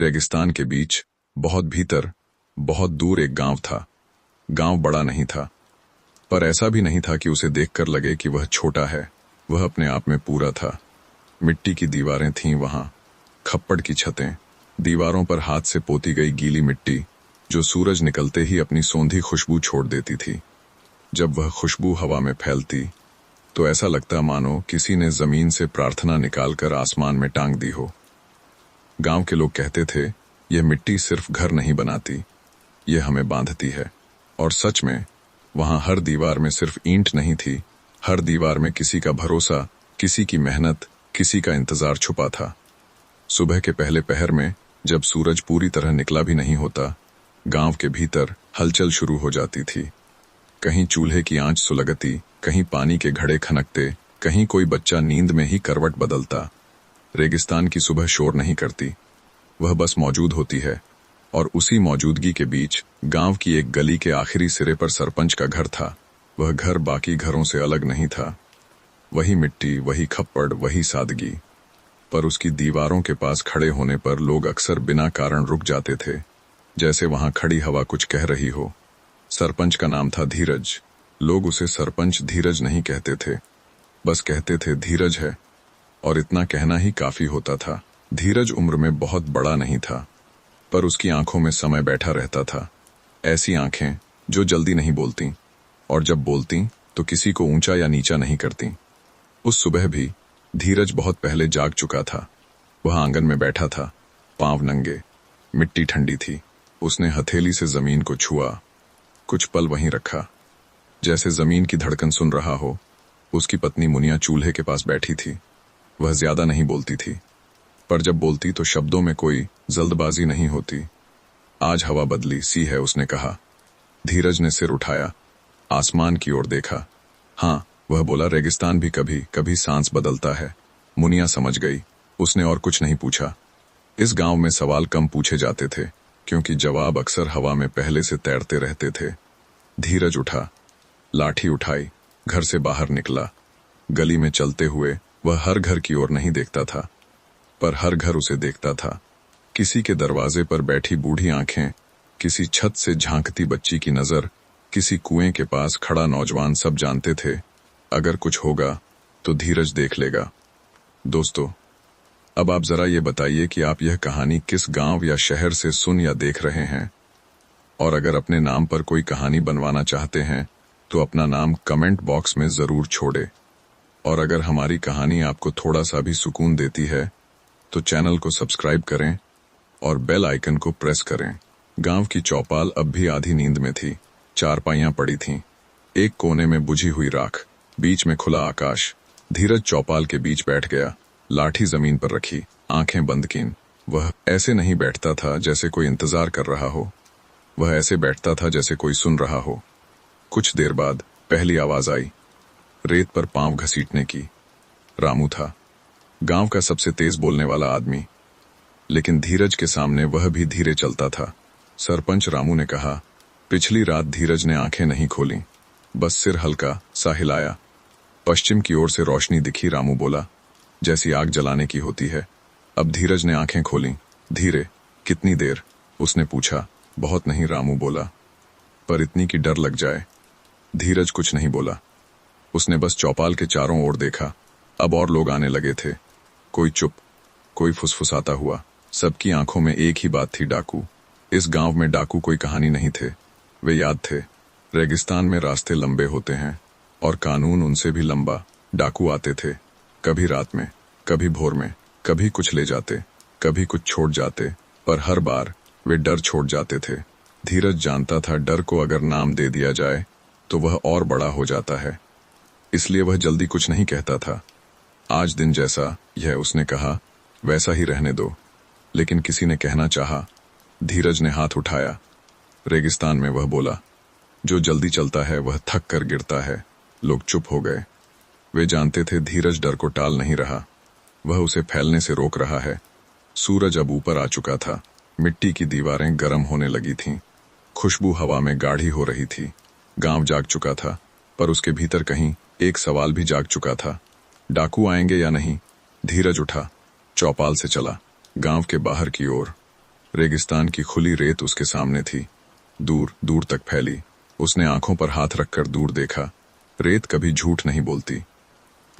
रेगिस्तान के बीच, बहुत भीतर, बहुत दूर एक गांव था। गांव बड़ा नहीं था, पर ऐसा भी नहीं था कि उसे देखकर लगे कि वह छोटा है। वह अपने आप में पूरा था। मिट्टी की दीवारें थीं वहां, खप्पड़ की छतें, दीवारों पर हाथ से पोती गई गीली मिट्टी जो सूरज निकलते ही अपनी सौंधी खुशबू छोड़ देती थी। जब वह खुशबू हवा में फैलती तो ऐसा लगता मानो किसी ने जमीन से प्रार्थना निकालकर आसमान में टांग दी हो। गांव के लोग कहते थे, यह मिट्टी सिर्फ घर नहीं बनाती, यह हमें बांधती है। और सच में वहां हर दीवार में सिर्फ ईंट नहीं थी, हर दीवार में किसी का भरोसा, किसी की मेहनत, किसी का इंतजार छुपा था। सुबह के पहले पहर में जब सूरज पूरी तरह निकला भी नहीं होता, गांव के भीतर हलचल शुरू हो जाती थी। कहीं चूल्हे की आंच सुलगती, कहीं पानी के घड़े खनकते, कहीं कोई बच्चा नींद में ही करवट बदलता। रेगिस्तान की सुबह शोर नहीं करती, वह बस मौजूद होती है। और उसी मौजूदगी के बीच गांव की एक गली के आखिरी सिरे पर सरपंच का घर था। वह घर बाकी घरों से अलग नहीं था। वही मिट्टी, वही खप्पड़, वही सादगी। पर उसकी दीवारों के पास खड़े होने पर लोग अक्सर बिना कारण रुक जाते थे, जैसे वहां खड़ी हवा कुछ कह रही हो। सरपंच का नाम था धीरज। लोग उसे सरपंच धीरज नहीं कहते थे, बस कहते थे धीरज है, और इतना कहना ही काफी होता था। धीरज उम्र में बहुत बड़ा नहीं था, पर उसकी आंखों में समय बैठा रहता था। ऐसी आंखें जो जल्दी नहीं बोलती, और जब बोलती तो किसी को ऊंचा या नीचा नहीं करती। उस सुबह भी धीरज बहुत पहले जाग चुका था। वह आंगन में बैठा था, पांव नंगे, मिट्टी ठंडी थी। उसने हथेली से जमीन को छुआ, कुछ पल वहीं रखा, जैसे जमीन की धड़कन सुन रहा हो। उसकी पत्नी मुनिया चूल्हे के पास बैठी थी। वह ज्यादा नहीं बोलती थी, पर जब बोलती तो शब्दों में कोई जल्दबाजी नहीं होती। आज हवा बदली सी है, उसने कहा। धीरज ने सिर उठाया, आसमान की ओर देखा। हाँ, वह बोला, रेगिस्तान भी कभी कभी सांस बदलता है। मुनिया समझ गई। उसने और कुछ नहीं पूछा। इस गांव में सवाल कम पूछे जाते थे, क्योंकि जवाब अक्सर हवा में पहले से तैरते रहते थे। धीरज उठा, लाठी उठाई, घर से बाहर निकला। गली में चलते हुए वह हर घर की ओर नहीं देखता था, पर हर घर उसे देखता था। किसी के दरवाजे पर बैठी बूढ़ी आंखें, किसी छत से झांकती बच्ची की नजर, किसी कुएं के पास खड़ा नौजवान, सब जानते थे अगर कुछ होगा तो धीरज देख लेगा। दोस्तों, अब आप जरा ये बताइए कि आप यह कहानी किस गांव या शहर से सुन या देख रहे हैं। और अगर अपने नाम पर कोई कहानी बनवाना चाहते हैं तो अपना नाम कमेंट बॉक्स में जरूर छोड़े। और अगर हमारी कहानी आपको थोड़ा सा भी सुकून देती है तो चैनल को सब्सक्राइब करें और बेल आइकन को प्रेस करें। गांव की चौपाल अब भी आधी नींद में थी। चारपाइयां पड़ी थीं, एक कोने में बुझी हुई राख, बीच में खुला आकाश। धीरज चौपाल के बीच बैठ गया, लाठी जमीन पर रखी, आंखें बंद कीं। वह ऐसे नहीं बैठता था जैसे कोई इंतजार कर रहा हो, वह ऐसे बैठता था जैसे कोई सुन रहा हो। कुछ देर बाद पहली आवाज आई, रेत पर पांव घसीटने की। रामू था, गांव का सबसे तेज बोलने वाला आदमी, लेकिन धीरज के सामने वह भी धीरे चलता था। सरपंच रामू ने कहा। पिछली रात धीरज ने आंखें नहीं खोली, बस सिर हल्का सा हिलाया। पश्चिम की ओर से रोशनी दिखी। रामू बोला, जैसी आग जलाने की होती है। अब धीरज ने आंखें खोली। धीरे, कितनी देर? उसने पूछा। बहुत नहीं, रामू बोला, पर इतनी कि डर लग जाए। धीरज कुछ नहीं बोला, उसने बस चौपाल के चारों ओर देखा। अब और लोग आने लगे थे, कोई चुप, कोई फुसफुसाता हुआ। सबकी आंखों में एक ही बात थी, डाकू। इस गांव में डाकू कोई कहानी नहीं थे, वे याद थे। रेगिस्तान में रास्ते लंबे होते हैं और कानून उनसे भी लंबा। डाकू आते थे, कभी रात में, कभी भोर में, कभी कुछ ले जाते, कभी कुछ छोड़ जाते, पर हर बार वे डर छोड़ जाते थे। धीरज जानता था डर को अगर नाम दे दिया जाए तो वह और बड़ा हो जाता है, इसलिए वह जल्दी कुछ नहीं कहता था। आज दिन जैसा यह, उसने कहा, वैसा ही रहने दो। लेकिन किसी ने कहना चाहा। धीरज ने हाथ उठाया। रेगिस्तान में, वह बोला, जो जल्दी चलता है वह थक कर गिरता है। लोग चुप हो गए। वे जानते थे धीरज डर को टाल नहीं रहा, वह उसे फैलने से रोक रहा है। सूरज अब ऊपर आ चुका था, मिट्टी की दीवारें गर्म होने लगी थीं, खुशबू हवा में गाढ़ी हो रही थी। गांव जाग चुका था, पर उसके भीतर कहीं एक सवाल भी जाग चुका था, डाकू आएंगे या नहीं। धीरज उठा, चौपाल से चला, गांव के बाहर की ओर। रेगिस्तान की खुली रेत उसके सामने थी, दूर दूर तक फैली। उसने आंखों पर हाथ रखकर दूर देखा। रेत कभी झूठ नहीं बोलती।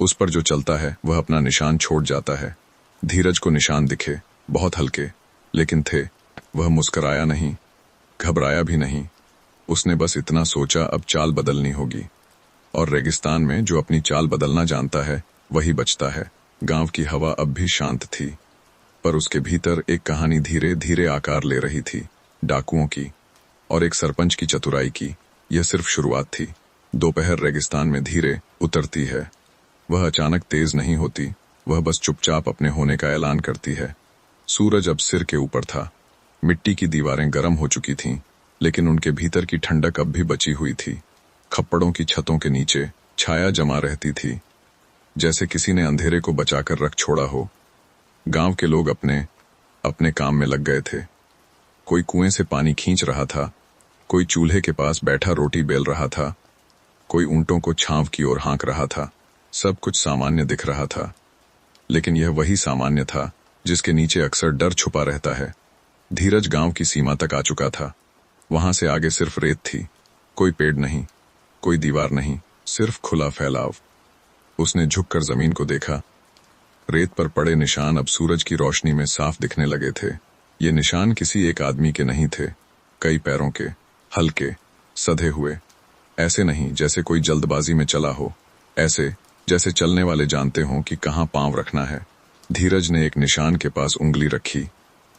उस पर जो चलता है वह अपना निशान छोड़ जाता है। धीरज को निशान दिखे, बहुत हल्के, लेकिन थे। वह मुस्कराया नहीं, घबराया भी नहीं। उसने बस इतना सोचा, अब चाल बदलनी होगी। और रेगिस्तान में जो अपनी चाल बदलना जानता है वही बचता है। गांव की हवा अब भी शांत थी, पर उसके भीतर एक कहानी धीरे धीरे आकार ले रही थी, डाकुओं की और एक सरपंच की चतुराई की। यह सिर्फ शुरुआत थी। दोपहर रेगिस्तान में धीरे उतरती है। वह अचानक तेज नहीं होती, वह बस चुपचाप अपने होने का ऐलान करती है। सूरज अब सिर के ऊपर था। मिट्टी की दीवारें गर्म हो चुकी थीं, लेकिन उनके भीतर की ठंडक अब भी बची हुई थी। खप्पड़ों की छतों के नीचे छाया जमा रहती थी, जैसे किसी ने अंधेरे को बचाकर रख छोड़ा हो। गांव के लोग अपने अपने काम में लग गए थे। कोई कुएं से पानी खींच रहा था, कोई चूल्हे के पास बैठा रोटी बेल रहा था, कोई ऊंटों को छांव की ओर हाँक रहा था। सब कुछ सामान्य दिख रहा था, लेकिन यह वही सामान्य था जिसके नीचे अक्सर डर छुपा रहता है। धीरज गांव की सीमा तक आ चुका था। वहां से आगे सिर्फ रेत थी, कोई पेड़ नहीं, कोई दीवार नहीं, सिर्फ खुला फैलाव। उसने झुककर जमीन को देखा। रेत पर पड़े निशान अब सूरज की रोशनी में साफ दिखने लगे थे। ये निशान किसी एक आदमी के नहीं थे, कई पैरों के, हल्के, सधे हुए। ऐसे नहीं जैसे कोई जल्दबाजी में चला हो, ऐसे जैसे चलने वाले जानते हों कि कहाँ पांव रखना है। धीरज ने एक निशान के पास उंगली रखी,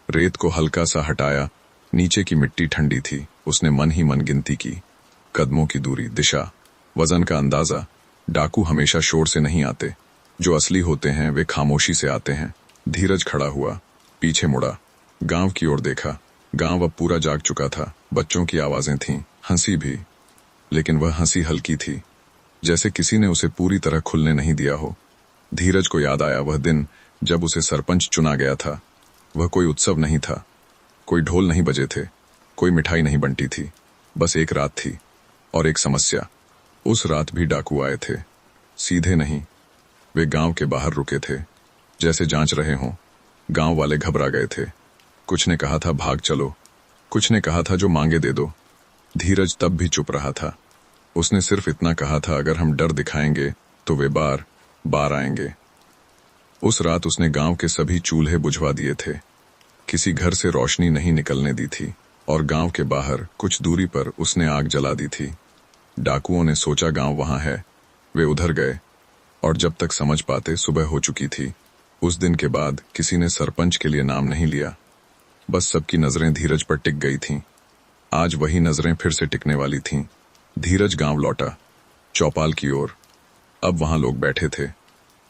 रेत को हल्का सा हटाया। नीचे की मिट्टी ठंडी थी। उसने मन ही मन गिनती की, कदमों की दूरी, दिशा, वजन का अंदाजा। डाकू हमेशा शोर से नहीं आते, जो असली होते हैं वे खामोशी से आते हैं। धीरज खड़ा हुआ, पीछे मुड़ा, गांव की ओर देखा। गांव अब पूरा जाग चुका था। बच्चों की आवाजें थीं, हंसी भी, लेकिन वह हंसी हल्की थी, जैसे किसी ने उसे पूरी तरह खुलने नहीं दिया हो। धीरज को याद आया वह दिन जब उसे सरपंच चुना गया था। वह कोई उत्सव नहीं था, कोई ढोल नहीं बजे थे, कोई मिठाई नहीं बंटी थी। बस एक रात थी और एक समस्या। उस रात भी डाकू आए थे, सीधे नहीं। वे गांव के बाहर रुके थे, जैसे जांच रहे हों। गांव वाले घबरा गए थे। कुछ ने कहा था भाग चलो, कुछ ने कहा था जो मांगे दे दो। धीरज तब भी चुप रहा था। उसने सिर्फ इतना कहा था, अगर हम डर दिखाएंगे तो वे बार बार आएंगे। उस रात उसने गांव के सभी चूल्हे बुझवा दिए थे। किसी घर से रोशनी नहीं निकलने दी थी, और गांव के बाहर कुछ दूरी पर उसने आग जला दी थी। डाकुओं ने सोचा गांव वहां है, वे उधर गए, और जब तक समझ पाते सुबह हो चुकी थी। उस दिन के बाद किसी ने सरपंच के लिए नाम नहीं लिया। बस सबकी नजरें धीरज पर टिक गई थीं। आज वही नजरें फिर से टिकने वाली थीं। धीरज गांव लौटा, चौपाल की ओर। अब वहां लोग बैठे थे।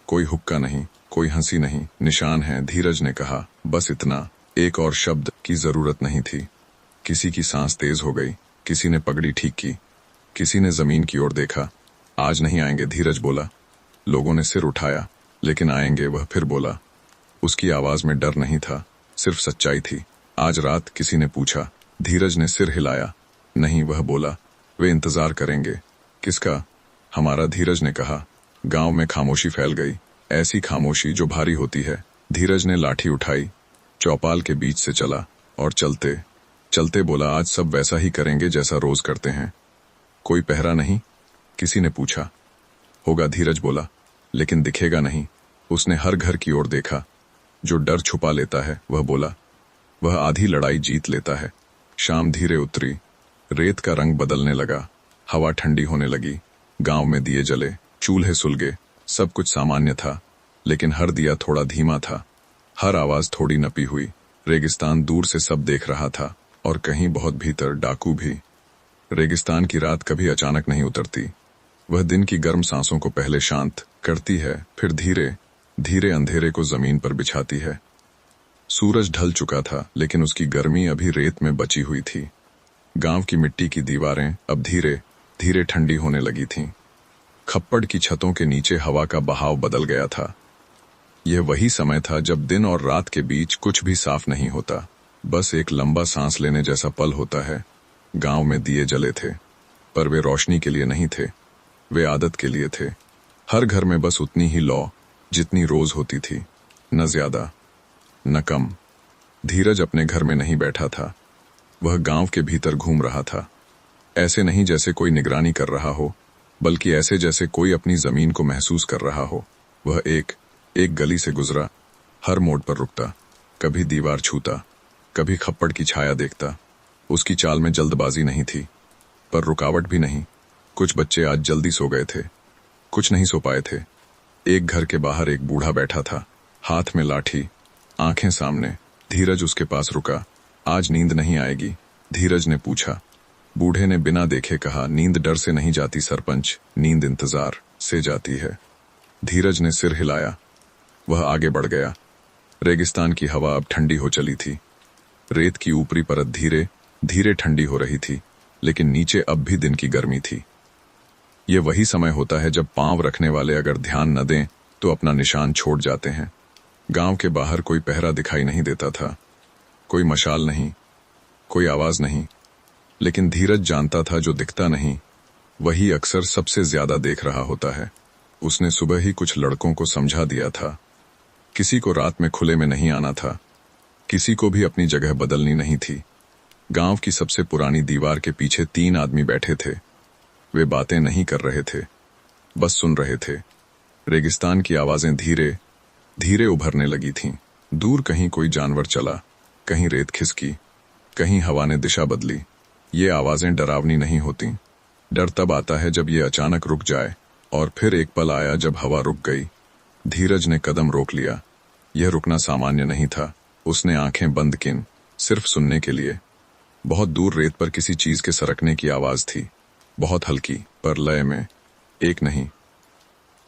कोई हुक्का नहीं, कोई हंसी नहीं। निशान है, धीरज ने कहा, बस इतना। एक और शब्द की जरूरत नहीं थी। किसी की सांस तेज हो गई, किसी ने पगड़ी ठीक की, किसी ने जमीन की ओर देखा। आज नहीं आएंगे, धीरज बोला। लोगों ने सिर उठाया, लेकिन आएंगे, वह फिर बोला। उसकी आवाज में डर नहीं था, सिर्फ सच्चाई थी। आज रात, किसी ने पूछा। धीरज ने सिर हिलाया। नहीं, वह बोला, वे इंतजार करेंगे। किसका? हमारा, धीरज ने कहा। गांव में खामोशी फैल गई, ऐसी खामोशी जो भारी होती है। धीरज ने लाठी उठाई, चौपाल के बीच से चला, और चलते चलते बोला, आज सब वैसा ही करेंगे जैसा रोज करते हैं। कोई पहरा नहीं? किसी ने पूछा। होगा, धीरज बोला, लेकिन दिखेगा नहीं। उसने हर घर की ओर देखा। जो डर छुपा लेता है, वह बोला, वह आधी लड़ाई जीत लेता है। शाम धीरे उतरी, रेत का रंग बदलने लगा, हवा ठंडी होने लगी। गांव में दिए जले, चूल्हे सुलगे, सब कुछ सामान्य था, लेकिन हर दिया थोड़ा धीमा था, हर आवाज थोड़ी नपी हुई। रेगिस्तान दूर से सब देख रहा था, और कहीं बहुत भीतर डाकू भी। रेगिस्तान की रात कभी अचानक नहीं उतरती। वह दिन की गर्म सांसों को पहले शांत करती है, फिर धीरे धीरे अंधेरे को जमीन पर बिछाती है। सूरज ढल चुका था, लेकिन उसकी गर्मी अभी रेत में बची हुई थी। गांव की मिट्टी की दीवारें अब धीरे धीरे ठंडी होने लगी थीं। खप्पड़ की छतों के नीचे हवा का बहाव बदल गया था। यह वही समय था जब दिन और रात के बीच कुछ भी साफ नहीं होता, बस एक लंबा सांस लेने जैसा पल होता है। गांव में दिए जले थे, पर वे रोशनी के लिए नहीं थे, वे आदत के लिए थे। हर घर में बस उतनी ही लौ जितनी रोज होती थी, न ज्यादा न कम। धीरज अपने घर में नहीं बैठा था, वह गांव के भीतर घूम रहा था। ऐसे नहीं जैसे कोई निगरानी कर रहा हो, बल्कि ऐसे जैसे कोई अपनी जमीन को महसूस कर रहा हो। वह एक गली से गुजरा, हर मोड़ पर रुकता, कभी दीवार छूता, कभी खप्पड़ की छाया देखता। उसकी चाल में जल्दबाजी नहीं थी, पर रुकावट भी नहीं। कुछ बच्चे आज जल्दी सो गए थे, कुछ नहीं सो पाए थे। एक घर के बाहर एक बूढ़ा बैठा था, हाथ में लाठी, आंखें सामने। धीरज उसके पास रुका। आज नींद नहीं आएगी? धीरज ने पूछा। बूढ़े ने बिना देखे कहा, नींद डर से नहीं जाती सरपंच, नींद इंतजार से जाती है। धीरज ने सिर हिलाया। वह आगे बढ़ गया। रेगिस्तान की हवा अब ठंडी हो चली थी। रेत की ऊपरी परत धीरे धीरे ठंडी हो रही थी, लेकिन नीचे अब भी दिन की गर्मी थी। यह वही समय होता है जब पांव रखने वाले अगर ध्यान न दें तो अपना निशान छोड़ जाते हैं। गांव के बाहर कोई पहरा दिखाई नहीं देता था, कोई मशाल नहीं, कोई आवाज नहीं, लेकिन धीरज जानता था जो दिखता नहीं वही अक्सर सबसे ज्यादा देख रहा होता है। उसने सुबह ही कुछ लड़कों को समझा दिया था, किसी को रात में खुले में नहीं आना था, किसी को भी अपनी जगह बदलनी नहीं थी। गांव की सबसे पुरानी दीवार के पीछे 3 आदमी बैठे थे। वे बातें नहीं कर रहे थे, बस सुन रहे थे। रेगिस्तान की आवाजें धीरे धीरे उभरने लगी थीं। दूर कहीं कोई जानवर चला, कहीं रेत खिसकी, कहीं हवा ने दिशा बदली। ये आवाजें डरावनी नहीं होती। डर तब आता है जब ये अचानक रुक जाए, और फिर एक पल आया जब हवा रुक गई। धीरज ने कदम रोक लिया। यह रुकना सामान्य नहीं था। उसने आंखें बंद कीं, सिर्फ सुनने के लिए। बहुत दूर रेत पर किसी चीज के सरकने की आवाज थी, बहुत हल्की पर लय में। एक नहीं।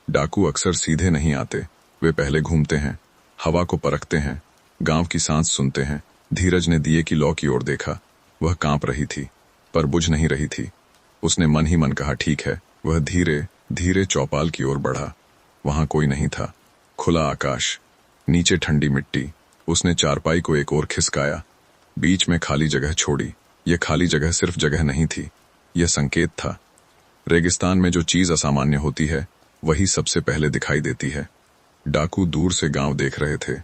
डाकू अक्सर सीधे नहीं आते, वे पहले घूमते हैं, हवा को परखते हैं, गांव की सांस सुनते हैं। धीरज ने दिए की लौ की ओर देखा। वह कांप रही थी, पर बुझ नहीं रही थी। उसने मन ही मन कहा, ठीक है। वह धीरे धीरे चौपाल की ओर बढ़ा। वहां कोई नहीं था। खुला आकाश, नीचे ठंडी मिट्टी। उसने चारपाई को एक ओर खिसकाया, बीच में खाली जगह छोड़ी। यह खाली जगह सिर्फ जगह नहीं थी, यह संकेत था। रेगिस्तान में जो चीज असामान्य होती है वही सबसे पहले दिखाई देती है। डाकू दूर से गांव देख रहे थे।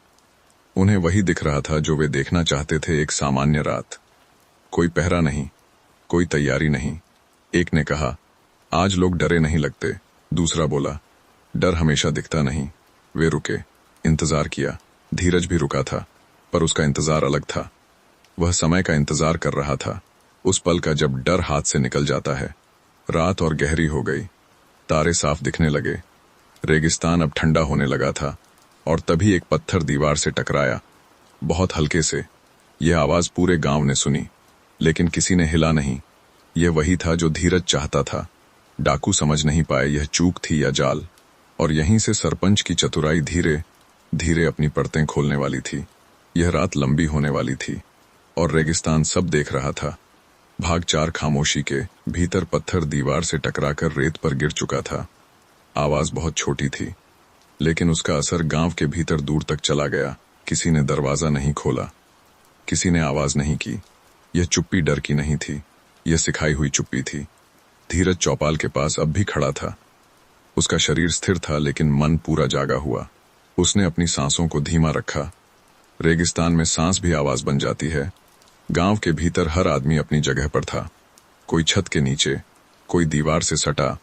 उन्हें वही दिख रहा था जो वे देखना चाहते थे, एक सामान्य रात। कोई पहरा नहीं, कोई तैयारी नहीं। एक ने कहा, आज लोग डरे नहीं लगते। दूसरा बोला, डर हमेशा दिखता नहीं। वे रुके, इंतजार किया। धीरज भी रुका था, पर उसका इंतजार अलग था। वह समय का इंतजार कर रहा था, उस पल का जब डर हाथ से निकल जाता है। रात और गहरी हो गई, तारे साफ दिखने लगे। रेगिस्तान अब ठंडा होने लगा था, और तभी एक पत्थर दीवार से टकराया, बहुत हल्के से। यह आवाज पूरे गांव ने सुनी, लेकिन किसी ने हिला नहीं। यह वही था जो धीरज चाहता था। डाकू समझ नहीं पाए यह चूक थी या जाल, और यहीं से सरपंच की चतुराई धीरे धीरे अपनी परतें खोलने वाली थी। यह रात लंबी होने वाली थी, और रेगिस्तान सब देख रहा था। भाग 4 खामोशी के भीतर पत्थर दीवार से टकराकर रेत पर गिर चुका था। आवाज बहुत छोटी थी, लेकिन उसका असर गांव के भीतर दूर तक चला गया। किसी ने दरवाजा नहीं खोला, किसी ने आवाज नहीं की। यह चुप्पी डर की नहीं थी, यह सिखाई हुई चुप्पी थी। धीरज चौपाल के पास अब भी खड़ा था। उसका शरीर स्थिर था, लेकिन मन पूरा जागा हुआ। उसने अपनी सांसों को धीमा रखा। रेगिस्तान में सांस भी आवाज बन जाती है। गांव के भीतर हर आदमी अपनी जगह पर था। कोई छत के नीचे, कोई दीवार से सटा,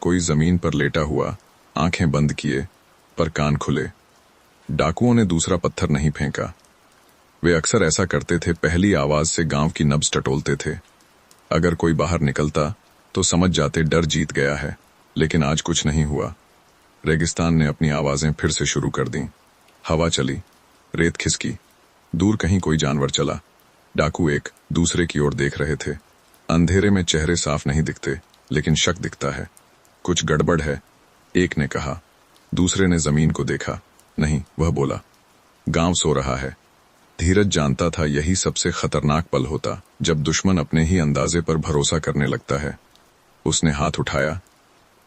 कोई जमीन पर लेटा हुआ, आंखें बंद किए पर कान खुले। डाकुओं ने दूसरा पत्थर नहीं फेंका। वे अक्सर ऐसा करते थे, पहली आवाज से गांव की नब्ज टटोलते थे। अगर कोई बाहर निकलता तो समझ जाते डर जीत गया है, लेकिन आज कुछ नहीं हुआ। रेगिस्तान ने अपनी आवाजें फिर से शुरू कर दी। हवा चली, रेत खिसकी, दूर कहीं कोई जानवर चला। डाकू एक दूसरे की ओर देख रहे थे। अंधेरे में चेहरे साफ नहीं दिखते, लेकिन शक दिखता है। कुछ गड़बड़ है, एक ने कहा। दूसरे ने जमीन को देखा। नहीं, वह बोला, गांव सो रहा है। धीरज जानता था यही सबसे खतरनाक पल होता, जब दुश्मन अपने ही अंदाजे पर भरोसा करने लगता है। उसने हाथ उठाया।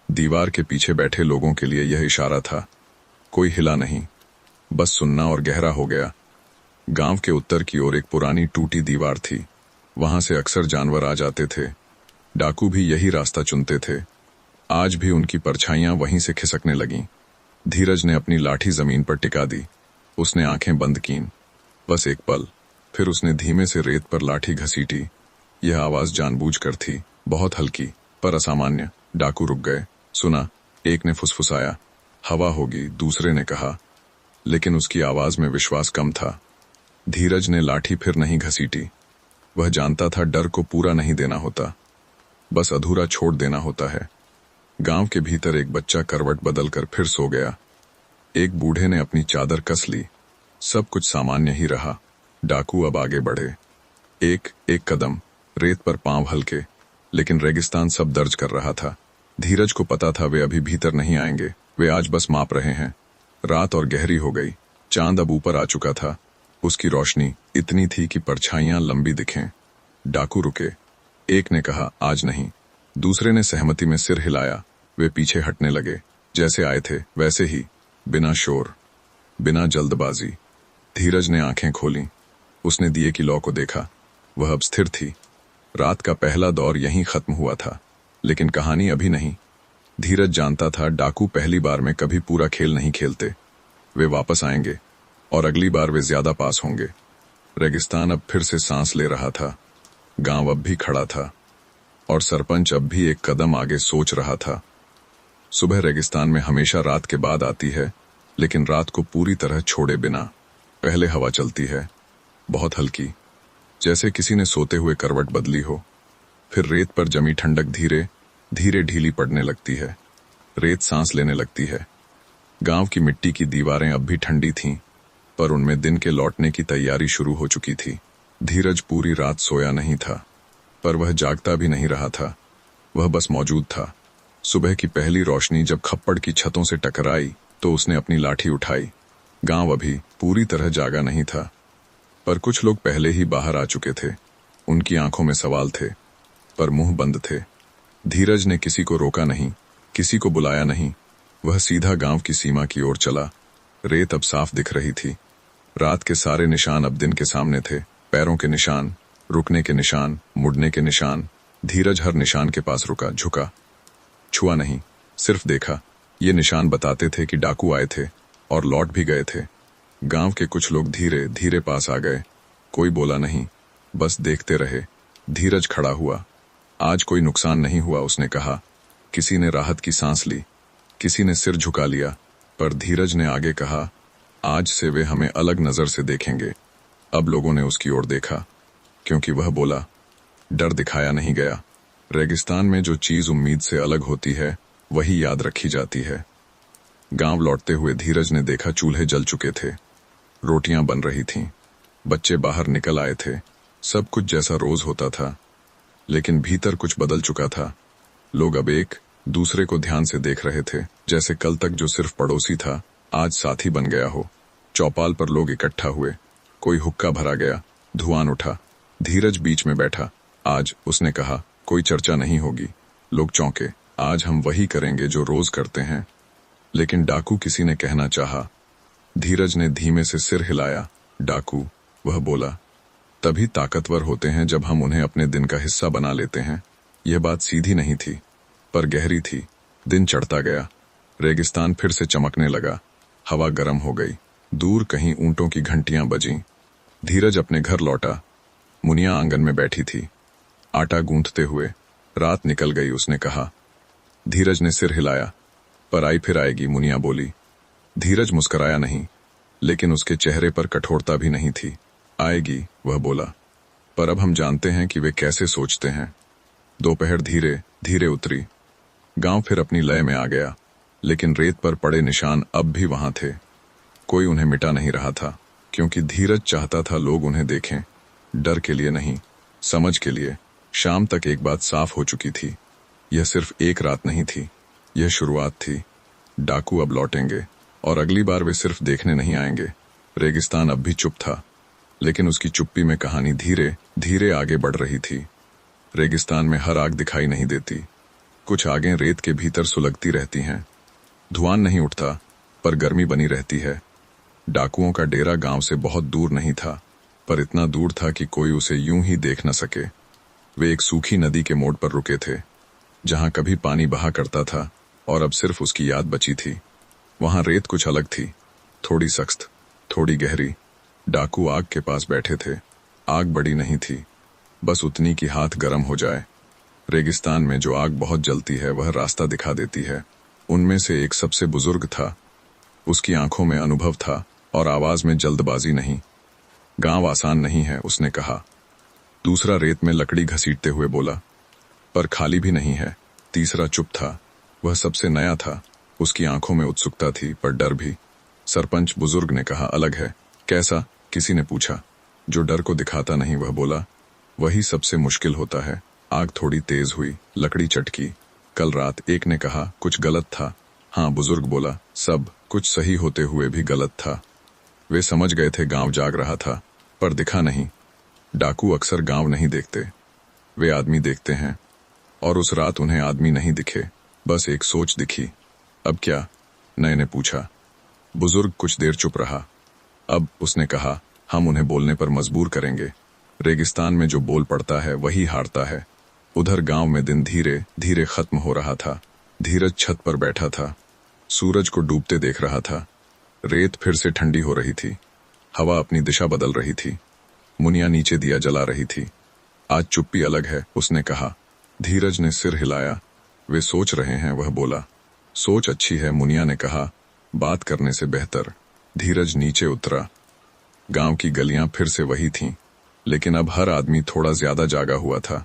दीवार के पीछे बैठे लोगों के लिए यह इशारा था। कोई हिला नहीं, बस सुनना, और गहरा हो गया। गांव के उत्तर की ओर एक पुरानी टूटी दीवार थी। वहां से अक्सर जानवर आ जाते थे। डाकू भी यही रास्ता चुनते थे। आज भी उनकी परछाइयां वहीं से खिसकने लगीं। धीरज ने अपनी लाठी जमीन पर टिका दी। उसने आंखें बंद कीं। बस एक पल, फिर उसने धीमे से रेत पर लाठी घसीटी। यह आवाज जानबूझकर थी, बहुत हल्की पर असामान्य। डाकू रुक गए। सुना, एक ने फुसफुसाया। हवा होगी, दूसरे ने कहा, लेकिन उसकी आवाज में विश्वास कम था। धीरज ने लाठी फिर नहीं घसीटी। वह जानता था डर को पूरा नहीं देना होता, बस अधूरा छोड़ देना होता है। गांव के भीतर एक बच्चा करवट बदलकर फिर सो गया। एक बूढ़े ने अपनी चादर कस ली। सब कुछ सामान्य ही रहा। डाकू अब आगे बढ़े। एक एक कदम, रेत पर पांव हल्के, लेकिन रेगिस्तान सब दर्ज कर रहा था। धीरज को पता था वे अभी भीतर नहीं आएंगे, वे आज बस माप रहे हैं। रात और गहरी हो गई। चांद अब ऊपर आ चुका था। उसकी रोशनी इतनी थी कि परछाइयां लंबी दिखें। डाकू रुके। एक ने कहा, आज नहीं। दूसरे ने सहमति में सिर हिलाया। वे पीछे हटने लगे, जैसे आए थे वैसे ही, बिना शोर, बिना जल्दबाजी। धीरज ने आंखें खोलीं। उसने दिए की लौ को देखा। वह अब स्थिर थी। रात का पहला दौर यहीं खत्म हुआ था, लेकिन कहानी अभी नहीं। धीरज जानता था डाकू पहली बार में कभी पूरा खेल नहीं खेलते। वे वापस आएंगे और अगली बार वे ज्यादा पास होंगे। रेगिस्तान अब फिर से सांस ले रहा था। गांव अब भी खड़ा था और सरपंच अब भी एक कदम आगे सोच रहा था। सुबह रेगिस्तान में हमेशा रात के बाद आती है, लेकिन रात को पूरी तरह छोड़े बिना। पहले हवा चलती है, बहुत हल्की, जैसे किसी ने सोते हुए करवट बदली हो। फिर रेत पर जमी ठंडक धीरे धीरे ढीली पड़ने लगती है। रेत सांस लेने लगती है। गांव की मिट्टी की दीवारें अब भी ठंडी थीं, पर उनमें दिन के लौटने की तैयारी शुरू हो चुकी थी। धीरज पूरी रात सोया नहीं था, पर वह जागता भी नहीं रहा था। वह बस मौजूद था। सुबह की पहली रोशनी जब खप्पड़ की छतों से टकराई तो उसने अपनी लाठी उठाई। गांव अभी पूरी तरह जागा नहीं था, पर कुछ लोग पहले ही बाहर आ चुके थे। उनकी आंखों में सवाल थे, पर मुंह बंद थे। धीरज ने किसी को रोका नहीं, किसी को बुलाया नहीं। वह सीधा गांव की सीमा की ओर चला। रेत अब साफ दिख रही थी। रात के सारे निशान अब दिन के सामने थे। पैरों के निशान, रुकने के निशान, मुड़ने के निशान। धीरज हर निशान के पास रुका, झुका, छुआ नहीं, सिर्फ देखा। ये निशान बताते थे कि डाकू आए थे और लौट भी गए थे। गांव के कुछ लोग धीरे धीरे पास आ गए। कोई बोला नहीं, बस देखते रहे। धीरज खड़ा हुआ। आज कोई नुकसान नहीं हुआ, उसने कहा। किसी ने राहत की सांस ली, किसी ने सिर झुका लिया, पर धीरज ने आगे कहा, आज से वे हमें अलग नजर से देखेंगे। अब लोगों ने उसकी ओर देखा, क्योंकि वह बोला। डर दिखाया नहीं गया। रेगिस्तान में जो चीज उम्मीद से अलग होती है, वही याद रखी जाती है। गांव लौटते हुए धीरज ने देखा चूल्हे जल चुके थे, रोटियां बन रही थीं, बच्चे बाहर निकल आए थे। सब कुछ जैसा रोज होता था, लेकिन भीतर कुछ बदल चुका था। लोग अब एक दूसरे को ध्यान से देख रहे थे, जैसे कल तक जो सिर्फ पड़ोसी था, आज साथी बन गया हो। चौपाल पर लोग इकट्ठा हुए। कोई हुक्का भरा गया, धुआं उठा। धीरज बीच में बैठा। आज, उसने कहा, कोई चर्चा नहीं होगी। लोग चौंके। आज हम वही करेंगे जो रोज करते हैं। लेकिन डाकू, किसी ने कहना चाहा। धीरज ने धीमे से सिर हिलाया। डाकू, वह बोला, तभी ताकतवर होते हैं जब हम उन्हें अपने दिन का हिस्सा बना लेते हैं। यह बात सीधी नहीं थी, पर गहरी थी। दिन चढ़ता गया। रेगिस्तान फिर से चमकने लगा। हवा गर्म हो गई। दूर कहीं ऊंटों की घंटियां बजीं। धीरज अपने घर लौटा। मुनिया आंगन में बैठी थी, आटा गूंथते हुए। रात निकल गई, उसने कहा। धीरज ने सिर हिलाया। पर आई फिर आएगी, मुनिया बोली। धीरज मुस्कुराया नहीं, लेकिन उसके चेहरे पर कठोरता भी नहीं थी। आएगी, वह बोला, पर अब हम जानते हैं कि वे कैसे सोचते हैं। दोपहर धीरे धीरे उतरी। गांव फिर अपनी लय में आ गया, लेकिन रेत पर पड़े निशान अब भी वहां थे। कोई उन्हें मिटा नहीं रहा था, क्योंकि धीरज चाहता था लोग उन्हें देखें। डर के लिए नहीं, समझ के लिए। शाम तक एक बात साफ हो चुकी थी। यह सिर्फ एक रात नहीं थी, यह शुरुआत थी। डाकू अब लौटेंगे, और अगली बार वे सिर्फ देखने नहीं आएंगे। रेगिस्तान अब भी चुप था, लेकिन उसकी चुप्पी में कहानी धीरे धीरे आगे बढ़ रही थी। रेगिस्तान में हर आग दिखाई नहीं देती। कुछ आगें रेत के भीतर सुलगती रहती हैं। धुआं नहीं उठता, पर गर्मी बनी रहती है। डाकुओं का डेरा गांव से बहुत दूर नहीं था, पर इतना दूर था कि कोई उसे यूं ही देख न सके। वे एक सूखी नदी के मोड़ पर रुके थे, जहां कभी पानी बहा करता था, और अब सिर्फ उसकी याद बची थी। वहां रेत कुछ अलग थी, थोड़ी सख्त, थोड़ी गहरी। डाकू आग के पास बैठे थे। आग बड़ी नहीं थी, बस उतनी कि हाथ गर्म हो जाए। रेगिस्तान में जो आग बहुत जलती है वह रास्ता दिखा देती है। उनमें से एक सबसे बुजुर्ग था। उसकी आंखों में अनुभव था और आवाज में जल्दबाजी नहीं। गांव आसान नहीं है, उसने कहा। दूसरा रेत में लकड़ी घसीटते हुए बोला। पर खाली भी नहीं है। तीसरा चुप था। वह सबसे नया था। उसकी आंखों में उत्सुकता थी पर डर भी। सरपंच बुजुर्ग ने कहा, अलग है। कैसा? किसी ने पूछा। जो डर को दिखाता नहीं, वह बोला। वही सबसे मुश्किल होता है। आग थोड़ी तेज हुई, लकड़ी चटकी। कल रात एक ने कहा, कुछ गलत था। हाँ, बुजुर्ग बोला, सब कुछ सही होते हुए भी गलत था। वे समझ गए थे गांव जाग रहा था, पर दिखा नहीं। डाकू अक्सर गांव नहीं देखते, वे आदमी देखते हैं। और उस रात उन्हें आदमी नहीं दिखे, बस एक सोच दिखी। अब क्या? नए ने पूछा। बुजुर्ग कुछ देर चुप रहा। अब उसने कहा, हम उन्हें बोलने पर मजबूर करेंगे। रेगिस्तान में जो बोल पड़ता है वही हारता है। उधर गांव में दिन धीरे धीरे खत्म हो रहा था। धीरज छत पर बैठा था, सूरज को डूबते देख रहा था। रेत फिर से ठंडी हो रही थी, हवा अपनी दिशा बदल रही थी। मुनिया नीचे दिया जला रही थी। आज चुप्पी अलग है, उसने कहा। धीरज ने सिर हिलाया। वे सोच रहे हैं, वह बोला। सोच अच्छी है, मुनिया ने कहा, बात करने से बेहतर। धीरज नीचे उतरा। गांव की गलियां फिर से वही थीं, लेकिन अब हर आदमी थोड़ा ज्यादा जागा हुआ था।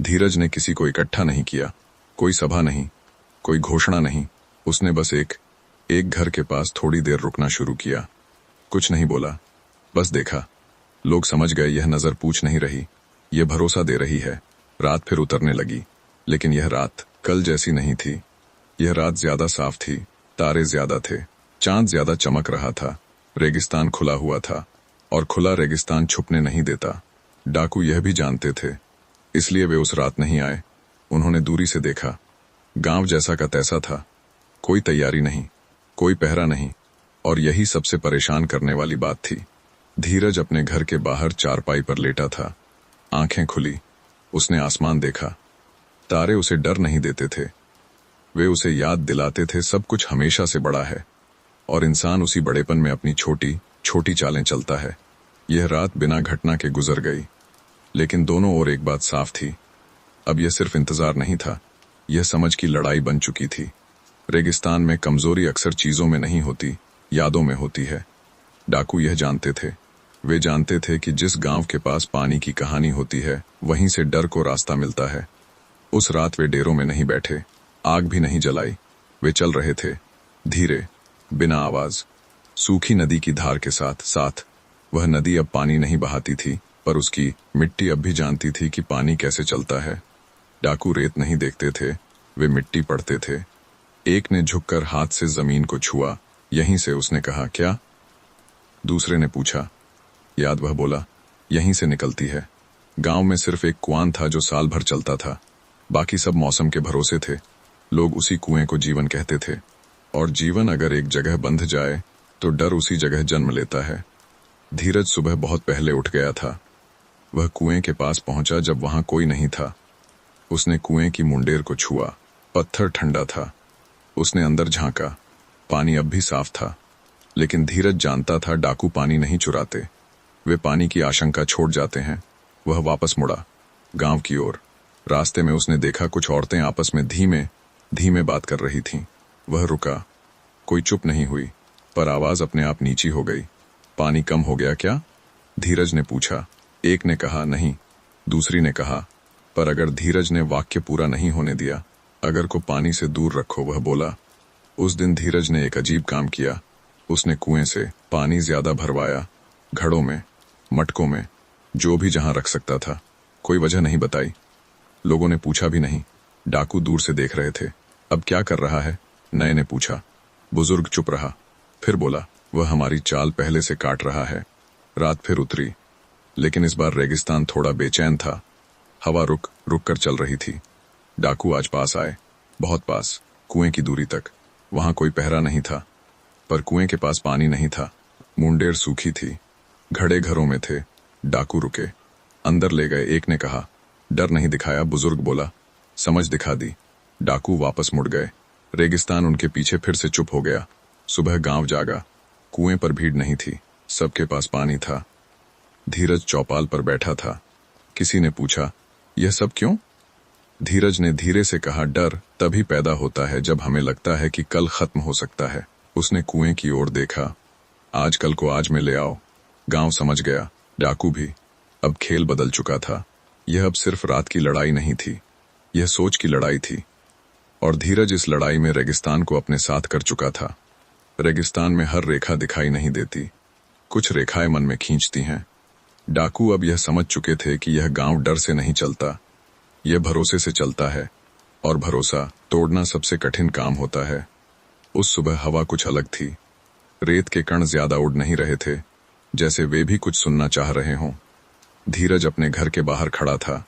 धीरज ने किसी को इकट्ठा नहीं किया, कोई सभा नहीं, कोई घोषणा नहीं। उसने बस एक घर के पास थोड़ी देर रुकना शुरू किया। कुछ नहीं बोला, बस देखा। लोग समझ गए यह नजर पूछ नहीं रही, यह भरोसा दे रही है। रात फिर उतरने लगी, लेकिन यह रात कल जैसी नहीं थी। यह रात ज्यादा साफ थी, तारे ज्यादा थे, चांद ज्यादा चमक रहा था। रेगिस्तान खुला हुआ था, और खुला रेगिस्तान छुपने नहीं देता। डाकू यह भी जानते थे, इसलिए वे उस रात नहीं आए। उन्होंने दूरी से देखा। गांव जैसा का तैसा था, कोई तैयारी नहीं, कोई पहरा नहीं, और यही सबसे परेशान करने वाली बात थी। धीरज अपने घर के बाहर चारपाई पर लेटा था, आंखें खुली। उसने आसमान देखा। तारे उसे डर नहीं देते थे, वे उसे याद दिलाते थे सब कुछ हमेशा से बड़ा है, और इंसान उसी बड़ेपन में अपनी छोटी छोटी चालें चलता है। यह रात बिना घटना के गुजर गई, लेकिन दोनों ओर एक बात साफ थी। अब यह सिर्फ इंतजार नहीं था, यह समझ की लड़ाई बन चुकी थी। रेगिस्तान में कमजोरी अक्सर चीजों में नहीं होती, यादों में होती है। डाकू यह जानते थे। वे जानते थे कि जिस गांव के पास पानी की कहानी होती है, वहीं से डर को रास्ता मिलता है। उस रात वे डेरों में नहीं बैठे, आग भी नहीं जलाई। वे चल रहे थे, धीरे, बिना आवाज, सूखी नदी की धार के साथ साथ। वह नदी अब पानी नहीं बहाती थी, पर उसकी मिट्टी अब भी जानती थी कि पानी कैसे चलता है। डाकू रेत नहीं देखते थे, वे मिट्टी पढ़ते थे। एक ने झुककर हाथ से जमीन को छुआ। यहीं से, उसने कहा। क्या? दूसरे ने पूछा। याद? वह बोला, यहीं से निकलती है। गांव में सिर्फ एक कुआं था जो साल भर चलता था, बाकी सब मौसम के भरोसे थे। लोग उसी कुएं को जीवन कहते थे, और जीवन अगर एक जगह बंध जाए तो डर उसी जगह जन्म लेता है। धीरज सुबह बहुत पहले उठ गया था। वह कुएं के पास पहुंचा जब वहां कोई नहीं था। उसने कुएं की मुंडेर को छुआ, पत्थर ठंडा था। उसने अंदर झांका, पानी अब भी साफ था। लेकिन धीरज जानता था डाकू पानी नहीं चुराते, वे पानी की आशंका छोड़ जाते हैं। वह वापस मुड़ा, गांव की ओर। रास्ते में उसने देखा कुछ औरतें आपस में धीमे धीमे बात कर रही थीं। वह रुका। कोई चुप नहीं हुई, पर आवाज अपने आप नीची हो गई। पानी कम हो गया क्या? धीरज ने पूछा। एक ने कहा, नहीं। दूसरी ने कहा, पर अगर धीरज ने वाक्य पूरा नहीं होने दिया, अगर को पानी से दूर रखो, वह बोला। उस दिन धीरज ने एक अजीब काम किया। उसने कुएं से पानी ज्यादा भरवाया, घड़ों में, मटकों में, जो भी जहां रख सकता था। कोई वजह नहीं बताई, लोगों ने पूछा भी नहीं। डाकू दूर से देख रहे थे। अब क्या कर रहा है? नए ने पूछा। बुजुर्ग चुप रहा, फिर बोला, वह हमारी चाल पहले से काट रहा है। रात फिर उतरी, लेकिन इस बार रेगिस्तान थोड़ा बेचैन था। हवा रुक रुक कर चल रही थी। डाकू आज पास आए, बहुत पास, कुएं की दूरी तक। वहां कोई पहरा नहीं था, पर कुएं के पास पानी नहीं था। मुंडेर सूखी थी, घड़े घरों में थे। डाकू रुके, अंदर ले गए। एक ने कहा। डर नहीं दिखाया, बुजुर्ग बोला, समझ दिखा दी। डाकू वापस मुड़ गए। रेगिस्तान उनके पीछे फिर से चुप हो गया। सुबह गांव जागा। कुएं पर भीड़ नहीं थी, सबके पास पानी था। धीरज चौपाल पर बैठा था। किसी ने पूछा, यह सब क्यों? धीरज ने धीरे से कहा, डर तभी पैदा होता है जब हमें लगता है कि कल खत्म हो सकता है। उसने कुएं की ओर देखा। आज कल को आज में ले आओ। गांव समझ गया, डाकू भी। अब खेल बदल चुका था। यह अब सिर्फ रात की लड़ाई नहीं थी, यह सोच की लड़ाई थी। और धीरज इस लड़ाई में रेगिस्तान को अपने साथ कर चुका था। रेगिस्तान में हर रेखा दिखाई नहीं देती, कुछ रेखाएं मन में खींचती हैं। डाकू अब यह समझ चुके थे कि यह गांव डर से नहीं चलता, यह भरोसे से चलता है, और भरोसा तोड़ना सबसे कठिन काम होता है। उस सुबह हवा कुछ अलग थी। रेत के कण ज्यादा उड़ नहीं रहे थे, जैसे वे भी कुछ सुनना चाह रहे हों। धीरज अपने घर के बाहर खड़ा था।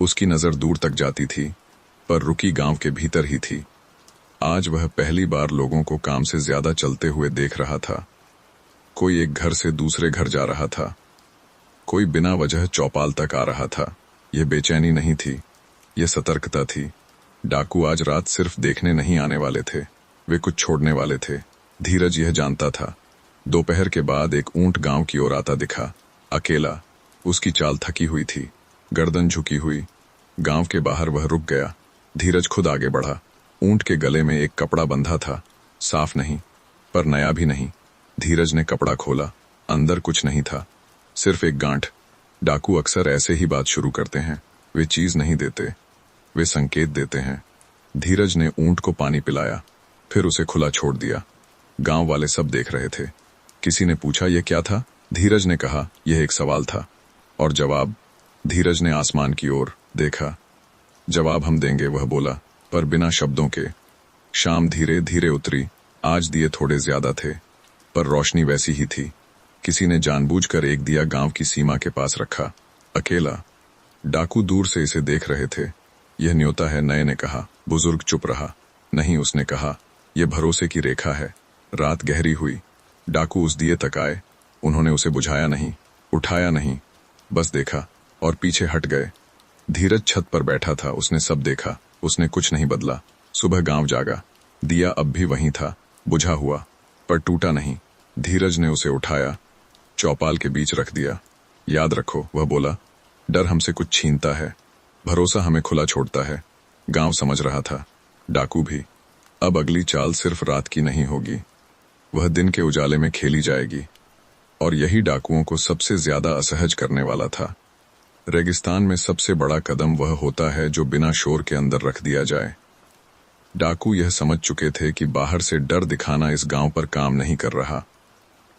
उसकी नजर दूर तक जाती थी, पर रुकी गांव के भीतर ही थी। आज वह पहली बार लोगों को काम से ज्यादा चलते हुए देख रहा था। कोई एक घर से दूसरे घर जा रहा था, कोई बिना वजह चौपाल तक आ रहा था। यह बेचैनी नहीं थी, यह सतर्कता थी। डाकू आज रात सिर्फ देखने नहीं आने वाले थे, वे कुछ छोड़ने वाले थे। धीरज यह जानता था। दोपहर के बाद एक ऊंट गांव की ओर आता दिखा, अकेला। उसकी चाल थकी हुई थी, गर्दन झुकी हुई। गांव के बाहर वह रुक गया। धीरज खुद आगे बढ़ा। ऊंट के गले में एक कपड़ा बंधा था, साफ नहीं, पर नया भी नहीं। धीरज ने कपड़ा खोला। अंदर कुछ नहीं था, सिर्फ एक गांठ। डाकू अक्सर ऐसे ही बात शुरू करते हैं। वे चीज नहीं देते, वे संकेत देते हैं। धीरज ने ऊंट को पानी पिलाया, फिर उसे खुला छोड़ दिया। गांव वाले सब देख रहे थे। किसी ने पूछा, यह क्या था? धीरज ने कहा, यह एक सवाल था। और जवाब? धीरज ने आसमान की ओर देखा। जवाब हम देंगे, वह बोला, पर बिना शब्दों के। शाम धीरे धीरे उतरी। आज दिए थोड़े ज्यादा थे, पर रोशनी वैसी ही थी। किसी ने जानबूझकर एक दिया गांव की सीमा के पास रखा, अकेला। डाकू दूर से इसे देख रहे थे। यह न्योता है, नए ने कहा। बुजुर्ग चुप रहा। नहीं, उसने कहा, यह भरोसे की रेखा है। रात गहरी हुई। डाकू उस दिए तक आए। उन्होंने उसे बुझाया नहीं, उठाया नहीं, बस देखा और पीछे हट गए। धीरज छत पर बैठा था। उसने सब देखा, उसने कुछ नहीं बदला। सुबह गांव जागा। दिया अब भी वहीं था, बुझा हुआ, पर टूटा नहीं। धीरज ने उसे उठाया, चौपाल के बीच रख दिया। याद रखो, वह बोला, डर हमसे कुछ छीनता है, भरोसा हमें खुला छोड़ता है। गांव समझ रहा था, डाकू भी। अब अगली चाल सिर्फ रात की नहीं होगी, वह दिन के उजाले में खेली जाएगी। और यही डाकुओं को सबसे ज्यादा असहज करने वाला था। रेगिस्तान में सबसे बड़ा कदम वह होता है जो बिना शोर के अंदर रख दिया जाए। डाकू यह समझ चुके थे कि बाहर से डर दिखाना इस गांव पर काम नहीं कर रहा।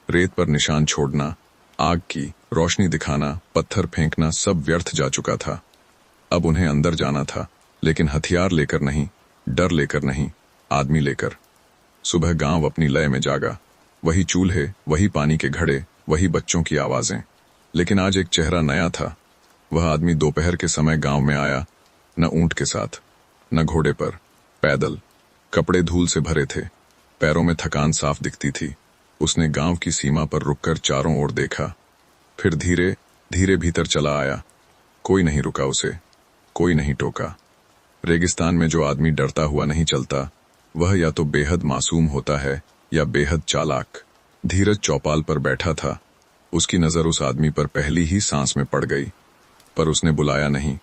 रेत पर निशान छोड़ना, आग की रोशनी दिखाना, पत्थर फेंकना, सब व्यर्थ जा चुका था। अब उन्हें अंदर जाना था, लेकिन हथियार लेकर नहीं, डर लेकर नहीं, आदमी लेकर। सुबह गांव अपनी लय में जागा। वही चूल्हे, वही पानी के घड़े, वही बच्चों की आवाजें। लेकिन आज एक चेहरा नया था। वह आदमी दोपहर के समय गांव में आया, न ऊंट के साथ, न घोड़े पर, पैदल। कपड़े धूल से भरे थे, पैरों में थकान साफ दिखती थी। उसने गांव की सीमा पर रुककर चारों ओर देखा, फिर धीरे धीरे भीतर चला आया। कोई नहीं रुका उसे, कोई नहीं टोका। रेगिस्तान में जो आदमी डरता हुआ नहीं चलता, वह या तो बेहद मासूम होता है या बेहद चालाक। धीरज चौपाल पर बैठा था। उसकी नजर उस आदमी पर पहली ही सांस में पड़ गई, पर उसने बुलाया नहीं,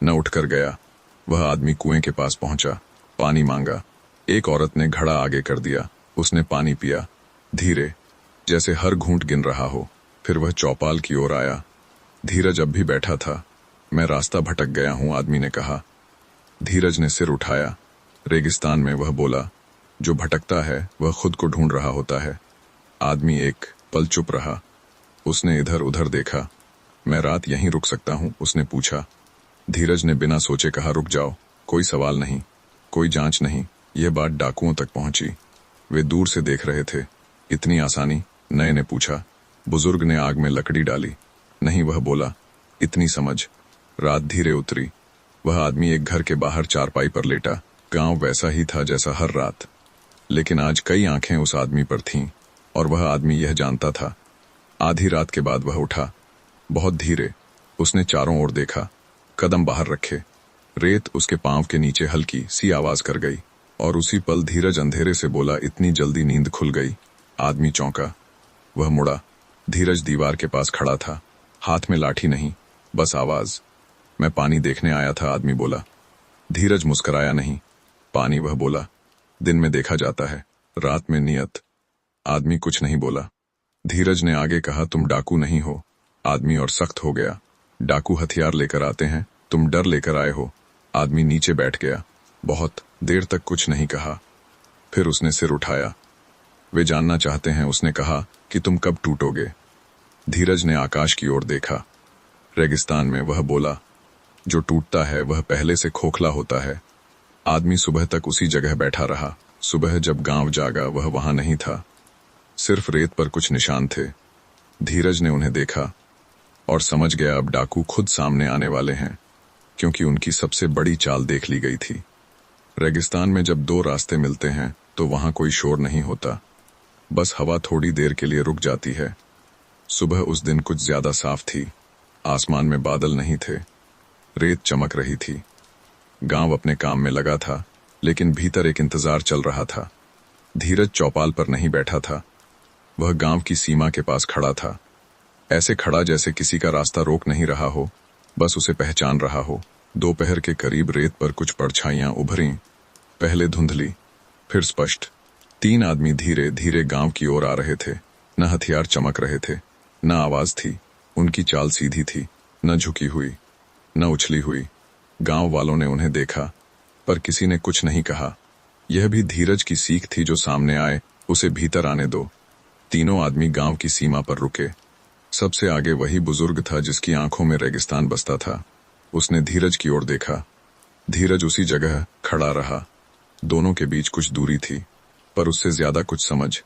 न उठकर गया। वह आदमी कुएं के पास पहुंचा, पानी मांगा। एक औरत ने घड़ा आगे कर दिया। उसने पानी पिया, धीरे, जैसे हर घूंट गिन रहा हो। फिर वह चौपाल की ओर आया। धीरज अब भी बैठा था। मैं रास्ता भटक गया हूं, आदमी ने कहा। धीरज ने सिर उठाया। रेगिस्तान में, वह बोला, जो भटकता है वह खुद को ढूंढ रहा होता है। आदमी एक पल चुप रहा। उसने इधर उधर देखा। मैं रात यहीं रुक सकता हूं? उसने पूछा। धीरज ने बिना सोचे कहा, रुक जाओ। कोई सवाल नहीं, कोई जांच नहीं। यह बात डाकुओं तक पहुंची। वे दूर से देख रहे थे। इतनी आसानी? नए ने पूछा। बुजुर्ग ने आग में लकड़ी डाली। नहीं, वह बोला, इतनी समझ। रात धीरे उतरी। वह आदमी एक घर के बाहर चारपाई पर लेटा। गांव वैसा ही था जैसा हर रात, लेकिन आज कई आंखें उस आदमी पर थीं, और वह आदमी यह जानता था। आधी रात के बाद वह उठा, बहुत धीरे। उसने चारों ओर देखा, कदम बाहर रखे। रेत उसके पांव के नीचे हल्की सी आवाज कर गई, और उसी पल धीरज अंधेरे से बोला, इतनी जल्दी नींद खुल गई? आदमी चौंका। वह मुड़ा। धीरज दीवार के पास खड़ा था। हाथ में लाठी नहीं, बस आवाज। मैं पानी देखने आया था, आदमी बोला। धीरज मुस्कुराया नहीं। पानी, वह बोला, दिन में देखा जाता है, रात में नियत। आदमी कुछ नहीं बोला। धीरज ने आगे कहा, तुम डाकू नहीं हो। आदमी और सख्त हो गया। डाकू हथियार लेकर आते हैं, तुम डर लेकर आए हो। आदमी नीचे बैठ गया। बहुत देर तक कुछ नहीं कहा। फिर उसने सिर उठाया। वे जानना चाहते हैं, उसने कहा, कि तुम कब टूटोगे। धीरज ने आकाश की ओर देखा। रेगिस्तान में, वह बोला, जो टूटता है वह पहले से खोखला होता है। आदमी सुबह तक उसी जगह बैठा रहा। सुबह जब गांव जागा, वह वहां नहीं था। सिर्फ रेत पर कुछ निशान थे। धीरज ने उन्हें देखा और समझ गया अब डाकू खुद सामने आने वाले हैं, क्योंकि उनकी सबसे बड़ी चाल देख ली गई थी। रेगिस्तान में जब दो रास्ते मिलते हैं तो वहां कोई शोर नहीं होता, बस हवा थोड़ी देर के लिए रुक जाती है। सुबह उस दिन कुछ ज्यादा साफ थी। आसमान में बादल नहीं थे, रेत चमक रही थी। गांव अपने काम में लगा था, लेकिन भीतर एक इंतजार चल रहा था। धीरज चौपाल पर नहीं बैठा था, वह गांव की सीमा के पास खड़ा था। ऐसे खड़ा जैसे किसी का रास्ता रोक नहीं रहा हो, बस उसे पहचान रहा हो। दोपहर के करीब रेत पर कुछ परछाइयां उभरी, पहले धुंधली, फिर स्पष्ट। 3 आदमी धीरे धीरे गांव की ओर आ रहे थे। न हथियार चमक रहे थे, न आवाज थी। उनकी चाल सीधी थी, न झुकी हुई, न उछली हुई। गांव वालों ने उन्हें देखा, पर किसी ने कुछ नहीं कहा। यह भी धीरज की सीख थी, जो सामने आए उसे भीतर आने दो। तीनों आदमी गांव की सीमा पर रुके। सबसे आगे वही बुजुर्ग था जिसकी आंखों में रेगिस्तान बसता था। उसने धीरज की ओर देखा। धीरज उसी जगह खड़ा रहा। दोनों के बीच कुछ दूरी थी, पर उससे ज्यादा कुछ समझ।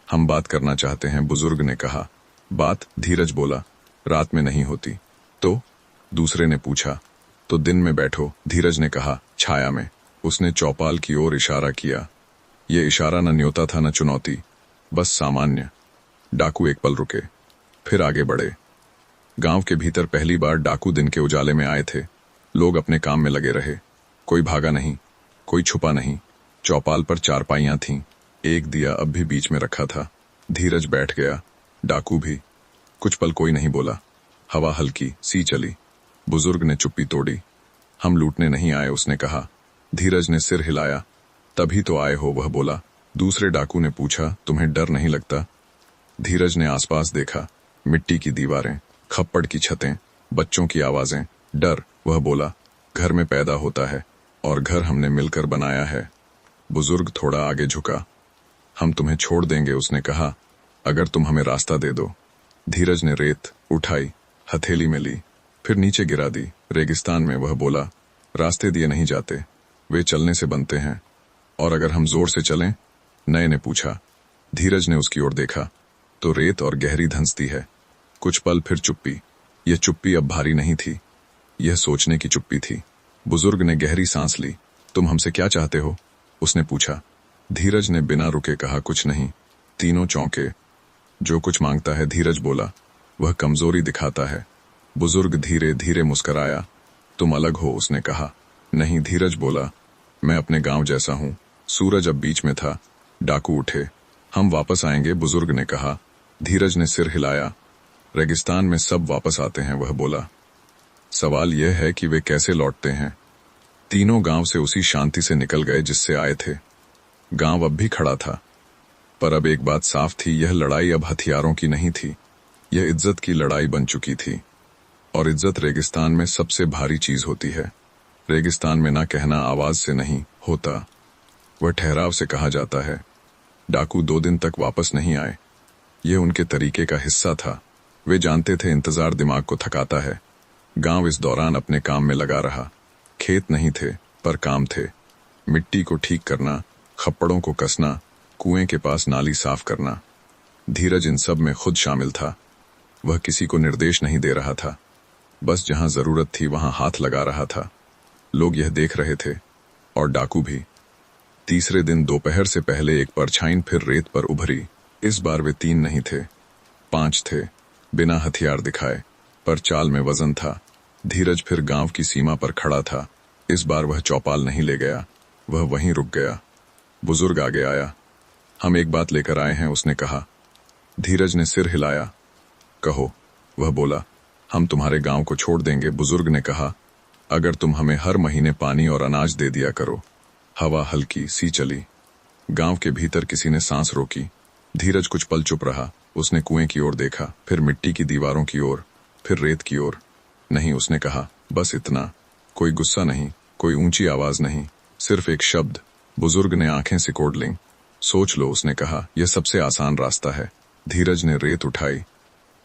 हम बात करना चाहते हैं, बुजुर्ग ने कहा। बात, धीरज बोला, रात में नहीं होती। तो? दूसरे ने पूछा। तो दिन में बैठो, धीरज ने कहा, छाया में। उसने चौपाल की ओर इशारा किया। ये इशारा न न्योता था न चुनौती, बस सामान्य। डाकू एक पल रुके, फिर आगे बढ़े। गांव के भीतर पहली बार डाकू दिन के उजाले में आए थे। लोग अपने काम में लगे रहे। कोई भागा नहीं, कोई छुपा नहीं। चौपाल पर चारपाइयां थीं, एक दिया अब भी बीच में रखा था। धीरज बैठ गया, डाकू भी। कुछ पल कोई नहीं बोला। हवा हल्की सी चली। बुजुर्ग ने चुप्पी तोड़ी। हम लूटने नहीं आए, उसने कहा। धीरज ने सिर हिलाया। तभी तो आए हो, वह बोला। दूसरे डाकू ने पूछा, तुम्हें डर नहीं लगता? धीरज ने आसपास देखा। मिट्टी की दीवारें, खप्पड़ की छतें, बच्चों की आवाजें। डर, वह बोला, घर में पैदा होता है, और घर हमने मिलकर बनाया है। बुजुर्ग थोड़ा आगे झुका। हम तुम्हें छोड़ देंगे, उसने कहा, अगर तुम हमें रास्ता दे दो। धीरज ने रेत उठाई, हथेली में ली, फिर नीचे गिरा दी। रेगिस्तान में, वह बोला, रास्ते दिए नहीं जाते, वे चलने से बनते हैं। और अगर हम जोर से चलें? नए ने पूछा। धीरज ने उसकी ओर देखा। तो रेत और गहरी धंसती है। कुछ पल फिर चुप्पी। यह चुप्पी अब भारी नहीं थी, यह सोचने की चुप्पी थी। बुजुर्ग ने गहरी सांस ली। तुम हमसे क्या चाहते हो? उसने पूछा। धीरज ने बिना रुके कहा, कुछ नहीं। तीनों चौंके। जो कुछ मांगता है, धीरज बोला, वह कमजोरी दिखाता है। बुजुर्ग धीरे धीरे मुस्कराया। तुम अलग हो, उसने कहा। नहीं, धीरज बोला, मैं अपने गांव जैसा हूं। सूरज अब बीच में था। डाकू उठे। हम वापस आएंगे, बुजुर्ग ने कहा। धीरज ने सिर हिलाया। रेगिस्तान में सब वापस आते हैं, वह बोला। सवाल यह है कि वे कैसे लौटते हैं। तीनों गांव से उसी शांति से निकल गए जिससे आए थे। गांव अब भी खड़ा था, पर अब एक बात साफ थी, यह लड़ाई अब हथियारों की नहीं थी, यह इज्जत की लड़ाई बन चुकी थी। और इज्जत रेगिस्तान में सबसे भारी चीज होती है। रेगिस्तान में ना कहना आवाज से नहीं होता, वह ठहराव से कहा जाता है। डाकू 2 दिन तक वापस नहीं आए। यह उनके तरीके का हिस्सा था। वे जानते थे इंतजार दिमाग को थकाता है। गांव इस दौरान अपने काम में लगा रहा। खेत नहीं थे, पर काम थे। मिट्टी को ठीक करना, खप्पड़ों को कसना, कुएं के पास नाली साफ करना। धीरज इन सब में खुद शामिल था। वह किसी को निर्देश नहीं दे रहा था, बस जहां जरूरत थी वहां हाथ लगा रहा था। लोग यह देख रहे थे, और डाकू भी। तीसरे दिन दोपहर से पहले एक परछाई फिर रेत पर उभरी। इस बार वे 3 नहीं थे, 5 थे, बिना हथियार दिखाए, पर चाल में वजन था। धीरज फिर गांव की सीमा पर खड़ा था। इस बार वह चौपाल नहीं ले गया, वह वहीं रुक गया। बुजुर्ग आगे आया। हम एक बात लेकर आए हैं, उसने कहा। धीरज ने सिर हिलाया। कहो, वह बोला। हम तुम्हारे गांव को छोड़ देंगे, बुजुर्ग ने कहा, अगर तुम हमें हर महीने पानी और अनाज दे दिया करो। हवा हल्की सी चली। गांव के भीतर किसी ने सांस रोकी। धीरज कुछ पल चुप रहा। उसने कुएं की ओर देखा, फिर मिट्टी की दीवारों की ओर, फिर रेत की ओर। नहीं, उसने कहा, बस इतना। कोई गुस्सा नहीं, कोई ऊंची आवाज नहीं, सिर्फ एक शब्द। बुजुर्ग ने आंखें सिकोड़ लीं। सोच लो, उसने कहा, यह सबसे आसान रास्ता है। धीरज ने रेत उठाई,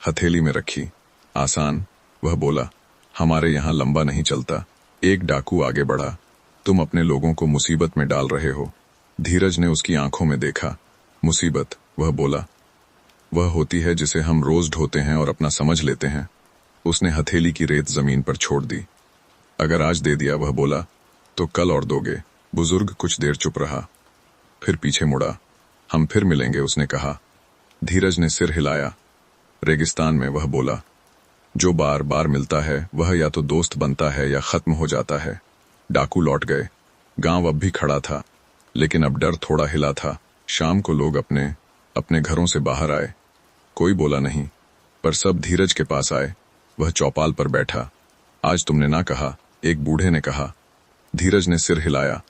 हथेली में रखी। आसान? वह बोला, हमारे यहां लंबा नहीं चलता। एक डाकू आगे बढ़ा, तुम अपने लोगों को मुसीबत में डाल रहे हो। धीरज ने उसकी आंखों में देखा। मुसीबत? वह बोला, वह होती है जिसे हम रोज ढोते हैं और अपना समझ लेते हैं। उसने हथेली की रेत जमीन पर छोड़ दी। अगर आज दे दिया, वह बोला, तो कल और दोगे। बुजुर्ग कुछ देर चुप रहा, फिर पीछे मुड़ा। हम फिर मिलेंगे, उसने कहा। धीरज ने सिर हिलाया। रेगिस्तान में, वह बोला, जो बार बार मिलता है वह या तो दोस्त बनता है या खत्म हो जाता है। डाकू लौट गए। गांव अब भी खड़ा था, लेकिन अब डर थोड़ा हिला था। शाम को लोग अपने अपने घरों से बाहर आए। कोई बोला नहीं, पर सब धीरज के पास आए। वह चौपाल पर बैठा। आज तुमने ना कहा, एक बूढ़े ने कहा। धीरज ने सिर हिलाया।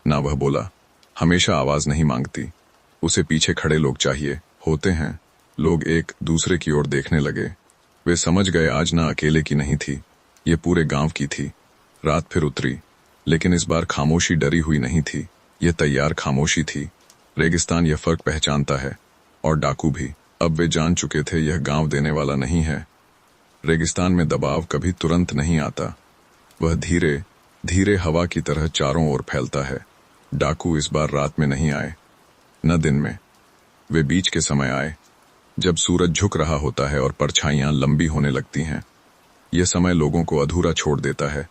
ना, वह बोला, हमेशा आवाज नहीं मांगती, उसे पीछे खड़े लोग चाहिए होते हैं। लोग एक दूसरे की ओर देखने लगे। वे समझ गए आज ना अकेले की नहीं थी, ये पूरे गांव की थी। रात फिर उतरी, लेकिन इस बार खामोशी डरी हुई नहीं थी, ये तैयार खामोशी थी। रेगिस्तान यह फर्क पहचानता है, और डाकू भी। अब वे जान चुके थे यह गांव देने वाला नहीं है। रेगिस्तान में दबाव कभी तुरंत नहीं आता, वह धीरे धीरे हवा की तरह चारों ओर फैलता है। डाकू इस बार रात में नहीं आए, न दिन में। वे बीच के समय आए, जब सूरज झुक रहा होता है और परछाइयां लंबी होने लगती हैं। यह समय लोगों को अधूरा छोड़ देता है।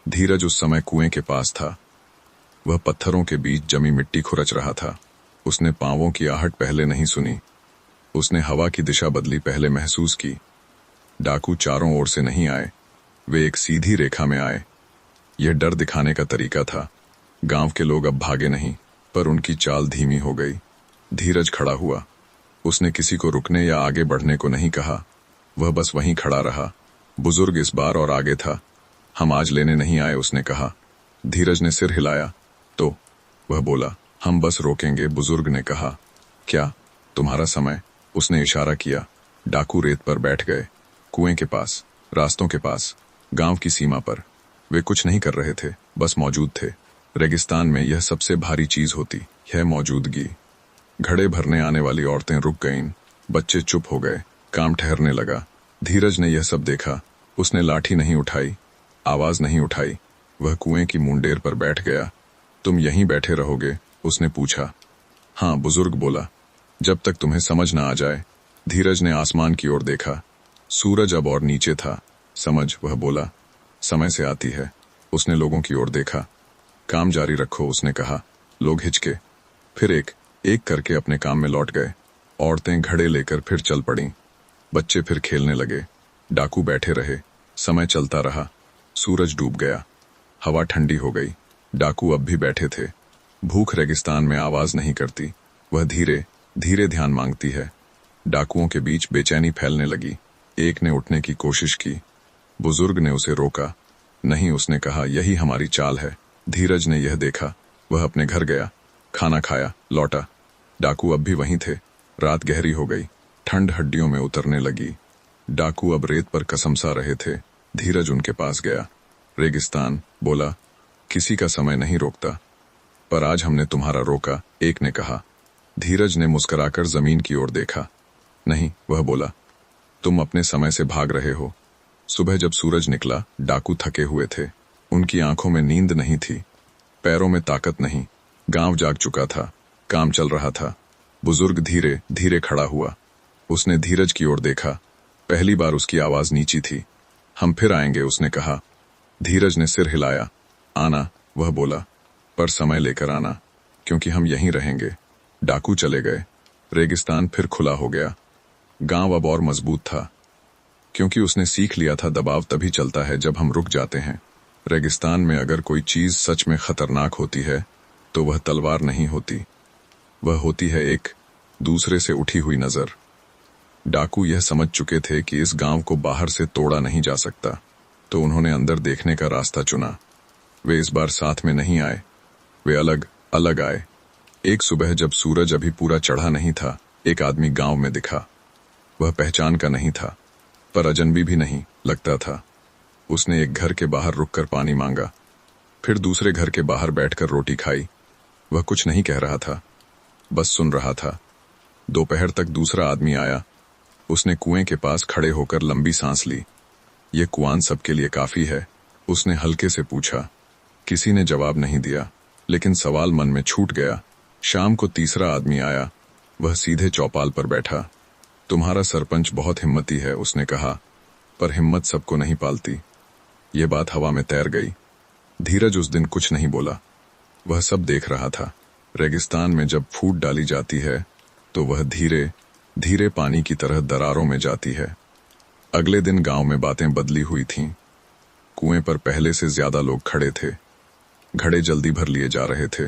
धीरज उस समय कुएं के पास था। वह पत्थरों के बीच जमी मिट्टी खुरच रहा था। उसने पांवों की आहट पहले नहीं सुनी। उसने हवा की दिशा बदली पहले महसूस की। डाकू चारों ओर से नहीं आए, वे एक सीधी रेखा में आए। यह डर दिखाने का तरीका था। गांव के लोग अब भागे नहीं, पर उनकी चाल धीमी हो गई। धीरज खड़ा हुआ। उसने किसी को रुकने या आगे बढ़ने को नहीं कहा, वह बस वहीं खड़ा रहा। बुजुर्ग इस बार और आगे था। हम आज लेने नहीं आए, उसने कहा। धीरज ने सिर हिलाया। तो? वह बोला, हम बस रोकेंगे। बुजुर्ग ने कहा। क्या? तुम्हारा समय? उसने इशारा किया। डाकू रेत पर बैठ गए, कुएं के पास, रास्तों के पास, गांव की सीमा पर। वे कुछ नहीं कर रहे थे, बस मौजूद थे। रेगिस्तान में यह सबसे भारी चीज होती है, मौजूदगी। घड़े भरने आने वाली औरतें रुक गईं, बच्चे चुप हो गए, काम ठहरने लगा। धीरज ने यह सब देखा। उसने लाठी नहीं उठाई, आवाज नहीं उठाई। वह कुएं की मुंडेर पर बैठ गया। तुम यहीं बैठे रहोगे? उसने पूछा। हाँ, बुजुर्ग बोला, जब तक तुम्हें समझ ना आ जाए। धीरज ने आसमान की ओर देखा। सूरज अब और नीचे था। समझ? वह बोला, समय से आती है। उसने लोगों की ओर देखा। काम जारी रखो, उसने कहा। लोग हिचके, फिर एक एक करके अपने काम में लौट गए। औरतें घड़े लेकर फिर चल पड़ीं। बच्चे फिर खेलने लगे। डाकू बैठे रहे। समय चलता रहा। सूरज डूब गया। हवा ठंडी हो गई। डाकू अब भी बैठे थे। भूख रेगिस्तान में आवाज नहीं करती, वह धीरे धीरे ध्यान मांगती है। डाकुओं के बीच बेचैनी फैलने लगी। एक ने उठने की कोशिश की। बुजुर्ग ने उसे रोका। नहीं, उसने कहा, यही हमारी चाल है। धीरज ने यह देखा। वह अपने घर गया, खाना खाया, लौटा। डाकू अब भी वहीं थे। रात गहरी हो गई, ठंड हड्डियों में उतरने लगी। डाकू अब रेत पर कसमसा रहे थे। धीरज उनके पास गया। रेगिस्तान, बोला, किसी का समय नहीं रोकता, पर आज हमने तुम्हारा रोका, एक ने कहा। धीरज ने मुस्कुराकर जमीन की ओर देखा। नहीं, वह बोला, तुम अपने समय से भाग रहे हो। सुबह जब सूरज निकला, डाकू थके हुए थे। उनकी आंखों में नींद नहीं थी, पैरों में ताकत नहीं। गांव जाग चुका था, काम चल रहा था। बुजुर्ग धीरे धीरे खड़ा हुआ। उसने धीरज की ओर देखा। पहली बार उसकी आवाज नीची थी। हम फिर आएंगे, उसने कहा। धीरज ने सिर हिलाया। आना, वह बोला, पर समय लेकर आना, क्योंकि हम यहीं रहेंगे। डाकू चले गए। रेगिस्तान फिर खुला हो गया। गांव अब और मजबूत था, क्योंकि उसने सीख लिया था दबाव तभी चलता है जब हम रुक जाते हैं। रेगिस्तान में अगर कोई चीज सच में खतरनाक होती है, तो वह तलवार नहीं होती, वह होती है एक दूसरे से उठी हुई नजर। डाकू यह समझ चुके थे कि इस गांव को बाहर से तोड़ा नहीं जा सकता, तो उन्होंने अंदर देखने का रास्ता चुना। वे इस बार साथ में नहीं आए, वे अलग अलग आए। एक सुबह जब सूरज अभी पूरा चढ़ा नहीं था, एक आदमी गांव में दिखा। वह पहचान का नहीं था, पर अजनबी भी नहीं लगता था। उसने एक घर के बाहर रुककर पानी मांगा, फिर दूसरे घर के बाहर बैठकर रोटी खाई। वह कुछ नहीं कह रहा था, बस सुन रहा था। दोपहर तक दूसरा आदमी आया। उसने कुएं के पास खड़े होकर लंबी सांस ली। ये कुआं सबके लिए काफी है? उसने हल्के से पूछा। किसी ने जवाब नहीं दिया, लेकिन सवाल मन में छूट गया। शाम को तीसरा आदमी आया। वह सीधे चौपाल पर बैठा। तुम्हारा सरपंच बहुत हिम्मती है, उसने कहा, पर हिम्मत सबको नहीं पालती। ये बात हवा में तैर गई। धीरज उस दिन कुछ नहीं बोला। वह सब देख रहा था। रेगिस्तान में जब फूट डाली जाती है तो वह धीरे धीरे पानी की तरह दरारों में जाती है। अगले दिन गांव में बातें बदली हुई थीं। कुएं पर पहले से ज्यादा लोग खड़े थे। घड़े जल्दी भर लिए जा रहे थे।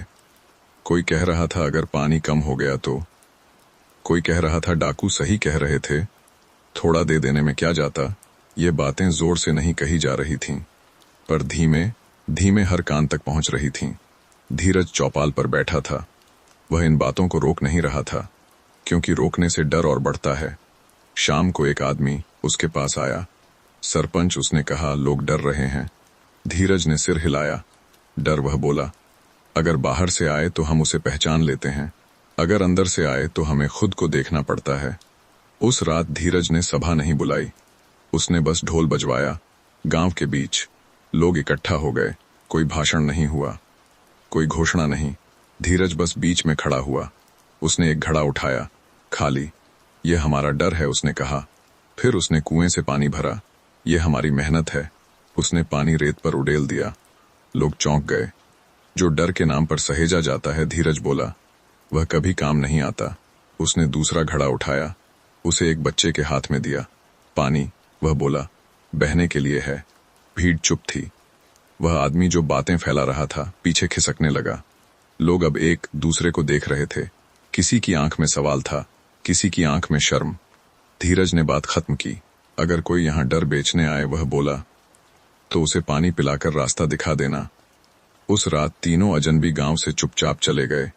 कोई कह रहा था अगर पानी कम हो गया तो, कोई कह रहा था डाकू सही कह रहे थे, थोड़ा दे देने में क्या जाता। ये बातें जोर से नहीं कही जा रही थीं, पर धीमे धीमे हर कान तक पहुंच रही थीं। धीरज चौपाल पर बैठा था। वह इन बातों को रोक नहीं रहा था, क्योंकि रोकने से डर और बढ़ता है। शाम को एक आदमी उसके पास आया। सरपंच, उसने कहा, लोग डर रहे हैं। धीरज ने सिर हिलाया। डर? वह बोला, अगर बाहर से आए तो हम उसे पहचान लेते हैं, अगर अंदर से आए तो हमें खुद को देखना पड़ता है। उस रात धीरज ने सभा नहीं बुलाई। उसने बस ढोल बजवाया। गांव के बीच लोग इकट्ठा हो गए। कोई भाषण नहीं हुआ, कोई घोषणा नहीं। धीरज बस बीच में खड़ा हुआ। उसने एक घड़ा उठाया, खाली। यह हमारा डर है, उसने कहा। फिर उसने कुएं से पानी भरा। यह हमारी मेहनत है। उसने पानी रेत पर उड़ेल दिया। लोग चौंक गए। जो डर के नाम पर सहेजा जाता है, धीरज बोला, वह कभी काम नहीं आता। उसने दूसरा घड़ा उठाया, उसे एक बच्चे के हाथ में दिया। पानी, वह बोला, बहने के लिए है। भीड़ चुप थी। वह आदमी जो बातें फैला रहा था पीछे खिसकने लगा। लोग अब एक दूसरे को देख रहे थे। किसी की आंख में सवाल था, किसी की आंख में शर्म। धीरज ने बात खत्म की। अगर कोई यहां डर बेचने आए, वह बोला, तो उसे पानी पिलाकर रास्ता दिखा देना। उस रात तीनों अजनबी गांव से चुपचाप चले गए।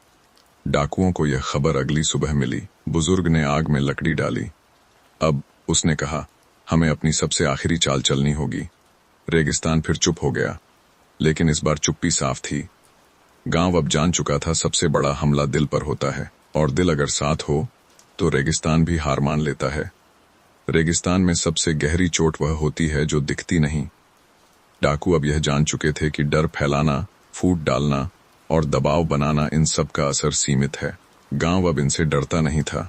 डाकुओं को यह खबर अगली सुबह मिली। बुजुर्ग ने आग में लकड़ी डाली। अब, उसने कहा, हमें अपनी सबसे आखिरी चाल चलनी होगी। रेगिस्तान फिर चुप हो गया, लेकिन इस बार चुप्पी साफ थी। गांव अब जान चुका था सबसे बड़ा हमला दिल पर होता है, और दिल अगर साथ हो तो रेगिस्तान भी हार मान लेता है। रेगिस्तान में सबसे गहरी चोट वह होती है जो दिखती नहीं। डाकू अब यह जान चुके थे कि डर फैलाना, फूट डालना और दबाव बनाना, इन सब का असर सीमित है। गांव अब इनसे डरता नहीं था,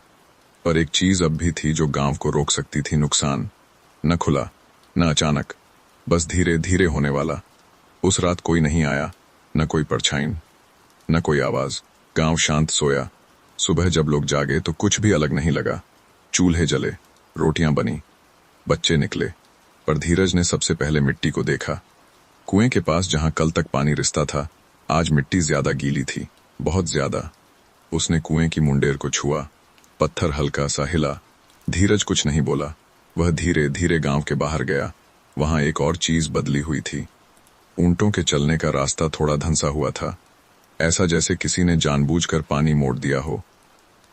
पर एक चीज अब भी थी जो गांव को रोक सकती थी, नुकसान। न खुला, न अचानक, बस धीरे धीरे होने वाला। उस रात कोई नहीं आया, न कोई परछाई, न कोई आवाज। गांव शांत सोया। सुबह जब लोग जागे तो कुछ भी अलग नहीं लगा। चूल्हे जले, रोटियां बनी, बच्चे निकले, पर धीरज ने सबसे पहले मिट्टी को देखा। कुएं के पास जहां कल तक पानी रिसता था, आज मिट्टी ज्यादा गीली थी, बहुत ज्यादा। उसने कुएं की मुंडेर को छुआ। पत्थर हल्का सा हिला। धीरज कुछ नहीं बोला। वह धीरे धीरे गांव के बाहर गया। वहां एक और चीज बदली हुई थी। ऊंटों के चलने का रास्ता थोड़ा धंसा हुआ था, ऐसा जैसे किसी ने जानबूझकर पानी मोड़ दिया हो।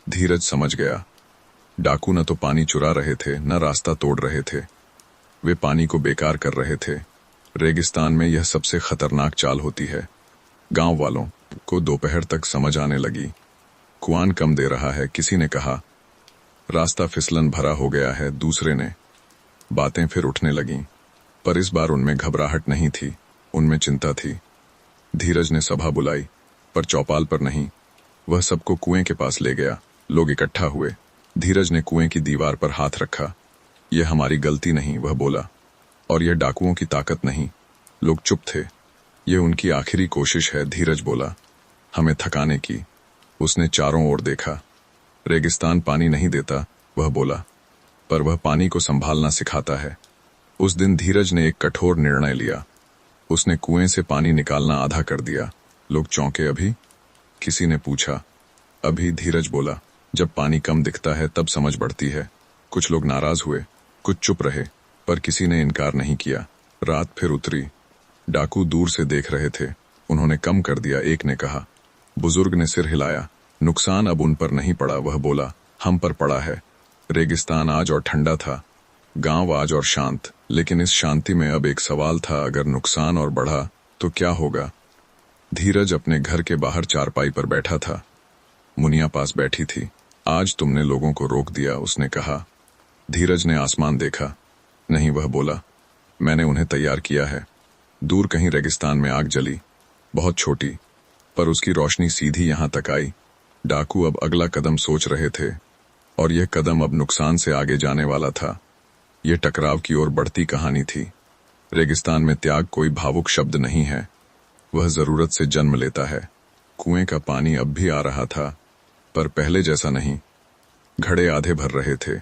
धीरज समझ गया, डाकू न तो पानी चुरा रहे थे, न रास्ता तोड़ रहे थे। वे पानी को बेकार कर रहे थे। रेगिस्तान में यह सबसे खतरनाक चाल होती है। गांव वालों को दोपहर तक समझ आने लगी। कुआं कम दे रहा है, किसी ने कहा। रास्ता फिसलन भरा हो गया है, दूसरे ने। बातें फिर उठने लगीं, पर इस बार उनमें घबराहट नहीं थी, उनमें चिंता थी। धीरज ने सभा बुलाई, पर चौपाल पर नहीं। वह सबको कुएं के पास ले गया। लोग इकट्ठा हुए। धीरज ने कुएं की दीवार पर हाथ रखा। यह हमारी गलती नहीं, वह बोला, और यह डाकुओं की ताकत नहीं। लोग चुप थे। यह उनकी आखिरी कोशिश है, धीरज बोला, हमें थकाने की। उसने चारों ओर देखा। रेगिस्तान पानी नहीं देता, वह बोला, पर वह पानी को संभालना सिखाता है। उस दिन धीरज ने एक कठोर निर्णय लिया। उसने कुएं से पानी निकालना आधा कर दिया। लोग चौंके। अभी? किसी ने पूछा। अभी, धीरज बोला, जब पानी कम दिखता है तब समझ बढ़ती है। कुछ लोग नाराज हुए, कुछ चुप रहे, पर किसी ने इनकार नहीं किया। रात फिर उतरी। डाकू दूर से देख रहे थे। उन्होंने कम कर दिया, एक ने कहा। बुजुर्ग ने सिर हिलाया। नुकसान अब उन पर नहीं पड़ा, वह बोला, हम पर पड़ा है। रेगिस्तान आज और ठंडा था, गांव आज और शांत, लेकिन इस शांति में अब एक सवाल था, अगर नुकसान और बढ़ा तो क्या होगा। धीरज अपने घर के बाहर चारपाई पर बैठा था। मुनिया पास बैठी थी। आज तुमने लोगों को रोक दिया, उसने कहा। धीरज ने आसमान देखा। नहीं, वह बोला, मैंने उन्हें तैयार किया है। दूर कहीं रेगिस्तान में आग जली, बहुत छोटी, पर उसकी रोशनी सीधी यहां तक आई। डाकू अब अगला कदम सोच रहे थे, और यह कदम अब नुकसान से आगे जाने वाला था। यह टकराव की ओर बढ़ती कहानी थी। रेगिस्तान में त्याग कोई भावुक शब्द नहीं है, वह जरूरत से जन्म लेता है। कुएं का पानी अब भी आ रहा था, पर पहले जैसा नहीं। घड़े आधे भर रहे थे,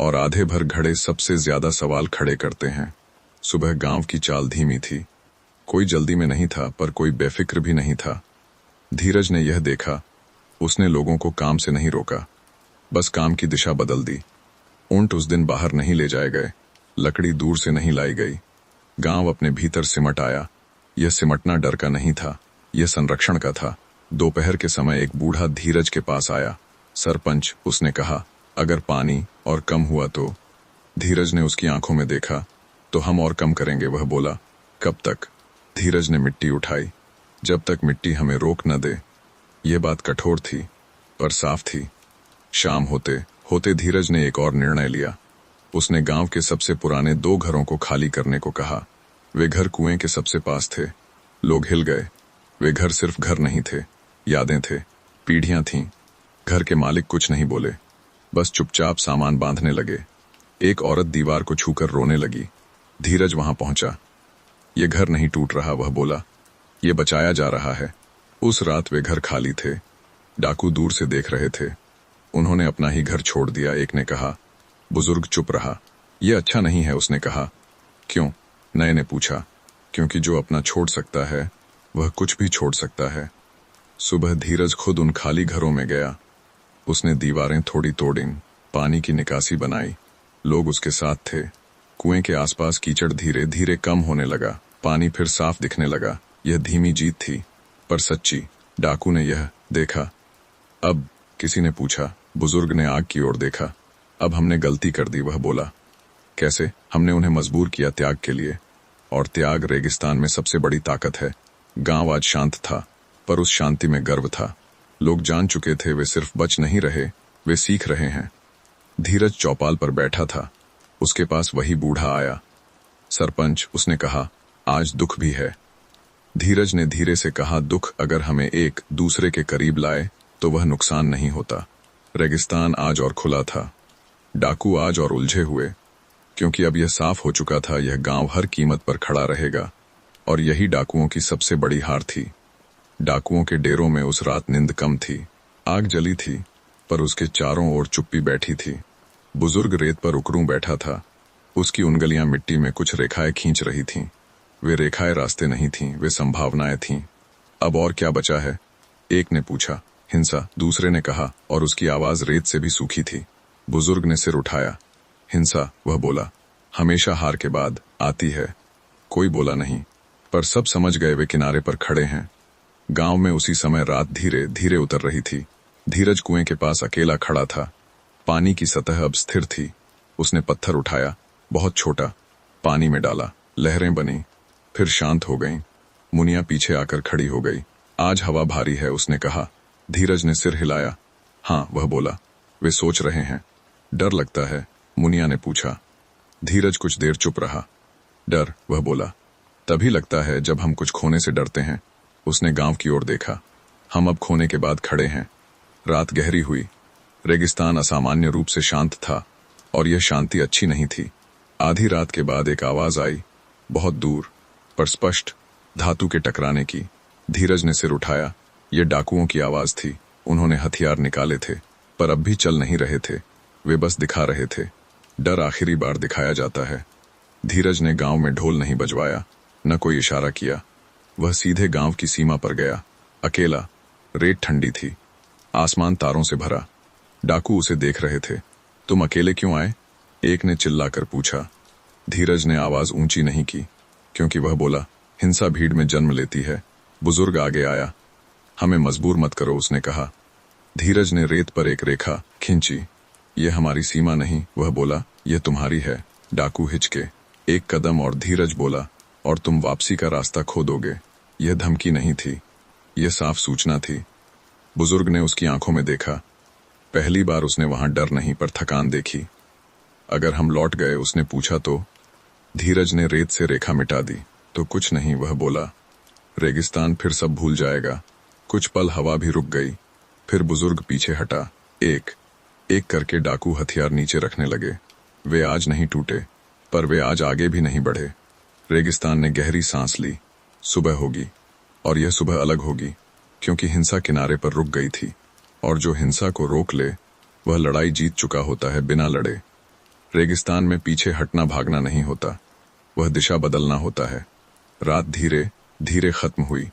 और आधे भर घड़े सबसे ज्यादा सवाल खड़े करते हैं। सुबह गांव की चाल धीमी थी। कोई जल्दी में नहीं था, पर कोई बेफिक्र भी नहीं था। धीरज ने यह देखा। उसने लोगों को काम से नहीं रोका, बस काम की दिशा बदल दी। ऊंट उस दिन बाहर नहीं ले जाए गए, लकड़ी दूर से नहीं लाई गई। गांव अपने भीतर सिमट आया। यह सिमटना डर का नहीं था, यह संरक्षण का था। दोपहर के समय एक बूढ़ा धीरज के पास आया। सरपंच, उसने कहा, अगर पानी और कम हुआ तो। धीरज ने उसकी आंखों में देखा। तो हम और कम करेंगे, वह बोला। कब तक? धीरज ने मिट्टी उठाई। जब तक मिट्टी हमें रोक न दे। यह बात कठोर थी, पर साफ थी। शाम होते होते धीरज ने एक और निर्णय लिया। उसने गांव के सबसे पुराने 2 घरों को खाली करने को कहा। वे घर कुएं के सबसे पास थे। लोग हिल गए। वे घर सिर्फ घर नहीं थे, यादें थे, पीढ़ियां थीं। घर के मालिक कुछ नहीं बोले, बस चुपचाप सामान बांधने लगे। एक औरत दीवार को छूकर रोने लगी। धीरज वहां पहुंचा। ये घर नहीं टूट रहा, वह बोला, ये बचाया जा रहा है। उस रात वे घर खाली थे। डाकू दूर से देख रहे थे। उन्होंने अपना ही घर छोड़ दिया, एक ने कहा। बुजुर्ग चुप रहा। यह अच्छा नहीं है, उसने कहा। क्यों? नए ने पूछा। क्योंकि जो अपना छोड़ सकता है, वह कुछ भी छोड़ सकता है। सुबह धीरज खुद उन खाली घरों में गया। उसने दीवारें थोड़ी तोड़ी, पानी की निकासी बनाई। लोग उसके साथ थे। कुएं के आसपास कीचड़ धीरे धीरे कम होने लगा। पानी फिर साफ दिखने लगा। यह धीमी जीत थी, पर सच्ची। डाकू ने यह देखा। अब? किसी ने पूछा। बुजुर्ग ने आग की ओर देखा। अब हमने गलती कर दी, वह बोला। कैसे? हमने उन्हें मजबूर किया त्याग के लिए, और त्याग रेगिस्तान में सबसे बड़ी ताकत है। गांव आज शांत था, पर उस शांति में गर्व था। लोग जान चुके थे वे सिर्फ बच नहीं रहे, वे सीख रहे हैं। धीरज चौपाल पर बैठा था। उसके पास वही बूढ़ा आया। सरपंच, उसने कहा, आज दुख भी है। धीरज ने धीरे से कहा, दुख अगर हमें एक दूसरे के करीब लाए तो वह नुकसान नहीं होता। रेगिस्तान आज और खुला था। डाकू आज और उलझे हुए, क्योंकि अब यह साफ हो चुका था, यह गांव हर कीमत पर खड़ा रहेगा। और यही डाकुओं की सबसे बड़ी हार थी। डाकुओं के डेरों में उस रात नींद कम थी। आग जली थी, पर उसके चारों ओर चुप्पी बैठी थी। बुजुर्ग रेत पर उकड़ू बैठा था। उसकी उंगलियां मिट्टी में कुछ रेखाएं खींच रही थीं। वे रेखाएं रास्ते नहीं थीं, वे संभावनाएं थीं। अब और क्या बचा है? एक ने पूछा। हिंसा, दूसरे ने कहा, और उसकी आवाज रेत से भी सूखी थी। बुजुर्ग ने सिर उठाया। हिंसा, वह बोला, हमेशा हार के बाद आती है। कोई बोला नहीं, पर सब समझ गए वे किनारे पर खड़े हैं। गांव में उसी समय रात धीरे धीरे उतर रही थी। धीरज कुएं के पास अकेला खड़ा था। पानी की सतह अब स्थिर थी। उसने पत्थर उठाया, बहुत छोटा, पानी में डाला। लहरें बनी, फिर शांत हो गईं। मुनिया पीछे आकर खड़ी हो गई। आज हवा भारी है, उसने कहा। धीरज ने सिर हिलाया। हाँ, वह बोला। वे सोच रहे हैं। डर लगता है? मुनिया ने पूछा। धीरज कुछ देर चुप रहा। डर, वह बोला, तभी लगता है जब हम कुछ खोने से डरते हैं। उसने गांव की ओर देखा। हम अब खोने के बाद खड़े हैं। रात गहरी हुई। रेगिस्तान असामान्य रूप से शांत था, और यह शांति अच्छी नहीं थी। आधी रात के बाद एक आवाज आई, बहुत दूर पर स्पष्ट, धातु के टकराने की। धीरज ने सिर उठाया। यह डाकुओं की आवाज थी। उन्होंने हथियार निकाले थे, पर अब भी चल नहीं रहे थे। वे बस दिखा रहे थे। डर आखिरी बार दिखाया जाता है। धीरज ने गांव में ढोल नहीं बजवाया, न कोई इशारा किया। वह सीधे गांव की सीमा पर गया, अकेला। रेत ठंडी थी, आसमान तारों से भरा। डाकू उसे देख रहे थे। तुम अकेले क्यों आए? एक ने चिल्लाकर पूछा। धीरज ने आवाज ऊंची नहीं की, क्योंकि वह बोला, हिंसा भीड़ में जन्म लेती है। बुजुर्ग आगे आया। हमें मजबूर मत करो, उसने कहा। धीरज ने रेत पर एक रेखा खींची। ये हमारी सीमा नहीं, वह बोला, यह तुम्हारी है। डाकू हिचके। एक कदम और धीरज बोला, और तुम वापसी का रास्ता खो दोगे। यह धमकी नहीं थी, यह साफ सूचना थी। बुजुर्ग ने उसकी आंखों में देखा। पहली बार उसने वहां डर नहीं पर थकान देखी। अगर हम लौट गए, उसने पूछा तो? धीरज ने रेत से रेखा मिटा दी। तो कुछ नहीं, वह बोला। रेगिस्तान फिर सब भूल जाएगा। कुछ पल हवा भी रुक गई। फिर बुजुर्ग पीछे हटा। एक एक करके डाकू हथियार नीचे रखने लगे। वे आज नहीं टूटे, पर वे आज आगे भी नहीं बढ़े। रेगिस्तान ने गहरी सांस ली। सुबह होगी, और यह सुबह अलग होगी, क्योंकि हिंसा किनारे पर रुक गई थी, और जो हिंसा को रोक ले वह लड़ाई जीत चुका होता है बिना लड़े। रेगिस्तान में पीछे हटना भागना नहीं होता, वह दिशा बदलना होता है। रात धीरे धीरे खत्म हुई।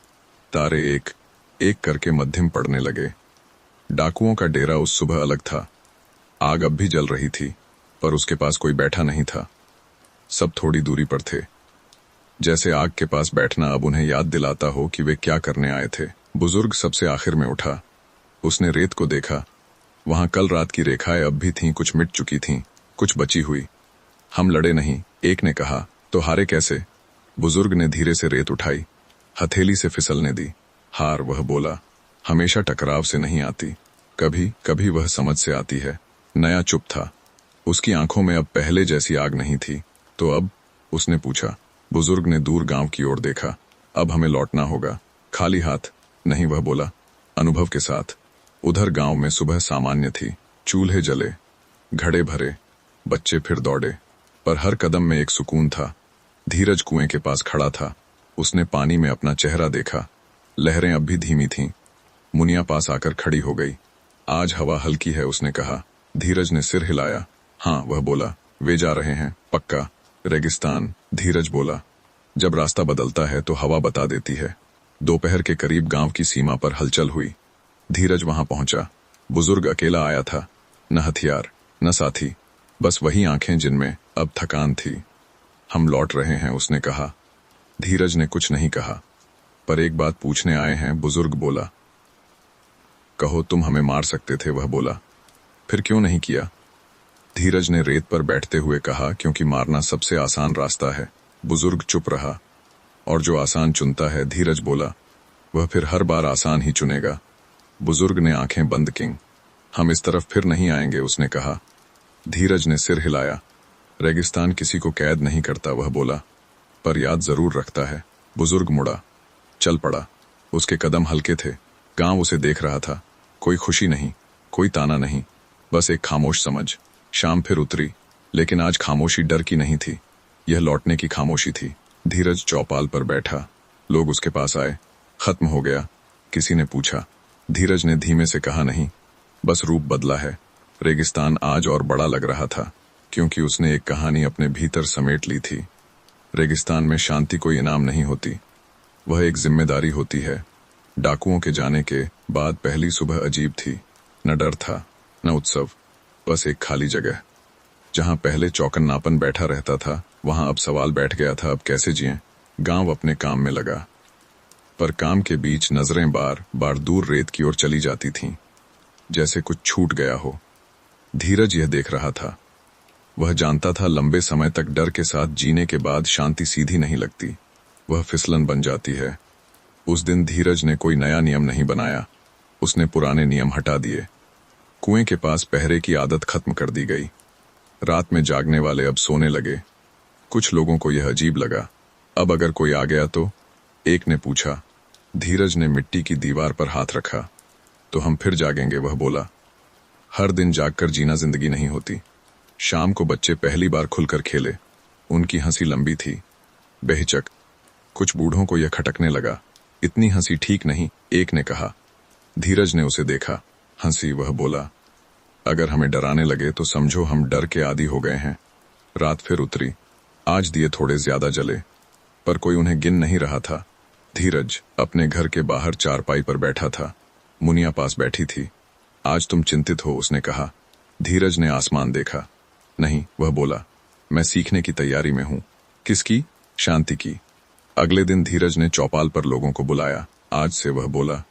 तारे एक एक करके मध्यम पड़ने लगे। डाकुओं का डेरा उस सुबह अलग था। आग अब भी जल रही थी, पर उसके पास कोई बैठा नहीं था। सब थोड़ी दूरी पर थे, जैसे आग के पास बैठना अब उन्हें याद दिलाता हो कि वे क्या करने आए थे। बुजुर्ग सबसे आखिर में उठा। उसने रेत को देखा। वहां कल रात की रेखाएं अब भी थीं, कुछ मिट चुकी थीं, कुछ बची हुई। हम लड़े नहीं, एक ने कहा। तो हारे कैसे? बुजुर्ग ने धीरे से रेत उठाई, हथेली से फिसलने दी। हार, वह बोला, हमेशा टकराव से नहीं आती, कभी कभी वह समझ से आती है। नया चुप था। उसकी आंखों में अब पहले जैसी आग नहीं थी। तो अब? उसने पूछा। बुजुर्ग ने दूर गांव की ओर देखा। अब हमें लौटना होगा। खाली हाथ नहीं, वह बोला, अनुभव के साथ। उधर गांव में सुबह सामान्य थी। चूल्हे जले, घड़े भरे, बच्चे फिर दौड़े, पर हर कदम में एक सुकून था। धीरज कुएं के पास खड़ा था। उसने पानी में अपना चेहरा देखा। लहरें अब भी धीमी थीं। मुनिया पास आकर खड़ी हो गई। आज हवा हल्की है, उसने कहा। धीरज ने सिर हिलाया। हाँ, वह बोला, वे जा रहे हैं, पक्का। रेगिस्तान, धीरज बोला। जब रास्ता बदलता है तो हवा बता देती है। दोपहर के करीब गांव की सीमा पर हलचल हुई। धीरज वहां पहुंचा। बुजुर्ग अकेला आया था, न हथियार न साथी, बस वही आंखें जिनमें अब थकान थी। हम लौट रहे हैं, उसने कहा। धीरज ने कुछ नहीं कहा। पर एक बात पूछने आए हैं, बुजुर्ग बोला। कहो, तुम हमें मार सकते थे, वह बोला। फिर क्यों नहीं किया? धीरज ने रेत पर बैठते हुए कहा, क्योंकि मारना सबसे आसान रास्ता है। बुजुर्ग चुप रहा। और जो आसान चुनता है, धीरज बोला, वह फिर हर बार आसान ही चुनेगा। बुजुर्ग ने आंखें बंद की। हम इस तरफ फिर नहीं आएंगे, उसने कहा। धीरज ने सिर हिलाया। रेगिस्तान किसी को कैद नहीं करता, वह बोला, पर याद जरूर रखता है। बुजुर्ग मुड़ा, चल पड़ा। उसके कदम हल्के थे। गांव उसे देख रहा था। कोई खुशी नहीं, कोई ताना नहीं, बस एक खामोश समझ। शाम फिर उतरी, लेकिन आज खामोशी डर की नहीं थी, यह लौटने की खामोशी थी। धीरज चौपाल पर बैठा। लोग उसके पास आए। खत्म हो गया, किसी ने पूछा। धीरज ने धीमे से कहा, नहीं, बस रूप बदला है। रेगिस्तान आज और बड़ा लग रहा था, क्योंकि उसने एक कहानी अपने भीतर समेट ली थी। रेगिस्तान में शांति कोई इनाम नहीं होती, वह एक जिम्मेदारी होती है। डाकुओं के जाने के बाद पहली सुबह अजीब थी। न डर था, न उत्सव, बस एक खाली जगह। जहां पहले चौकन्नापन बैठा रहता था, वहां अब सवाल बैठ गया था, अब कैसे जिएं? गांव अपने काम में लगा, पर काम के बीच नजरें बार बार दूर रेत की ओर चली जाती थीं, जैसे कुछ छूट गया हो। धीरज यह देख रहा था। वह जानता था लंबे समय तक डर के साथ जीने के बाद शांति सीधी नहीं लगती, वह फिसलन बन जाती है। उस दिन धीरज ने कोई नया नियम नहीं बनाया, उसने पुराने नियम हटा दिए। कुएं के पास पहरे की आदत खत्म कर दी गई। रात में जागने वाले अब सोने लगे। कुछ लोगों को यह अजीब लगा। अब अगर कोई आ गया तो? एक ने पूछा। धीरज ने मिट्टी की दीवार पर हाथ रखा। तो हम फिर जागेंगे, वह बोला। हर दिन जागकर जीना जिंदगी नहीं होती। शाम को बच्चे पहली बार खुलकर खेले। उनकी हंसी लंबी थी, बेहिचक। कुछ बूढ़ों को यह खटकने लगा, इतनी हंसी ठीक नहीं, एक ने कहा। धीरज ने उसे देखा। हंसी, वह बोला। अगर हमें डराने लगे तो समझो हम डर के आदी हो गए हैं। रात फिर उतरी। आज दिए थोड़े ज्यादा जले, पर कोई उन्हें गिन नहीं रहा था। धीरज अपने घर के बाहर चारपाई पर बैठा था। मुनिया पास बैठी थी। आज तुम चिंतित हो, उसने कहा। धीरज ने आसमान देखा। नहीं, वह बोला, मैं सीखने की तैयारी में हूं। किसकी? शांति की। अगले दिन धीरज ने चौपाल पर लोगों को बुलाया। आज से वह बोला,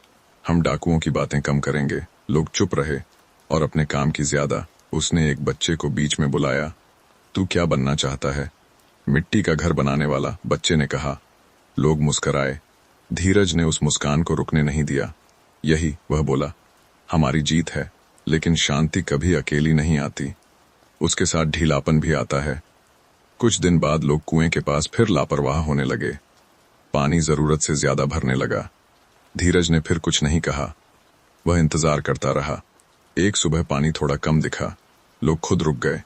हम डाकुओं की बातें कम करेंगे। लोग चुप रहे और अपने काम की ज्यादा। उसने एक बच्चे को बीच में बुलाया। तू क्या बनना चाहता है? मिट्टी का घर बनाने वाला, बच्चे ने कहा। लोग मुस्कराए। धीरज ने उस मुस्कान को रुकने नहीं दिया। यही, वह बोला, हमारी जीत है। लेकिन शांति कभी अकेली नहीं आती, उसके साथ ढीलापन भी आता है। कुछ दिन बाद लोग कुएं के पास फिर लापरवाह होने लगे। पानी जरूरत से ज्यादा भरने लगा। धीरज ने फिर कुछ नहीं कहा। वह इंतजार करता रहा। एक सुबह पानी थोड़ा कम दिखा। लोग खुद रुक गए।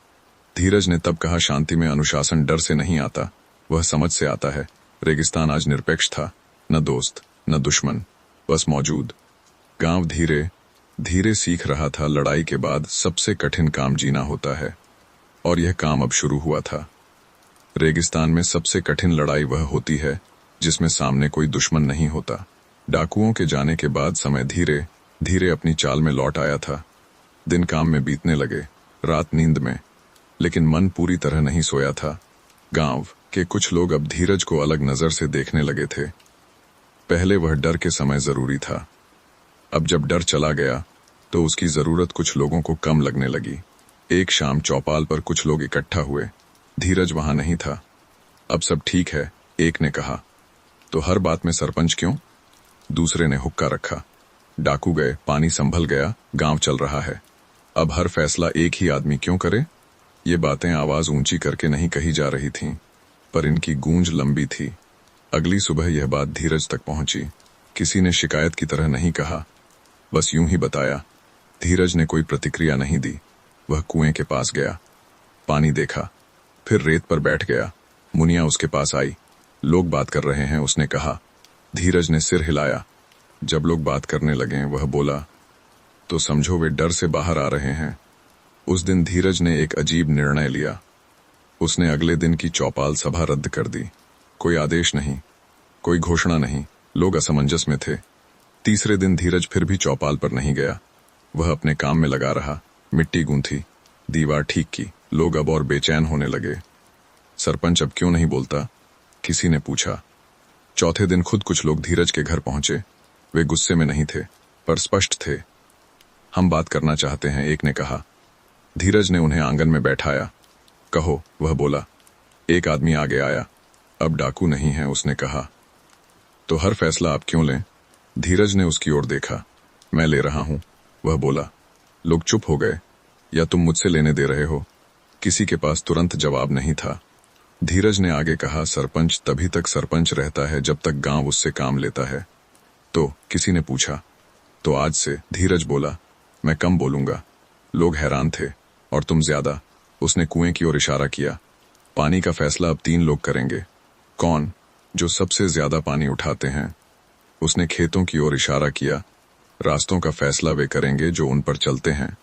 धीरज ने तब कहा, शांति में अनुशासन डर से नहीं आता, वह समझ से आता है। रेगिस्तान आज निरपेक्ष था, न दोस्त न दुश्मन, बस मौजूद। गांव धीरे धीरे सीख रहा था, लड़ाई के बाद सबसे कठिन काम जीना होता है। और यह काम अब शुरू हुआ था। रेगिस्तान में सबसे कठिन लड़ाई वह होती है जिसमें सामने कोई दुश्मन नहीं होता। डाकुओं के जाने के बाद समय धीरे धीरे अपनी चाल में लौट आया था। दिन काम में बीतने लगे, रात नींद में, लेकिन मन पूरी तरह नहीं सोया था। गांव के कुछ लोग अब धीरज को अलग नजर से देखने लगे थे। पहले वह डर के समय जरूरी था, अब जब डर चला गया तो उसकी जरूरत कुछ लोगों को कम लगने लगी। एक शाम चौपाल पर कुछ लोग इकट्ठा हुए। धीरज वहां नहीं था। अब सब ठीक है, एक ने कहा। तो हर बात में सरपंच क्यों? दूसरे ने हुक्का रखा। डाकू गए, पानी संभल गया, गांव चल रहा है। अब हर फैसला एक ही आदमी क्यों करे? ये बातें आवाज ऊंची करके नहीं कही जा रही थीं, पर इनकी गूंज लंबी थी। अगली सुबह यह बात धीरज तक पहुंची। किसी ने शिकायत की तरह नहीं कहा, बस यूं ही बताया। धीरज ने कोई प्रतिक्रिया नहीं दी। वह कुएं के पास गया, पानी देखा, फिर रेत पर बैठ गया। मुनिया उसके पास आई। लोग बात कर रहे हैं, उसने कहा। धीरज ने सिर हिलाया। जब लोग बात करने लगे वह बोला, तो समझो वे डर से बाहर आ रहे हैं। उस दिन धीरज ने एक अजीब निर्णय लिया। उसने अगले दिन की चौपाल सभा रद्द कर दी। कोई आदेश नहीं, कोई घोषणा नहीं, लोग असमंजस में थे। तीसरे दिन धीरज फिर भी चौपाल पर नहीं गया। वह अपने काम में लगा रहा। मिट्टी गूंथी, दीवार ठीक की। लोग अब और बेचैन होने लगे। सरपंच अब क्यों नहीं बोलता? किसी ने पूछा। चौथे दिन खुद कुछ लोग धीरज के घर पहुंचे। वे गुस्से में नहीं थे, पर स्पष्ट थे। हम बात करना चाहते हैं, एक ने कहा। धीरज ने उन्हें आंगन में बैठाया। कहो, वह बोला। एक आदमी आगे आया। अब डाकू नहीं है, उसने कहा। तो हर फैसला आप क्यों लें? धीरज ने उसकी ओर देखा। मैं ले रहा हूं, वह बोला। लोग चुप हो गए। या तुम मुझसे लेने दे रहे हो? किसी के पास तुरंत जवाब नहीं था। धीरज ने आगे कहा, सरपंच तभी तक सरपंच रहता है जब तक गांव उससे काम लेता है। तो किसी ने पूछा। तो आज से, धीरज बोला, मैं कम बोलूंगा। लोग हैरान थे। और तुम ज्यादा। उसने कुएं की ओर इशारा किया। पानी का फैसला अब 3 लोग करेंगे। कौन? जो सबसे ज्यादा पानी उठाते हैं। उसने खेतों की ओर इशारा किया। रास्तों का फैसला वे करेंगे जो उन पर चलते हैं।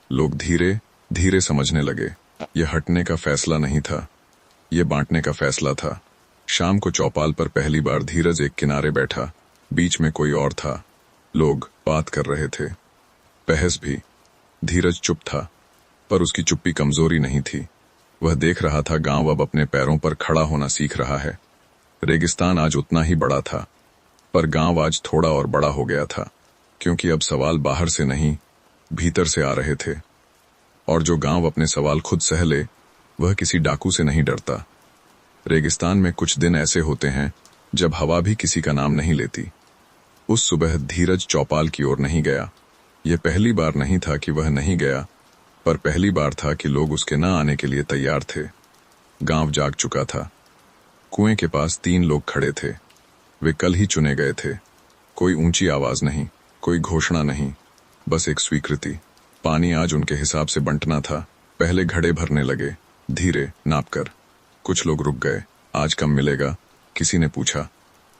लोग धीरे धीरे समझने लगे। यह हटने का फैसला नहीं था, यह बांटने का फैसला था। शाम को चौपाल पर पहली बार धीरज एक किनारे बैठा। बीच में कोई और था। लोग बात कर रहे थे, बहस भी। धीरज चुप था, पर उसकी चुप्पी कमजोरी नहीं थी। वह देख रहा था गांव अब अपने पैरों पर खड़ा होना सीख रहा है। रेगिस्तान आज उतना ही बड़ा था, पर गांव आज थोड़ा और बड़ा हो गया था, क्योंकि अब सवाल बाहर से नहीं, भीतर से आ रहे थे। और जो गांव अपने सवाल खुद सह ले, वह किसी डाकू से नहीं डरता। रेगिस्तान में कुछ दिन ऐसे होते हैं जब हवा भी किसी का नाम नहीं लेती। उस सुबह धीरज चौपाल की ओर नहीं गया। यह पहली बार नहीं था कि वह नहीं गया, पर पहली बार था कि लोग उसके न आने के लिए तैयार थे। गांव जाग चुका था। कुएं के पास 3 लोग खड़े थे। वे कल ही चुने गए थे। कोई ऊंची आवाज नहीं, कोई घोषणा नहीं, बस एक स्वीकृति। पानी आज उनके हिसाब से बंटना था। पहले घड़े भरने लगे, धीरे नापकर। कुछ लोग रुक गए। आज कम मिलेगा? किसी ने पूछा।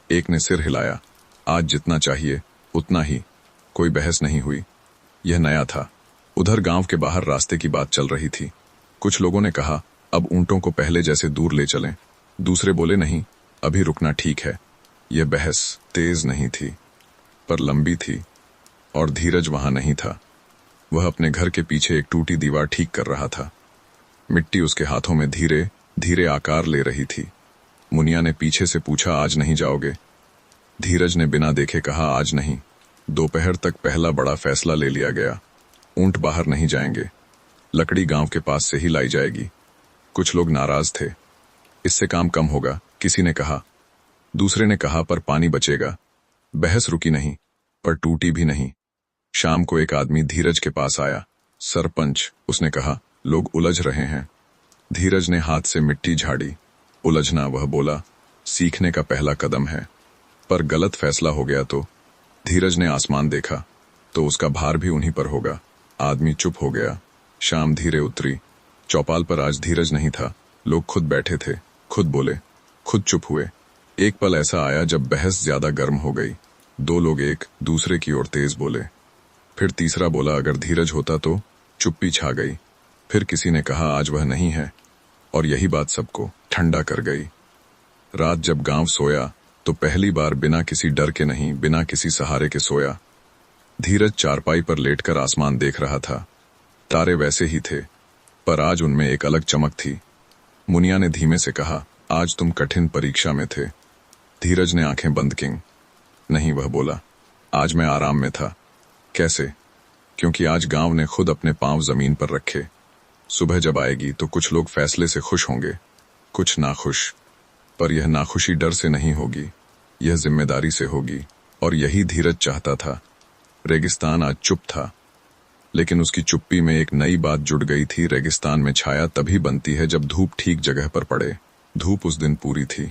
एक ने सिर हिलाया। आज जितना चाहिए उतना ही। कोई बहस नहीं हुई। यह नया था। उधर गांव के बाहर रास्ते की बात चल रही थी। कुछ लोगों ने कहा, अब ऊंटों को पहले जैसे दूर ले चलें। दूसरे बोले, नहीं, अभी रुकना ठीक है। यह बहस तेज नहीं थी, पर लंबी थी, और धीरज वहां नहीं था। वह अपने घर के पीछे एक टूटी दीवार ठीक कर रहा था। मिट्टी उसके हाथों में धीरे धीरे आकार ले रही थी। मुनिया ने पीछे से पूछा, आज नहीं जाओगे? धीरज ने बिना देखे कहा, आज नहीं। दोपहर तक पहला बड़ा फैसला ले लिया गया। ऊंट बाहर नहीं जाएंगे, लकड़ी गांव के पास से ही लाई जाएगी। कुछ लोग नाराज थे, इससे काम कम होगा, किसी ने कहा। दूसरे ने कहा, पर पानी बचेगा। बहस रुकी नहीं, पर टूटी भी नहीं। शाम को एक आदमी धीरज के पास आया। सरपंच, उसने कहा, लोग उलझ रहे हैं। धीरज ने हाथ से मिट्टी झाड़ी। उलझना, वह बोला, सीखने का पहला कदम है। पर गलत फैसला हो गया तो? धीरज ने आसमान देखा, तो उसका भार भी उन्हीं पर होगा। आदमी चुप हो गया। शाम धीरे उतरी। चौपाल पर आज धीरज नहीं था। लोग खुद बैठे थे, खुद बोले, खुद चुप हुए। एक पल ऐसा आया जब बहस ज्यादा गर्म हो गई। दो लोग एक दूसरे की ओर तेज बोले। फिर तीसरा बोला, अगर धीरज होता तो? चुप्पी छा गई। फिर किसी ने कहा, आज वह नहीं है। और यही बात सबको ठंडा कर गई। रात जब गांव सोया तो पहली बार बिना किसी डर के नहीं, बिना किसी सहारे के सोया। धीरज चारपाई पर लेटकर आसमान देख रहा था। तारे वैसे ही थे, पर आज उनमें एक अलग चमक थी। मुनिया ने धीमे से कहा, आज तुम कठिन परीक्षा में थे। धीरज ने आंखें बंद की। नहीं, वह बोला, आज मैं आराम में था। कैसे? क्योंकि आज गांव ने खुद अपने पांव जमीन पर रखे। सुबह जब आएगी तो कुछ लोग फैसले से खुश होंगे, कुछ नाखुश। पर यह नाखुशी डर से नहीं होगी, यह जिम्मेदारी से होगी। और यही धीरज चाहता था। रेगिस्तान आज चुप था, लेकिन उसकी चुप्पी में एक नई बात जुड़ गई थी। रेगिस्तान में छाया तभी बनती है जब धूप ठीक जगह पर पड़े। धूप उस दिन पूरी थी,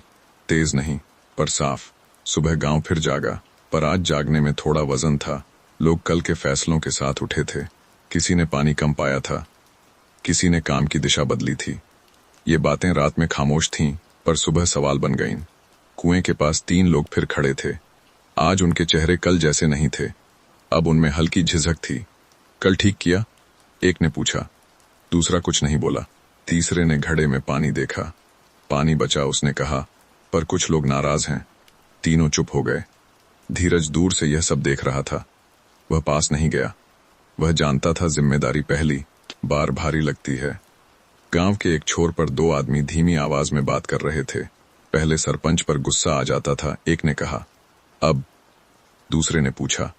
तेज नहीं, पर साफ। सुबह गांव फिर जागा, पर आज जागने में थोड़ा वजन था। लोग कल के फैसलों के साथ उठे थे। किसी ने पानी कम पाया था, किसी ने काम की दिशा बदली थी। ये बातें रात में खामोश थीं, पर सुबह सवाल बन गईं। कुएं के पास 3 लोग फिर खड़े थे। आज उनके चेहरे कल जैसे नहीं थे, अब उनमें हल्की झिझक थी। कल ठीक किया? एक ने पूछा। दूसरा कुछ नहीं बोला। तीसरे ने घड़े में पानी देखा। पानी बचा, उसने कहा, पर कुछ लोग नाराज हैं। तीनों चुप हो गए। धीरज दूर से यह सब देख रहा था। वह पास नहीं गया। वह जानता था जिम्मेदारी पहली बार भारी लगती है। गांव के एक छोर पर 2 आदमी धीमी आवाज में बात कर रहे थे। पहले सरपंच पर गुस्सा आ जाता था। एक ने कहा, अब? दूसरे ने पूछा,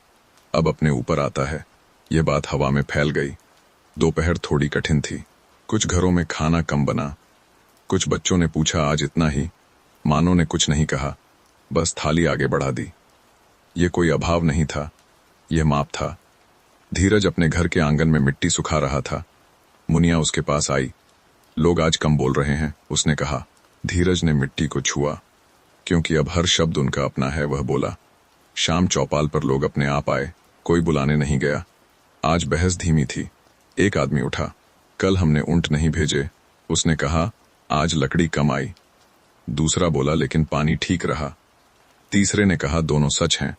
अब अपने ऊपर आता है। यह बात हवा में फैल गई। दोपहर थोड़ी कठिन थी। कुछ घरों में खाना कम बना। कुछ बच्चों ने पूछा, आज इतना ही? मानो ने कुछ नहीं कहा, बस थाली आगे बढ़ा दी। ये कोई अभाव नहीं था, यह माप था। धीरज अपने घर के आंगन में मिट्टी सुखा रहा था। मुनिया उसके पास आई। लोग आज कम बोल रहे हैं, उसने कहा। धीरज ने मिट्टी को छुआ, क्योंकि अब हर शब्द उनका अपना है। वह बोला। शाम चौपाल पर लोग अपने आप आए, कोई बुलाने नहीं गया। आज बहस धीमी थी। एक आदमी उठा, कल हमने ऊंट नहीं भेजे, उसने कहा। आज लकड़ी कम आई। दूसरा बोला, लेकिन पानी ठीक रहा। तीसरे ने कहा, दोनों सच हैं।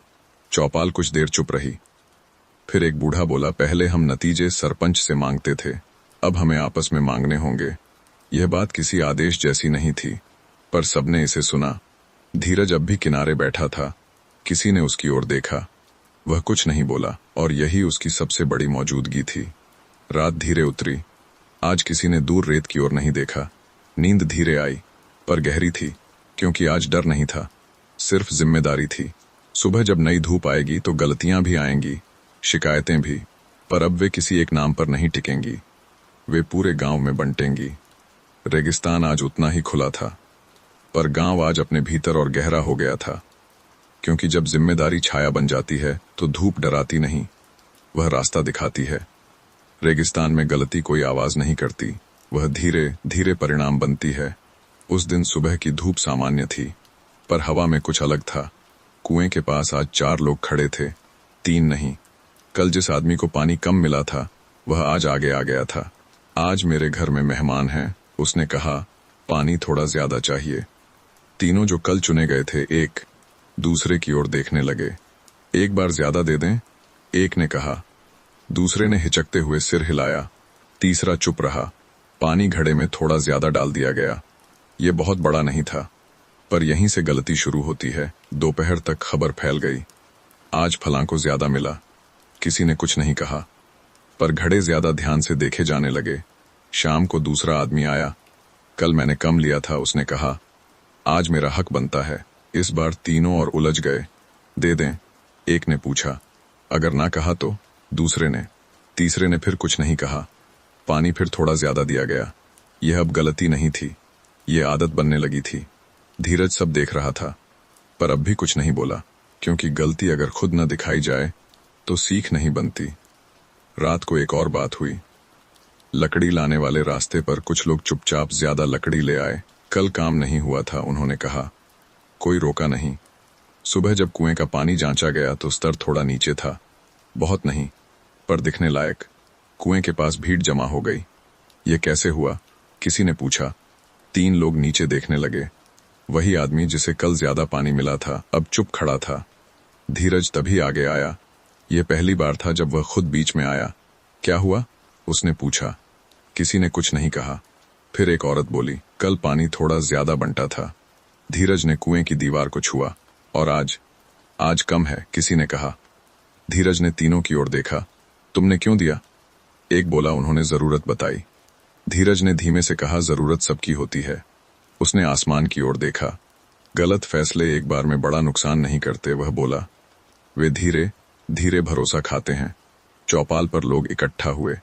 चौपाल कुछ देर चुप रही। फिर एक बूढ़ा बोला, पहले हम नतीजे सरपंच से मांगते थे, अब हमें आपस में मांगने होंगे। यह बात किसी आदेश जैसी नहीं थी, पर सबने इसे सुना। धीरज अब भी किनारे बैठा था। किसी ने उसकी ओर देखा। वह कुछ नहीं बोला, और यही उसकी सबसे बड़ी मौजूदगी थी। रात धीरे उतरी। आज किसी ने दूर रेत की ओर नहीं देखा। नींद धीरे आई, पर गहरी थी, क्योंकि आज डर नहीं था, सिर्फ जिम्मेदारी थी। सुबह जब नई धूप आएगी तो गलतियां भी आएंगी, शिकायतें भी, पर अब वे किसी एक नाम पर नहीं टिकेंगी। वे पूरे गांव में बंटेंगी। रेगिस्तान आज उतना ही खुला था, पर गांव आज अपने भीतर और गहरा हो गया था। क्योंकि जब जिम्मेदारी छाया बन जाती है तो धूप डराती नहीं, वह रास्ता दिखाती है। रेगिस्तान में गलती कोई आवाज नहीं करती, वह धीरे धीरे परिणाम बनती है। उस दिन सुबह की धूप सामान्य थी, पर हवा में कुछ अलग था। कुएं के पास आज 4 लोग खड़े थे, 3 नहीं। कल जिस आदमी को पानी कम मिला था, वह आज आगे आ गया था। आज मेरे घर में मेहमान हैं, उसने कहा। पानी थोड़ा ज्यादा चाहिए। तीनों जो कल चुने गए थे, एक दूसरे की ओर देखने लगे। एक बार ज्यादा दे दें, एक ने कहा। दूसरे ने हिचकते हुए सिर हिलाया। तीसरा चुप रहा। पानी घड़े में थोड़ा ज्यादा डाल दिया गया। यह बहुत बड़ा नहीं था, पर यहीं से गलती शुरू होती है। दोपहर तक खबर फैल गई, आज फलां को ज्यादा मिला। किसी ने कुछ नहीं कहा, पर घड़े ज्यादा ध्यान से देखे जाने लगे। शाम को दूसरा आदमी आया। कल मैंने कम लिया था, उसने कहा। आज मेरा हक बनता है। इस बार तीनों और उलझ गए। दे दें? एक ने पूछा। अगर ना कहा तो? दूसरे ने। तीसरे ने फिर कुछ नहीं कहा। पानी फिर थोड़ा ज्यादा दिया गया। यह अब गलती नहीं थी, यह आदत बनने लगी थी। धीरज सब देख रहा था, पर अब भी कुछ नहीं बोला, क्योंकि गलती अगर खुद न दिखाई जाए तो सीख नहीं बनती। रात को एक और बात हुई। लकड़ी लाने वाले रास्ते पर कुछ लोग चुपचाप ज्यादा लकड़ी ले आए। कल काम नहीं हुआ था, उन्होंने कहा। कोई रोका नहीं। सुबह जब कुएं का पानी जांचा गया तो स्तर थोड़ा नीचे था, बहुत नहीं, पर दिखने लायक। कुएं के पास भीड़ जमा हो गई। ये कैसे हुआ? किसी ने पूछा। 3 लोग नीचे देखने लगे। वही आदमी जिसे कल ज्यादा पानी मिला था अब चुप खड़ा था। धीरज तभी आगे आया। यह पहली बार था जब वह खुद बीच में आया। क्या हुआ? उसने पूछा। किसी ने कुछ नहीं कहा। फिर एक औरत बोली, कल पानी थोड़ा ज्यादा बंटा था। धीरज ने कुएं की दीवार को छुआ। और आज कम है, किसी ने कहा। धीरज ने तीनों की ओर देखा। तुमने क्यों दिया? एक बोला, उन्होंने जरूरत बताई। धीरज ने धीमे से कहा, जरूरत सबकी होती है। उसने आसमान की ओर देखा। गलत फैसले एक बार में बड़ा नुकसान नहीं करते, वह बोला। वे धीरे धीरे भरोसा खाते हैं। चौपाल पर लोग इकट्ठा हुए।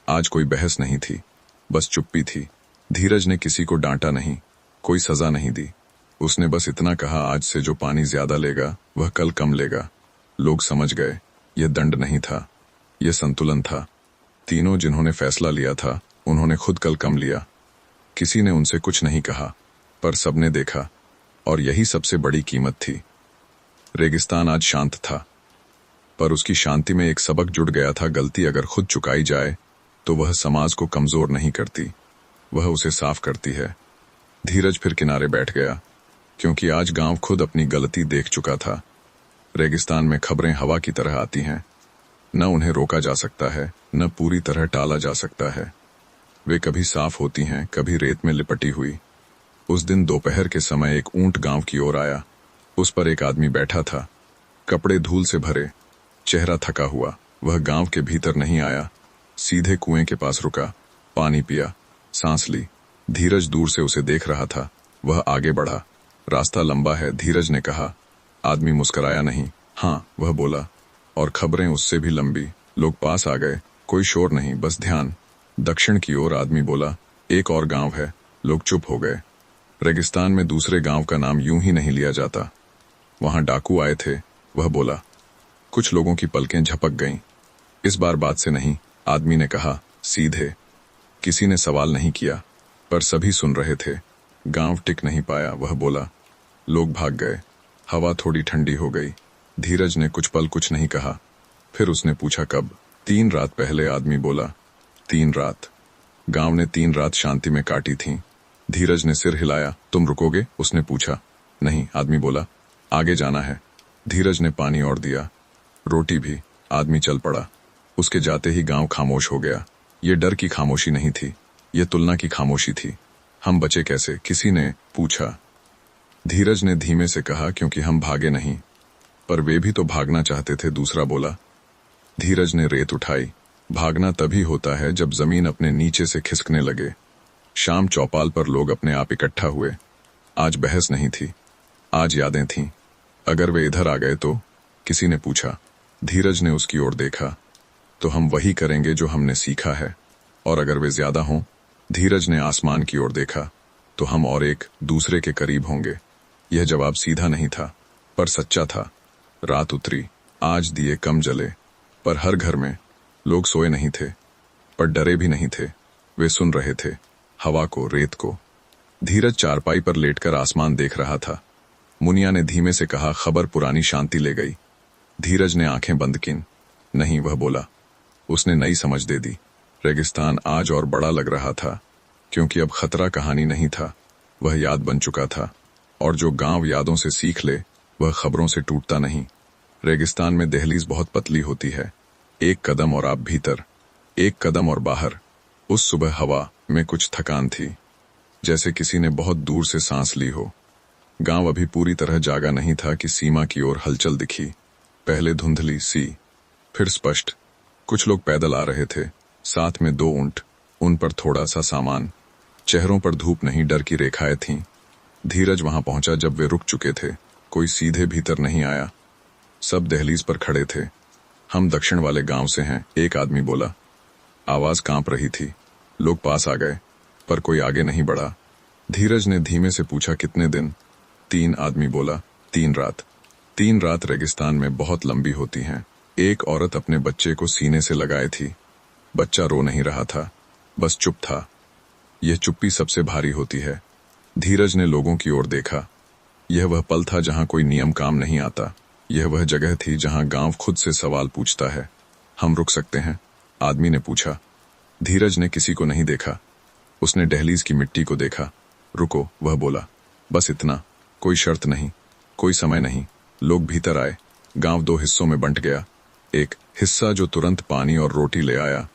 आज कोई बहस नहीं थी, बस चुप्पी थी। धीरज ने किसी को डांटा नहीं, कोई सजा नहीं दी। उसने बस इतना कहा, आज से जो पानी ज्यादा लेगा वह कल कम लेगा। लोग समझ गए, यह दंड नहीं था, यह संतुलन था। तीनों जिन्होंने फैसला लिया था उन्होंने खुद कल कम लिया। किसी ने उनसे कुछ नहीं कहा, पर सबने देखा, और यही सबसे बड़ी कीमत थी। रेगिस्तान आज शांत था, पर उसकी शांति में एक सबक जुड़ गया था। गलती अगर खुद चुकाई जाए तो वह समाज को कमजोर नहीं करती, वह उसे साफ करती है। धीरज फिर किनारे बैठ गया, क्योंकि आज गांव खुद अपनी गलती देख चुका था। रेगिस्तान में खबरें हवा की तरह आती हैं, न उन्हें रोका जा सकता है, न पूरी तरह टाला जा सकता है। वे कभी साफ होती हैं, कभी रेत में लिपटी हुई। उस दिन दोपहर के समय एक ऊंट गांव की ओर आया। उस पर एक आदमी बैठा था, कपड़े धूल से भरे, चेहरा थका हुआ। वह गांव के भीतर नहीं आया, सीधे कुएं के पास रुका, पानी पिया, सांस ली। धीरज दूर से उसे देख रहा था। वह आगे बढ़ा। रास्ता लंबा है, धीरज ने कहा। आदमी मुस्कुराया नहीं। हाँ, वह बोला। और खबरें उससे भी लंबी। लोग पास आ गए, कोई शोर नहीं, बस ध्यान। दक्षिण की ओर आदमी बोला, एक और गांव है। लोग चुप हो गए। रेगिस्तान में दूसरे गांव का नाम यूं ही नहीं लिया जाता। वहां डाकू आए थे, वह बोला। कुछ लोगों की पलकें झपक गईं। इस बार बात से नहीं, आदमी ने कहा, सीधे। किसी ने सवाल नहीं किया, पर सभी सुन रहे थे। गांव टिक नहीं पाया, वह बोला। लोग भाग गए। हवा थोड़ी ठंडी हो गई। धीरज ने कुछ पल कुछ नहीं कहा। फिर उसने पूछा, कब? 3 रात पहले, आदमी बोला। 3 रात? गांव ने 3 रात शांति में काटी थीं। धीरज ने सिर हिलाया। तुम रुकोगे? उसने पूछा। नहीं, आदमी बोला। आगे जाना है। धीरज ने पानी और दिया, रोटी भी। आदमी चल पड़ा। उसके जाते ही गांव खामोश हो गया। ये डर की खामोशी नहीं थी, ये तुलना की खामोशी थी। हम बचे कैसे? किसी ने पूछा। धीरज ने धीमे से कहा, क्योंकि हम भागे नहीं। पर वे भी तो भागना चाहते थे, दूसरा बोला। धीरज ने रेत उठाई। भागना तभी होता है जब जमीन अपने नीचे से खिसकने लगे। शाम चौपाल पर लोग अपने आप इकट्ठा हुए। आज बहस नहीं थी, आज यादें थीं। अगर वे इधर आ गए तो? किसी ने पूछा। धीरज ने उसकी ओर देखा। तो हम वही करेंगे जो हमने सीखा है। और अगर वे ज्यादा हों? धीरज ने आसमान की ओर देखा। तो हम और एक दूसरे के करीब होंगे। यह जवाब सीधा नहीं था, पर सच्चा था। रात उतरी। आज दिए कम जले, पर हर घर में। लोग सोए नहीं थे, पर डरे भी नहीं थे। वे सुन रहे थे, हवा को, रेत को। धीरज चारपाई पर लेटकर आसमान देख रहा था। मुनिया ने धीमे से कहा, खबर पुरानी शांति ले गई। धीरज ने आंखें बंद कीं। नहीं, वह बोला। उसने नई समझ दे दी। रेगिस्तान आज और बड़ा लग रहा था, क्योंकि अब खतरा कहानी नहीं था, वह याद बन चुका था। और जो गांव यादों से सीख ले, वह खबरों से टूटता नहीं। रेगिस्तान में दहलीज बहुत पतली होती है। एक कदम और आप भीतर, एक कदम और बाहर। उस सुबह हवा में कुछ थकान थी, जैसे किसी ने बहुत दूर से सांस ली हो। गांव अभी पूरी तरह जागा नहीं था कि सीमा की ओर हलचल दिखी। पहले धुंधली सी, फिर स्पष्ट। कुछ लोग पैदल आ रहे थे, साथ में 2 ऊंट, उन पर थोड़ा सा सामान। चेहरों पर धूप नहीं, डर की रेखाएं थीं। धीरज वहां पहुंचा जब वे रुक चुके थे। कोई सीधे भीतर नहीं आया, सब दहलीज पर खड़े थे। हम दक्षिण वाले गांव से हैं, एक आदमी बोला। आवाज कांप रही थी। लोग पास आ गए, पर कोई आगे नहीं बढ़ा। धीरज ने धीमे से पूछा, कितने दिन? 3 आदमी बोला, 3 रात। 3 रात रेगिस्तान में बहुत लंबी होती हैं। एक औरत अपने बच्चे को सीने से लगाए थी। बच्चा रो नहीं रहा था, बस चुप था। यह चुप्पी सबसे भारी होती है। धीरज ने लोगों की ओर देखा। यह वह पल था जहां कोई नियम काम नहीं आता। यह वह जगह थी जहां गांव खुद से सवाल पूछता है। हम रुक सकते हैं? आदमी ने पूछा। धीरज ने किसी को नहीं देखा। उसने दहलीज की मिट्टी को देखा। रुको, वह बोला। बस इतना, कोई शर्त नहीं, कोई समय नहीं। लोग भीतर आए। गांव 2 हिस्सों में बंट गया। एक हिस्सा जो तुरंत पानी और रोटी ले आया,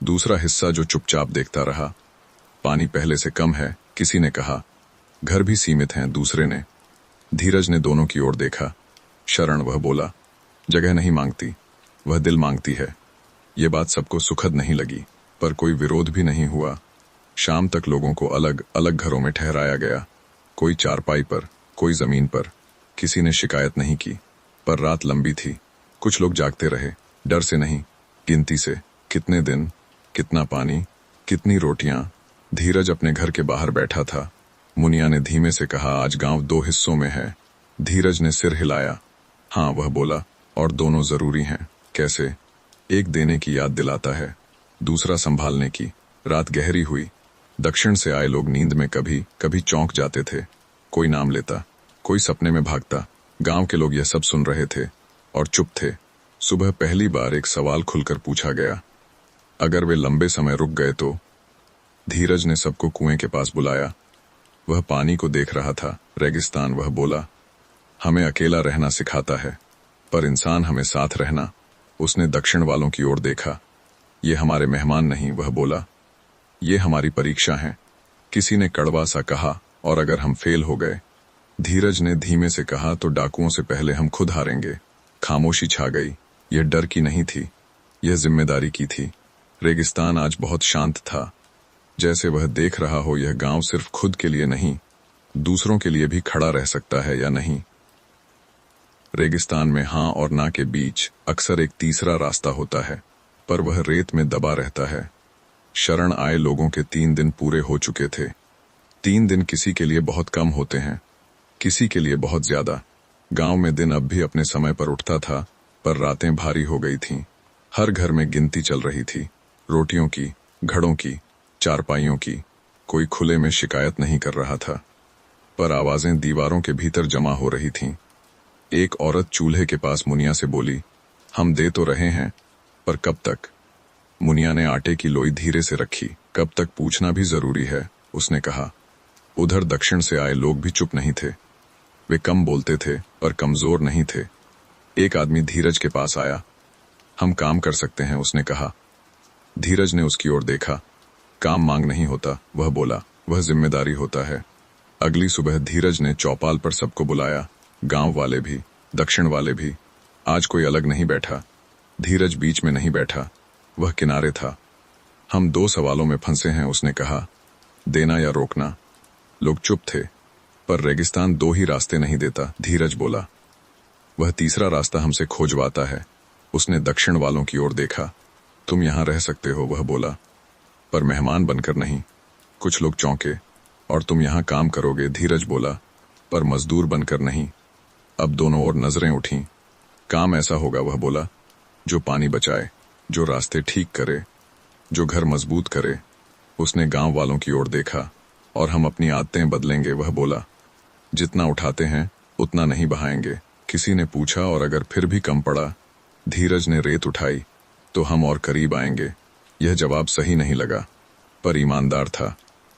दूसरा हिस्सा जो चुपचाप देखता रहा। पानी पहले से कम है, किसी ने कहा। घर भी सीमित हैं, दूसरे ने। धीरज ने दोनों की ओर देखा। शरण, वह बोला। जगह नहीं मांगती, वह दिल मांगती है। ये बात सबको सुखद नहीं लगी, पर कोई विरोध भी नहीं हुआ। शाम तक लोगों को अलग अलग घरों में ठहराया गया। कोई चारपाई पर, कोई जमीन पर। किसी ने शिकायत नहीं की, पर रात लंबी थी। कुछ लोग जागते रहे, डर से नहीं, गिनती से। कितने दिन, कितना पानी, कितनी रोटियां। धीरज अपने घर के बाहर बैठा था। मुनिया ने धीमे से कहा, आज गांव 2 हिस्सों में है। धीरज ने सिर हिलाया। हाँ, वह बोला, और दोनों जरूरी हैं। कैसे? एक देने की याद दिलाता है, दूसरा संभालने की। रात गहरी हुई। दक्षिण से आए लोग नींद में कभी कभी चौंक जाते थे। कोई नाम लेता, कोई सपने में भागता। गांव के लोग यह सब सुन रहे थे और चुप थे। सुबह पहली बार एक सवाल खुलकर पूछा गया, अगर वे लंबे समय रुक गए तो? धीरज ने सबको कुएं के पास बुलाया। वह पानी को देख रहा था। रेगिस्तान, वह बोला, हमें अकेला रहना सिखाता है, पर इंसान हमें साथ रहना। उसने दक्षिण वालों की ओर देखा। ये हमारे मेहमान नहीं, वह बोला, ये हमारी परीक्षा है। किसी ने कड़वा सा कहा, और अगर हम फेल हो गए? धीरज ने धीमे से कहा, तो डाकुओं से पहले हम खुद हारेंगे। खामोशी छा गई। यह डर की नहीं थी, यह जिम्मेदारी की थी। रेगिस्तान आज बहुत शांत था, जैसे वह देख रहा हो यह गांव सिर्फ खुद के लिए नहीं, दूसरों के लिए भी खड़ा रह सकता है या नहीं। रेगिस्तान में हाँ और ना के बीच अक्सर एक तीसरा रास्ता होता है, पर वह रेत में दबा रहता है। शरण आए लोगों के 3 दिन पूरे हो चुके थे। 3 दिन किसी के लिए बहुत कम होते हैं, किसी के लिए बहुत ज्यादा। गांव में दिन अब भी अपने समय पर उठता था, पर रातें भारी हो गई थीं। हर घर में गिनती चल रही थी, रोटियों की, घड़ों की, चारपाइयों की। कोई खुले में शिकायत नहीं कर रहा था, पर आवाजें दीवारों के भीतर जमा हो रही थीं। एक औरत चूल्हे के पास मुनिया से बोली, हम दे तो रहे हैं, पर कब तक? मुनिया ने आटे की लोई धीरे से रखी। कब तक पूछना भी जरूरी है, उसने कहा। उधर दक्षिण से आए लोग भी चुप नहीं थे। वे कम बोलते थे, पर कमजोर नहीं थे। एक आदमी धीरज के पास आया। हम काम कर सकते हैं, उसने कहा। धीरज ने उसकी ओर देखा। काम मांग नहीं होता, वह बोला, वह जिम्मेदारी होता है। अगली सुबह धीरज ने चौपाल पर सबको बुलाया, गांव वाले भी, दक्षिण वाले भी। आज कोई अलग नहीं बैठा। धीरज बीच में नहीं बैठा, वह किनारे था। हम 2 सवालों में फंसे हैं, उसने कहा, देना या रोकना। लोग चुप थे, पर रेगिस्तान 2 ही रास्ते नहीं देता, धीरज बोला। वह तीसरा रास्ता हमसे खोजवाता है। उसने दक्षिण वालों की ओर देखा। तुम यहां रह सकते हो, वह बोला, पर मेहमान बनकर नहीं। कुछ लोग चौंके। और तुम यहां काम करोगे, धीरज बोला, पर मजदूर बनकर नहीं। अब दोनों ओर नजरें उठीं। काम ऐसा होगा, वह बोला, जो पानी बचाए, जो रास्ते ठीक करे, जो घर मजबूत करे। उसने गांव वालों की ओर देखा। और हम अपनी आदतें बदलेंगे, वह बोला। जितना उठाते हैं उतना नहीं बहाएंगे। किसी ने पूछा, और अगर फिर भी कम पड़ा? धीरज ने रेत उठाई। तो हम और करीब आएंगे। यह जवाब सही नहीं लगा, पर ईमानदार था।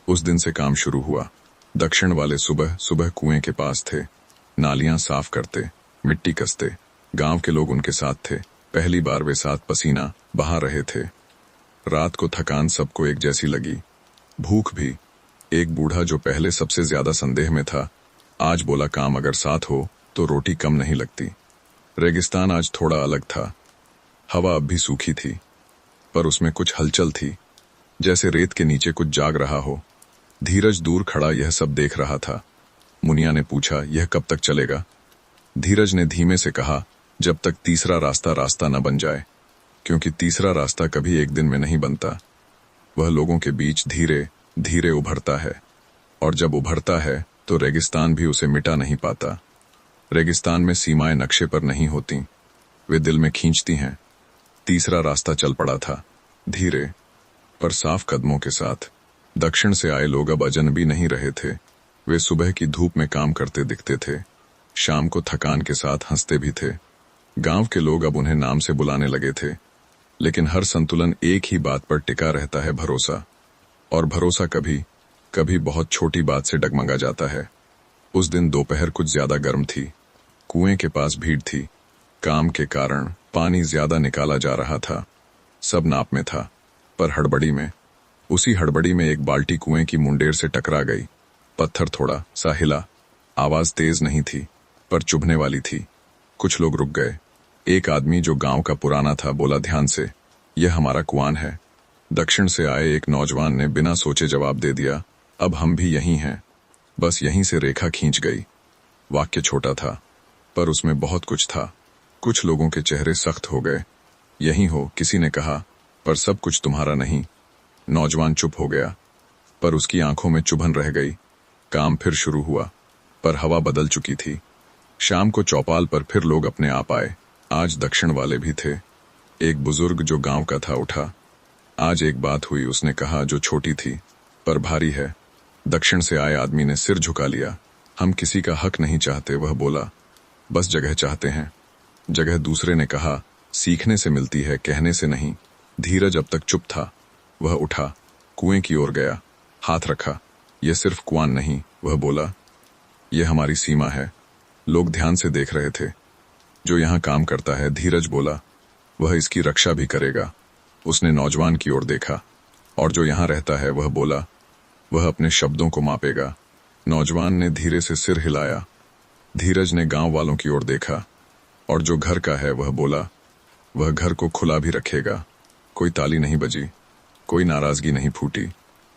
उस दिन से काम शुरू हुआ। दक्षिण वाले सुबह सुबह कुएं के पास थे, नालियां साफ करते, मिट्टी कसते। गांव के लोग उनके साथ थे। पहली बार वे साथ पसीना बहा रहे थे। रात को थकान सबको एक जैसी लगी, भूख भी। एक बूढ़ा जो पहले सबसे ज्यादा संदेह में था, आज बोला, काम अगर साथ हो तो रोटी कम नहीं लगती। रेगिस्तान आज थोड़ा अलग था। हवा अब भी सूखी थी, पर उसमें कुछ हलचल थी, जैसे रेत के नीचे कुछ जाग रहा हो। धीरज दूर खड़ा यह सब देख रहा था। मुनिया ने पूछा, यह कब तक चलेगा? धीरज ने धीमे से कहा, जब तक तीसरा रास्ता रास्ता न बन जाए, क्योंकि तीसरा रास्ता कभी एक दिन में नहीं बनता। वह लोगों के बीच धीरे धीरे उभरता है, और जब उभरता है तो रेगिस्तान भी उसे मिटा नहीं पाता। रेगिस्तान में सीमाएं नक्शे पर नहीं होती, वे दिल में खींचती हैं। तीसरा रास्ता चल पड़ा था, धीरे पर साफ कदमों के साथ। दक्षिण से आए लोग अब अजनबी नहीं रहे थे। वे सुबह की धूप में काम करते दिखते थे, शाम को थकान के साथ हंसते भी थे। गांव के लोग अब उन्हें नाम से बुलाने लगे थे, लेकिन हर संतुलन एक ही बात पर टिका रहता है, भरोसा। और भरोसा कभी कभी बहुत छोटी बात से डगमगा जाता है। उस दिन दोपहर कुछ ज्यादा गर्म थी। कुएं के पास भीड़ थी। काम के कारण पानी ज्यादा निकाला जा रहा था। सब नाप में था, पर हड़बड़ी में, उसी हड़बड़ी में एक बाल्टी कुएं की मुंडेर से टकरा गई। पत्थर थोड़ा सा हिला। आवाज तेज नहीं थी, पर चुभने वाली थी। कुछ लोग रुक गए। एक आदमी जो गांव का पुराना था बोला ध्यान से, यह हमारा कुआं है। दक्षिण से आए एक नौजवान ने बिना सोचे जवाब दे दिया, अब हम भी यहीं हैं। बस यहीं से रेखा खींच गई। वाक्य छोटा था, पर उसमें बहुत कुछ था। कुछ लोगों के चेहरे सख्त हो गए। यहीं हो, किसी ने कहा, पर सब कुछ तुम्हारा नहीं। नौजवान चुप हो गया, पर उसकी आंखों में चुभन रह गई। काम फिर शुरू हुआ, पर हवा बदल चुकी थी। शाम को चौपाल पर फिर लोग अपने आप आए। आज दक्षिण वाले भी थे। एक बुजुर्ग जो गांव का था उठा। आज एक बात हुई, उसने कहा, जो छोटी थी पर भारी है। दक्षिण से आए आदमी ने सिर झुका लिया। हम किसी का हक नहीं चाहते, वह बोला, बस जगह चाहते हैं। जगह। दूसरे ने कहा, सीखने से मिलती है, कहने से नहीं। धीरज अब तक चुप था। वह उठा, कुएं की ओर गया, हाथ रखा। यह सिर्फ कुआं नहीं, वह बोला, यह हमारी सीमा है। लोग ध्यान से देख रहे थे। जो यहां काम करता है, धीरज बोला, वह इसकी रक्षा भी करेगा। उसने नौजवान की ओर देखा। और जो यहां रहता है, वह बोला, वह अपने शब्दों को मापेगा। नौजवान ने धीरे से सिर हिलाया। धीरज ने गांव वालों की ओर देखा। और जो घर का है, वह बोला, वह घर को खुला भी रखेगा। कोई ताली नहीं बजी, कोई नाराजगी नहीं फूटी,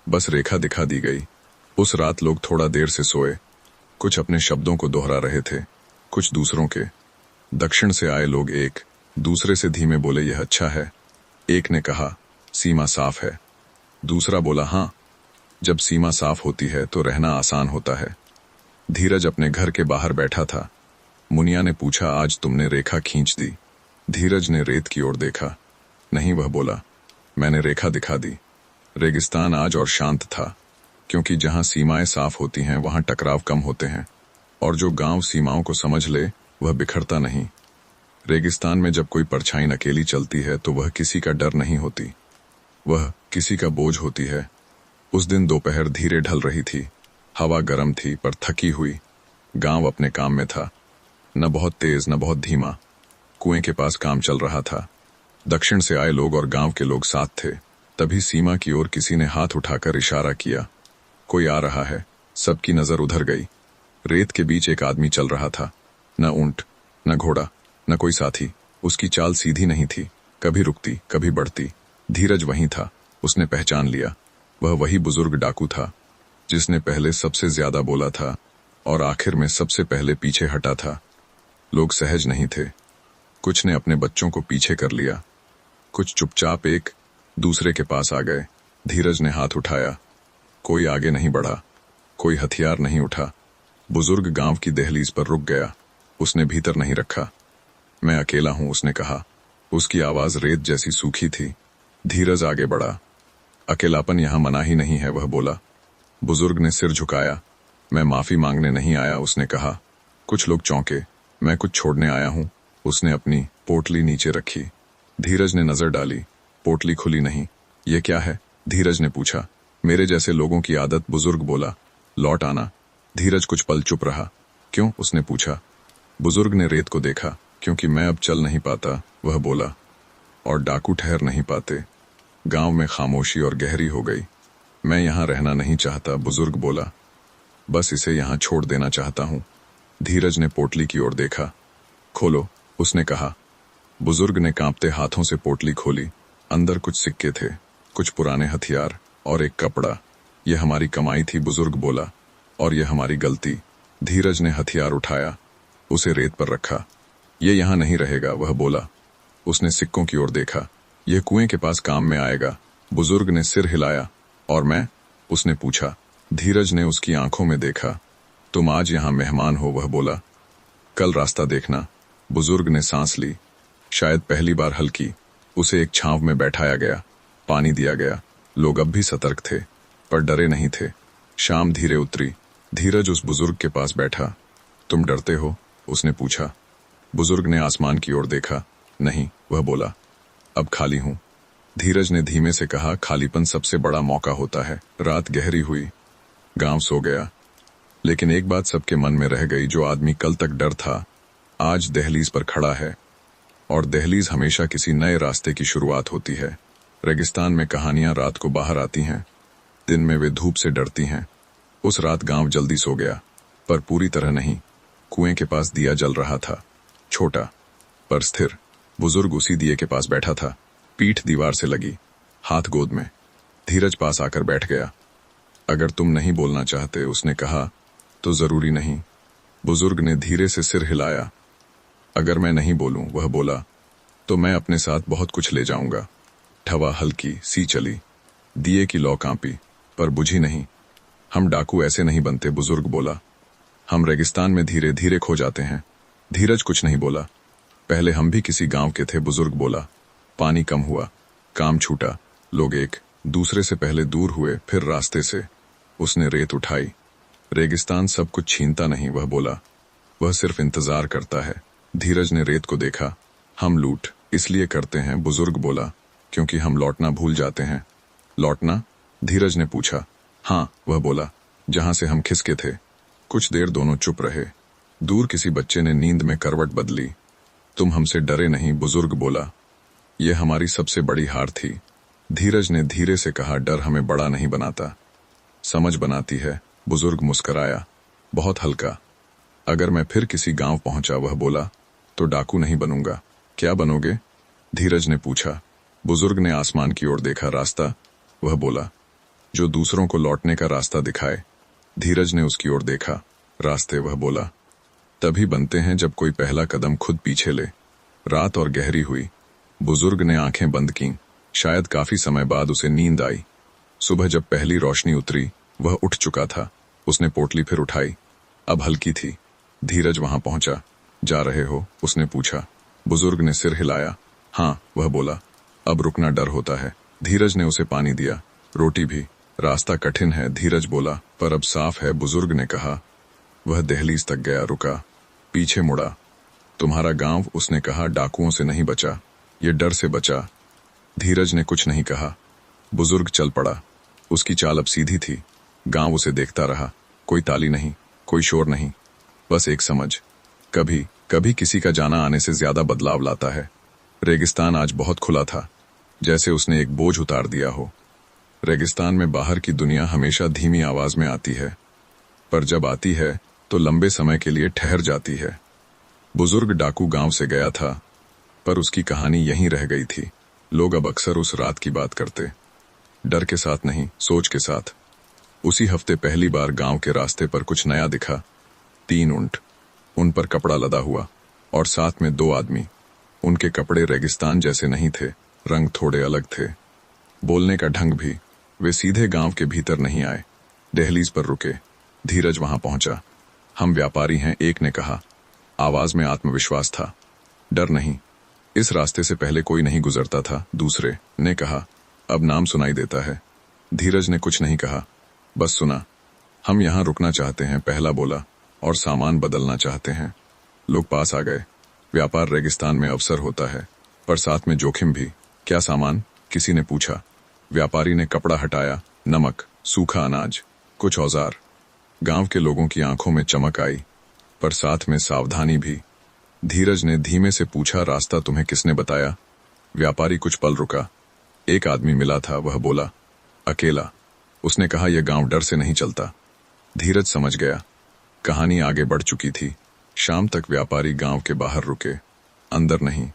बस रेखा दिखा दी गई। उस रात लोग थोड़ा देर से सोए। कुछ अपने शब्दों को दोहरा रहे थे, कुछ दूसरों के। दक्षिण से आए लोग एक दूसरे से धीमे बोले, यह अच्छा है। एक ने कहा, सीमा साफ है। दूसरा बोला, हाँ, जब सीमा साफ होती है तो रहना आसान होता है। धीरज अपने घर के बाहर बैठा था। मुनिया ने पूछा, आज तुमने रेखा खींच दी? धीरज ने रेत की ओर देखा। नहीं, वह बोला, मैंने रेखा दिखा दी। रेगिस्तान आज और शांत था, क्योंकि जहां सीमाएं साफ होती हैं वहां टकराव कम होते हैं। और जो गांव सीमाओं को समझ ले, वह बिखरता नहीं। रेगिस्तान में जब कोई परछाई अकेली चलती है तो वह किसी का डर नहीं होती, वह किसी का बोझ होती है। उस दिन दोपहर धीरे ढल रही थी। हवा गर्म थी, पर थकी हुई। गांव अपने काम में था, न बहुत तेज न बहुत धीमा। कुएं के पास काम चल रहा था। दक्षिण से आए लोग और गांव के लोग साथ थे। तभी सीमा की ओर किसी ने हाथ उठाकर इशारा किया, कोई आ रहा है। सबकी नजर उधर गई। रेत के बीच एक आदमी चल रहा था। न ऊंट, न घोड़ा, न कोई साथी। उसकी चाल सीधी नहीं थी, कभी रुकती, कभी बढ़ती। धीरज वहीं था। उसने पहचान लिया। वह वही बुजुर्ग डाकू था, जिसने पहले सबसे ज्यादा बोला था और आखिर में सबसे पहले पीछे हटा था। लोग सहज नहीं थे। कुछ ने अपने बच्चों को पीछे कर लिया, कुछ चुपचाप एक दूसरे के पास आ गए। धीरज ने हाथ उठाया। कोई आगे नहीं बढ़ा, कोई हथियार नहीं उठा। बुजुर्ग गांव की दहलीज पर रुक गया। उसने भीतर नहीं रखा। मैं अकेला हूं, उसने कहा। उसकी आवाज रेत जैसी सूखी थी। धीरज आगे बढ़ा। अकेलापन यहां मना ही नहीं है, वह बोला। बुजुर्ग ने सिर झुकाया। मैं माफी मांगने नहीं आया, उसने कहा। कुछ लोग चौंके। मैं कुछ छोड़ने आया हूं। उसने अपनी पोटली नीचे रखी। धीरज ने नजर डाली। पोटली खुली नहीं। ये क्या है? धीरज ने पूछा। मेरे जैसे लोगों की आदत, बुजुर्ग बोला। लौट आना। धीरज कुछ पल चुप रहा। क्यों? उसने पूछा। बुजुर्ग ने रेत को देखा। क्योंकि मैं अब चल नहीं पाता, वह बोला। और डाकू ठहर नहीं पाते। गांव में खामोशी और गहरी हो गई। मैं यहां रहना नहीं चाहता, बुजुर्ग बोला। बस इसे यहां छोड़ देना चाहता हूं। धीरज ने पोटली की ओर देखा। खोलो, उसने कहा। बुजुर्ग ने कांपते हाथों से पोटली खोली। अंदर कुछ सिक्के थे, कुछ पुराने हथियार और एक कपड़ा। यह हमारी कमाई थी, बुजुर्ग बोला, और यह हमारी गलती। धीरज ने हथियार उठाया, उसे रेत पर रखा। ये यहाँ नहीं रहेगा, वह बोला। उसने सिक्कों की ओर देखा। यह कुएं के पास काम में आएगा। बुजुर्ग ने सिर हिलाया। और मैं? उसने पूछा। धीरज ने उसकी आंखों में देखा। तुम आज यहाँ मेहमान हो, वह बोला। कल रास्ता देखना। बुजुर्ग ने सांस ली, शायद पहली बार हल्की। उसे एक छांव में बैठाया गया, पानी दिया गया। लोग अब भी सतर्क थे, पर डरे नहीं थे। शाम धीरे उतरी। धीरज उस बुजुर्ग के पास बैठा। तुम डरते हो? उसने पूछा। बुजुर्ग ने आसमान की ओर देखा। नहीं, वह बोला, अब खाली हूं। धीरज ने धीमे से कहा, खालीपन सबसे बड़ा मौका होता है। रात गहरी हुई, गांव सो गया, लेकिन एक बात सबके मन में रह गई। जो आदमी कल तक डर था, आज दहलीज पर खड़ा है। और दहलीज हमेशा किसी नए रास्ते की शुरुआत होती है। रेगिस्तान में कहानियां रात को बाहर आती हैं, दिन में वे धूप से डरती हैं। उस रात गांव जल्दी सो गया, पर पूरी तरह नहीं। कुएं के पास दिया जल रहा था, छोटा पर स्थिर। बुजुर्ग उसी दिए के पास बैठा था, पीठ दीवार से लगी, हाथ गोद में। धीरज पास आकर बैठ गया। अगर तुम नहीं बोलना चाहते, उसने कहा, तो जरूरी नहीं। बुजुर्ग ने धीरे से सिर हिलाया। अगर मैं नहीं बोलूं, वह बोला, तो मैं अपने साथ बहुत कुछ ले जाऊंगा। हवा हल्की सी चली, दिए की लौ कांपी, पर बुझी नहीं। हम डाकू ऐसे नहीं बनते, बुजुर्ग बोला। हम रेगिस्तान में धीरे धीरे खो जाते हैं। धीरज कुछ नहीं बोला। पहले हम भी किसी गांव के थे, बुजुर्ग बोला। पानी कम हुआ, काम छूटा, लोग एक दूसरे से पहले दूर हुए, फिर रास्ते से। उसने रेत उठाई। रेगिस्तान सब कुछ छीनता नहीं, वह बोला, वह सिर्फ इंतजार करता है। धीरज ने रेत को देखा। हम लूट इसलिए करते हैं, बुजुर्ग बोला, क्योंकि हम लौटना भूल जाते हैं। लौटना? धीरज ने पूछा। हाँ, वह बोला, जहां से हम खिसके थे। कुछ देर दोनों चुप रहे। दूर किसी बच्चे ने नींद में करवट बदली। तुम हमसे डरे नहीं, बुजुर्ग बोला। यह हमारी सबसे बड़ी हार थी। धीरज ने धीरे से कहा, डर हमें बड़ा नहीं बनाता, समझ बनाती है। बुजुर्ग मुस्कराया, बहुत हल्का। अगर मैं फिर किसी गांव पहुंचा, वह बोला, तो डाकू नहीं बनूंगा। क्या बनोगे? धीरज ने पूछा। बुजुर्ग ने आसमान की ओर देखा। रास्ता, वह बोला, जो दूसरों को लौटने का रास्ता दिखाए। धीरज ने उसकी ओर देखा। रास्ते, वह बोला, तभी बनते हैं जब कोई पहला कदम खुद पीछे ले। रात और गहरी हुई। बुजुर्ग ने आंखें बंद कीं। शायद काफी समय बाद उसे नींद आई। सुबह जब पहली रोशनी उतरी, वह उठ चुका था। उसने पोटली फिर उठाई, अब हल्की थी। धीरज वहां पहुंचा। जा रहे हो? उसने पूछा। बुजुर्ग ने सिर हिलाया। हाँ, वह बोला, अब रुकना डर होता है। धीरज ने उसे पानी दिया, रोटी भी। रास्ता कठिन है, धीरज बोला, पर अब साफ है, बुजुर्ग ने कहा। वह दहलीज तक गया, रुका, पीछे मुड़ा। तुम्हारा गांव, उसने कहा, डाकुओं से नहीं बचा, ये डर से बचा। धीरज ने कुछ नहीं कहा। बुजुर्ग चल पड़ा। उसकी चाल अब सीधी थी। गांव उसे देखता रहा। कोई ताली नहीं, कोई शोर नहीं, बस एक समझ। कभी कभी किसी का जाना आने से ज्यादा बदलाव लाता है। रेगिस्तान आज बहुत खुला था, जैसे उसने एक बोझ उतार दिया हो। रेगिस्तान में बाहर की दुनिया हमेशा धीमी आवाज में आती है, पर जब आती है तो लंबे समय के लिए ठहर जाती है। बुजुर्ग डाकू गांव से गया था, पर उसकी कहानी यहीं रह गई थी। लोग अब अक्सर उस रात की बात करते, डर के साथ नहीं, सोच के साथ। उसी हफ्ते पहली बार गांव के रास्ते पर कुछ नया दिखा। 3 ऊंट, उन पर कपड़ा लदा हुआ, और साथ में 2 आदमी। उनके कपड़े रेगिस्तान जैसे नहीं थे, रंग थोड़े अलग थे, बोलने का ढंग भी। वे सीधे गांव के भीतर नहीं आए, दहलीज पर रुके। धीरज वहां पहुंचा। हम व्यापारी हैं, एक ने कहा। आवाज में आत्मविश्वास था, डर नहीं। इस रास्ते से पहले कोई नहीं गुजरता था, दूसरे ने कहा। अब नाम सुनाई देता है। धीरज ने कुछ नहीं कहा, बस सुना। हम यहाँ रुकना चाहते हैं, पहला बोला, और सामान बदलना चाहते हैं। लोग पास आ गए। व्यापार रेगिस्तान में अवसर होता है, पर साथ में जोखिम भी। क्या सामान? किसी ने पूछा। व्यापारी ने कपड़ा हटाया, नमक, सूखा अनाज, कुछ औजार। गांव के लोगों की आंखों में चमक आई, पर साथ में सावधानी भी। धीरज ने धीमे से पूछा, रास्ता तुम्हें किसने बताया? व्यापारी कुछ पल रुका। एक आदमी मिला था, वह बोला, अकेला। उसने कहा, यह गांव डर से नहीं चलता। धीरज समझ गया, कहानी आगे बढ़ चुकी थी। शाम तक व्यापारी गांव के बाहर रुके, अंदर नहीं।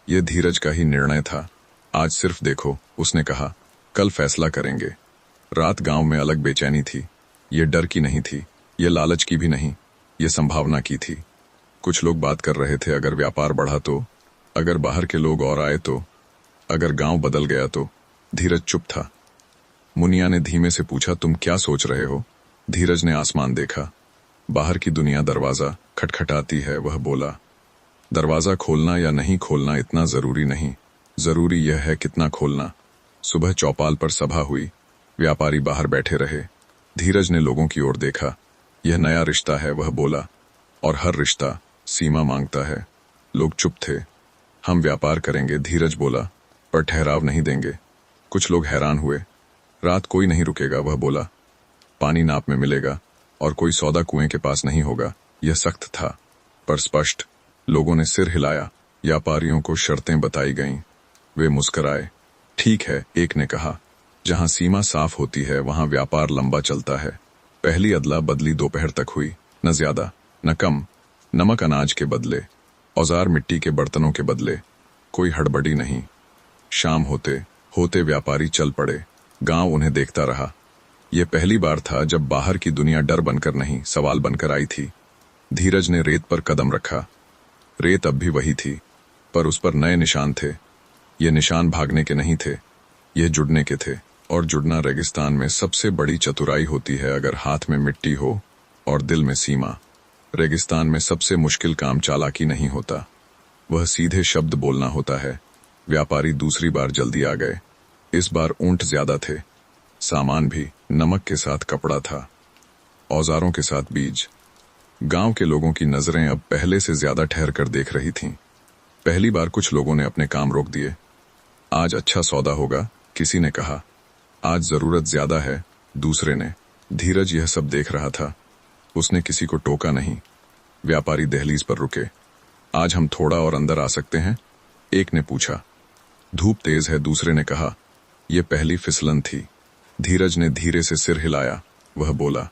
यह धीरज का ही निर्णय था। आज सिर्फ देखो, उसने कहा, कल फैसला करेंगे। रात गांव में अलग बेचैनी थी। ये डर की नहीं थी, ये लालच की भी नहीं, ये संभावना की थी। कुछ लोग बात कर रहे थे, अगर व्यापार बढ़ा तो, अगर बाहर के लोग और आए तो, अगर गांव बदल गया तो। धीरज चुप था। मुनिया ने धीमे से पूछा, तुम क्या सोच रहे हो? धीरज ने आसमान देखा। बाहर की दुनिया दरवाजा खटखटाती है। वह बोला, दरवाजा खोलना या नहीं खोलना इतना जरूरी नहीं, जरूरी यह है कितना खोलना। सुबह चौपाल पर सभा हुई। व्यापारी बाहर बैठे रहे। धीरज ने लोगों की ओर देखा। यह नया रिश्ता है, वह बोला, और हर रिश्ता सीमा मांगता है। लोग चुप थे। हम व्यापार करेंगे, धीरज बोला, पर ठहराव नहीं देंगे। कुछ लोग हैरान हुए। रात कोई नहीं रुकेगा, वह बोला। पानी नाप में मिलेगा और कोई सौदा कुएं के पास नहीं होगा। यह सख्त था पर स्पष्ट। लोगों ने सिर हिलाया। व्यापारियों को शर्तें बताई गईं। वे मुस्कुराए। ठीक है, एक ने कहा, जहां सीमा साफ होती है वहां व्यापार लंबा चलता है। पहली अदला बदली दोपहर तक हुई, न ज्यादा न कम। नमक अनाज के बदले, औजार मिट्टी के बर्तनों के बदले। कोई हड़बड़ी नहीं। शाम होते होते व्यापारी चल पड़े। गांव उन्हें देखता रहा। यह पहली बार था जब बाहर की दुनिया डर बनकर नहीं, सवाल बनकर आई थी। धीरज ने रेत पर कदम रखा। रेत अब भी वही थी, पर उस पर नए निशान थे। ये निशान भागने के नहीं थे, यह जुड़ने के थे। और जुड़ना रेगिस्तान में सबसे बड़ी चतुराई होती है, अगर हाथ में मिट्टी हो और दिल में सीमा। रेगिस्तान में सबसे मुश्किल काम चालाकी नहीं होता, वह सीधे शब्द बोलना होता है। व्यापारी दूसरी बार जल्दी आ गए। इस बार ऊंट ज्यादा थे, सामान भी। नमक के साथ कपड़ा था, औजारों के साथ बीज। गांव के लोगों की नजरें अब पहले से ज्यादा ठहर कर देख रही थीं। पहली बार कुछ लोगों ने अपने काम रोक दिए। आज अच्छा सौदा होगा, किसी ने कहा। आज जरूरत ज्यादा है, दूसरे ने। धीरज यह सब देख रहा था। उसने किसी को टोका नहीं। व्यापारी दहलीज पर रुके। आज हम थोड़ा और अंदर आ सकते हैं? एक ने पूछा। धूप तेज है, दूसरे ने कहा। यह पहली फिसलन थी। धीरज ने धीरे से सिर हिलाया। वह बोला।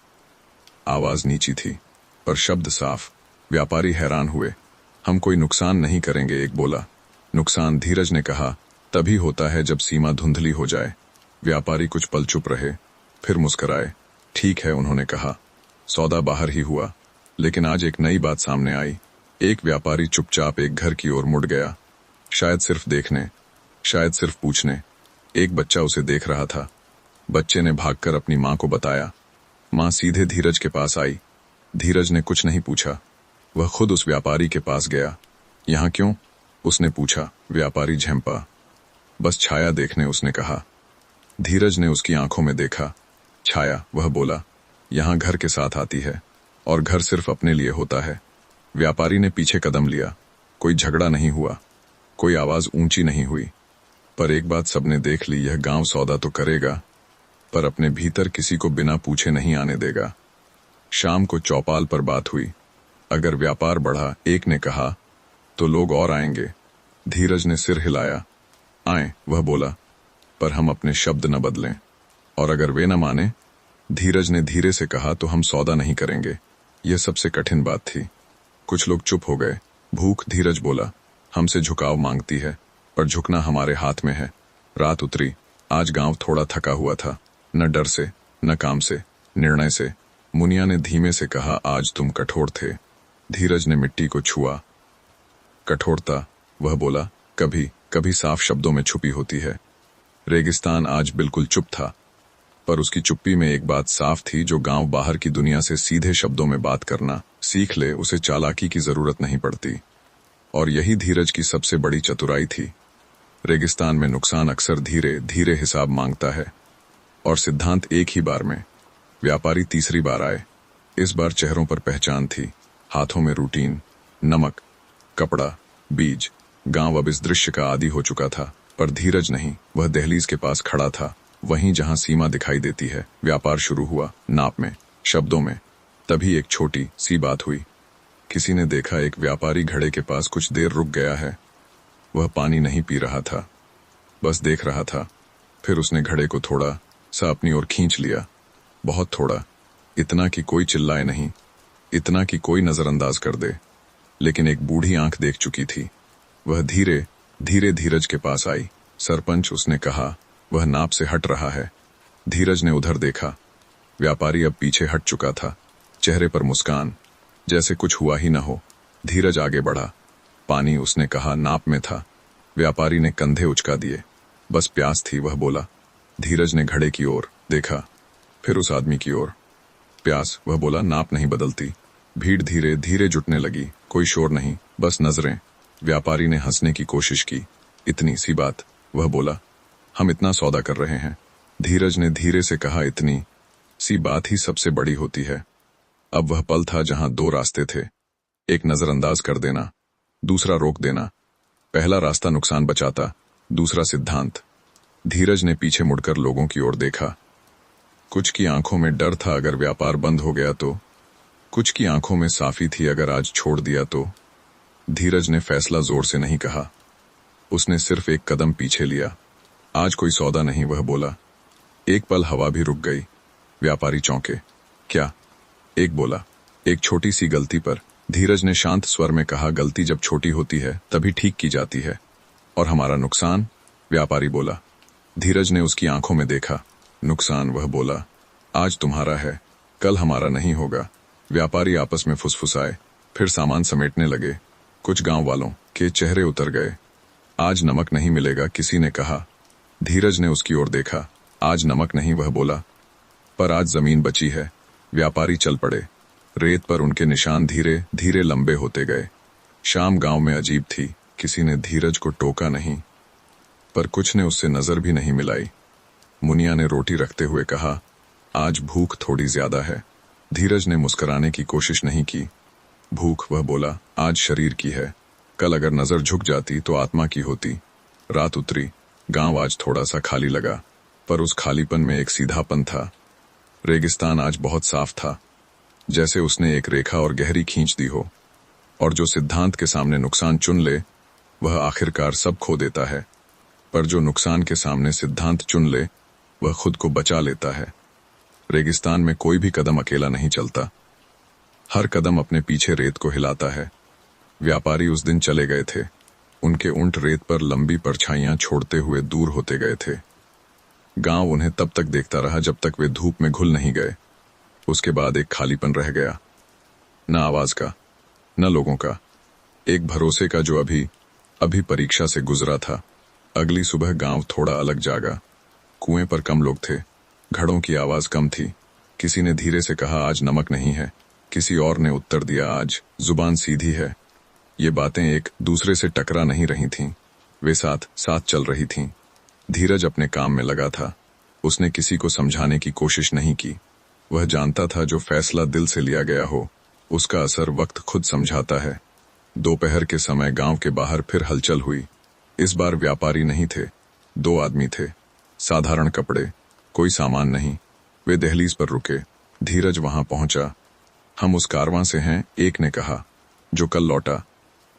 आवाज नीची थी पर शब्द साफ। व्यापारी हैरान हुए। हम कोई नुकसान नहीं करेंगे, एक बोला। नुकसान, धीरज ने कहा, तभी होता है जब सीमा धुंधली हो जाए। व्यापारी कुछ पल चुप रहे, फिर मुस्कुराए। ठीक है, उन्होंने कहा, सौदा बाहर ही हुआ, लेकिन आज एक नई बात सामने आई। एक व्यापारी चुपचाप एक घर की ओर मुड़ गया, शायद सिर्फ देखने, शायद सिर्फ पूछने। एक बच्चा उसे देख रहा था। बच्चे ने भागकर अपनी मां को बताया। मां सीधे धीरज के पास आई। धीरज ने कुछ नहीं पूछा। वह खुद उस व्यापारी के पास गया। यहां क्यों? उसने पूछा। व्यापारी झेंपा। बस छाया देखने, उसने कहा। धीरज ने उसकी आंखों में देखा। छाया, वह बोला। यहां घर के साथ आती है, और घर सिर्फ अपने लिए होता है। व्यापारी ने पीछे कदम लिया। कोई झगड़ा नहीं हुआ, कोई आवाज ऊंची नहीं हुई। पर एक बात सबने देख ली, यह गांव सौदा तो करेगा, पर अपने भीतर किसी को बिना पूछे नहीं आने देगा। शाम को चौपाल पर बात हुई। अगर व्यापार बढ़ा, एक ने कहा, तो लोग और आएंगे। धीरज ने सिर हिलाया। आए, वह बोला, पर हम अपने शब्द न बदलें। और अगर वे न माने, धीरज ने धीरे से कहा, तो हम सौदा नहीं करेंगे। यह सबसे कठिन बात थी। कुछ लोग चुप हो गए। भूख, धीरज बोला, हमसे झुकाव मांगती है, पर झुकना हमारे हाथ में है। रात उतरी। आज गांव थोड़ा थका हुआ था, न डर से, न काम से, निर्णय से। मुनिया ने धीमे से कहा, आज तुम कठोर थे। धीरज ने मिट्टी को छुआ। कठोरता, वह बोला, कभी कभी साफ शब्दों में छुपी होती है। रेगिस्तान आज बिल्कुल चुप था, पर उसकी चुप्पी में एक बात साफ थी, जो गांव बाहर की दुनिया से सीधे शब्दों में बात करना सीख ले, उसे चालाकी की जरूरत नहीं पड़ती। और यही धीरज की सबसे बड़ी चतुराई थी। रेगिस्तान में नुकसान अक्सर धीरे धीरे हिसाब मांगता है, और सिद्धांत एक ही बार में। व्यापारी तीसरी बार आए। इस बार चेहरों पर पहचान थी, हाथों में रूटीन, नमक, कपड़ा, बीज। गांव अब इस दृश्य का आदी हो चुका था, पर धीरज नहीं। वह दहलीज के पास खड़ा था, वहीं जहां सीमा दिखाई देती है। व्यापार शुरू हुआ, नाप में, शब्दों में। तभी एक छोटी सी बात हुई। किसी ने देखा, एक व्यापारी घड़े के पास कुछ देर रुक गया है। वह पानी नहीं पी रहा था, बस देख रहा था। फिर उसने घड़े को थोड़ा सा अपनी ओर खींच लिया, बहुत थोड़ा, इतना कि कोई चिल्लाए नहीं, इतना कि कोई नजरअंदाज कर दे। लेकिन एक बूढ़ी आंख देख चुकी थी। वह धीरे धीरे धीरज के पास आई। सरपंच, उसने कहा, वह नाप से हट रहा है। धीरज ने उधर देखा। व्यापारी अब पीछे हट चुका था, चेहरे पर मुस्कान, जैसे कुछ हुआ ही न हो। धीरज आगे बढ़ा। पानी, उसने कहा, नाप में था। व्यापारी ने कंधे उचका दिए। बस प्यास थी, वह बोला। धीरज ने घड़े की ओर देखा, फिर उस आदमी की ओर। प्यास, वह बोला, नाप नहीं बदलती। भीड़ धीरे धीरे जुटने लगी, कोई शोर नहीं, बस नजरें। व्यापारी ने हंसने की कोशिश की। इतनी सी बात, वह बोला, हम इतना सौदा कर रहे हैं। धीरज ने धीरे से कहा, इतनी सी बात ही सबसे बड़ी होती है। अब वह पल था जहां दो रास्ते थे, एक नजरअंदाज कर देना, दूसरा रोक देना। पहला रास्ता नुकसान बचाता, दूसरा सिद्धांत। धीरज ने पीछे मुड़कर लोगों की ओर देखा। कुछ की आंखों में डर था, अगर व्यापार बंद हो गया तो। कुछ की आंखों में साफी थी, अगर आज छोड़ दिया तो। धीरज ने फैसला जोर से नहीं कहा, उसने सिर्फ एक कदम पीछे लिया। आज कोई सौदा नहीं, वह बोला। एक पल हवा भी रुक गई। व्यापारी चौंके। क्या? एक बोला। एक छोटी सी गलती पर। धीरज ने शांत स्वर में कहा, गलती जब छोटी होती है तभी ठीक की जाती है। और हमारा नुकसान? व्यापारी बोला। धीरज ने उसकी आंखों में देखा। नुकसान, वह बोला, आज तुम्हारा है, कल हमारा नहीं होगा। व्यापारी आपस में फुसफुसाए, फिर सामान समेटने लगे। कुछ गांव वालों के चेहरे उतर गए। आज नमक नहीं मिलेगा, किसी ने कहा। धीरज ने उसकी ओर देखा। आज नमक नहीं, वह बोला, पर आज जमीन बची है। व्यापारी चल पड़े। रेत पर उनके निशान धीरे धीरे लंबे होते गए। शाम गांव में अजीब थी। किसी ने धीरज को टोका नहीं, पर कुछ ने उससे नजर भी नहीं मिलाई। मुनिया ने रोटी रखते हुए कहा, आज भूख थोड़ी ज्यादा है। धीरज ने मुस्कुराने की कोशिश नहीं की। भूख, वह बोला, आज शरीर की है, कल अगर नजर झुक जाती तो आत्मा की होती। रात उतरी। गांव आज थोड़ा सा खाली लगा, पर उस खालीपन में एक सीधापन था। रेगिस्तान आज बहुत साफ था, जैसे उसने एक रेखा और गहरी खींच दी हो। और जो सिद्धांत के सामने नुकसान चुन ले, वह आखिरकार सब खो देता है। पर जो नुकसान के सामने सिद्धांत चुन ले, वह खुद को बचा लेता है। रेगिस्तान में कोई भी कदम अकेला नहीं चलता, हर कदम अपने पीछे रेत को हिलाता है। व्यापारी उस दिन चले गए थे। उनके ऊंट रेत पर लंबी परछाइयां छोड़ते हुए दूर होते गए थे। गांव उन्हें तब तक देखता रहा जब तक वे धूप में घुल नहीं गए। उसके बाद एक खालीपन रह गया, न आवाज का, न लोगों का, एक भरोसे का जो अभी अभी परीक्षा से गुजरा था। अगली सुबह गांव थोड़ा अलग जागा। कुएं पर कम लोग थे, घड़ों की आवाज कम थी। किसी ने धीरे से कहा, आज नमक नहीं है। किसी और ने उत्तर दिया, आज जुबान सीधी है। ये बातें एक दूसरे से टकरा नहीं रही थीं, वे साथ साथ चल रही थीं। धीरज अपने काम में लगा था। उसने किसी को समझाने की कोशिश नहीं की। वह जानता था, जो फैसला दिल से लिया गया हो, उसका असर वक्त खुद समझाता है। दोपहर के समय गांव के बाहर फिर हलचल हुई। इस बार व्यापारी नहीं थे, दो आदमी थे, साधारण कपड़े, कोई सामान नहीं। वे दहलीज पर रुके। धीरज वहां पहुंचा। हम उस कारवां से हैं, एक ने कहा, जो कल लौटा।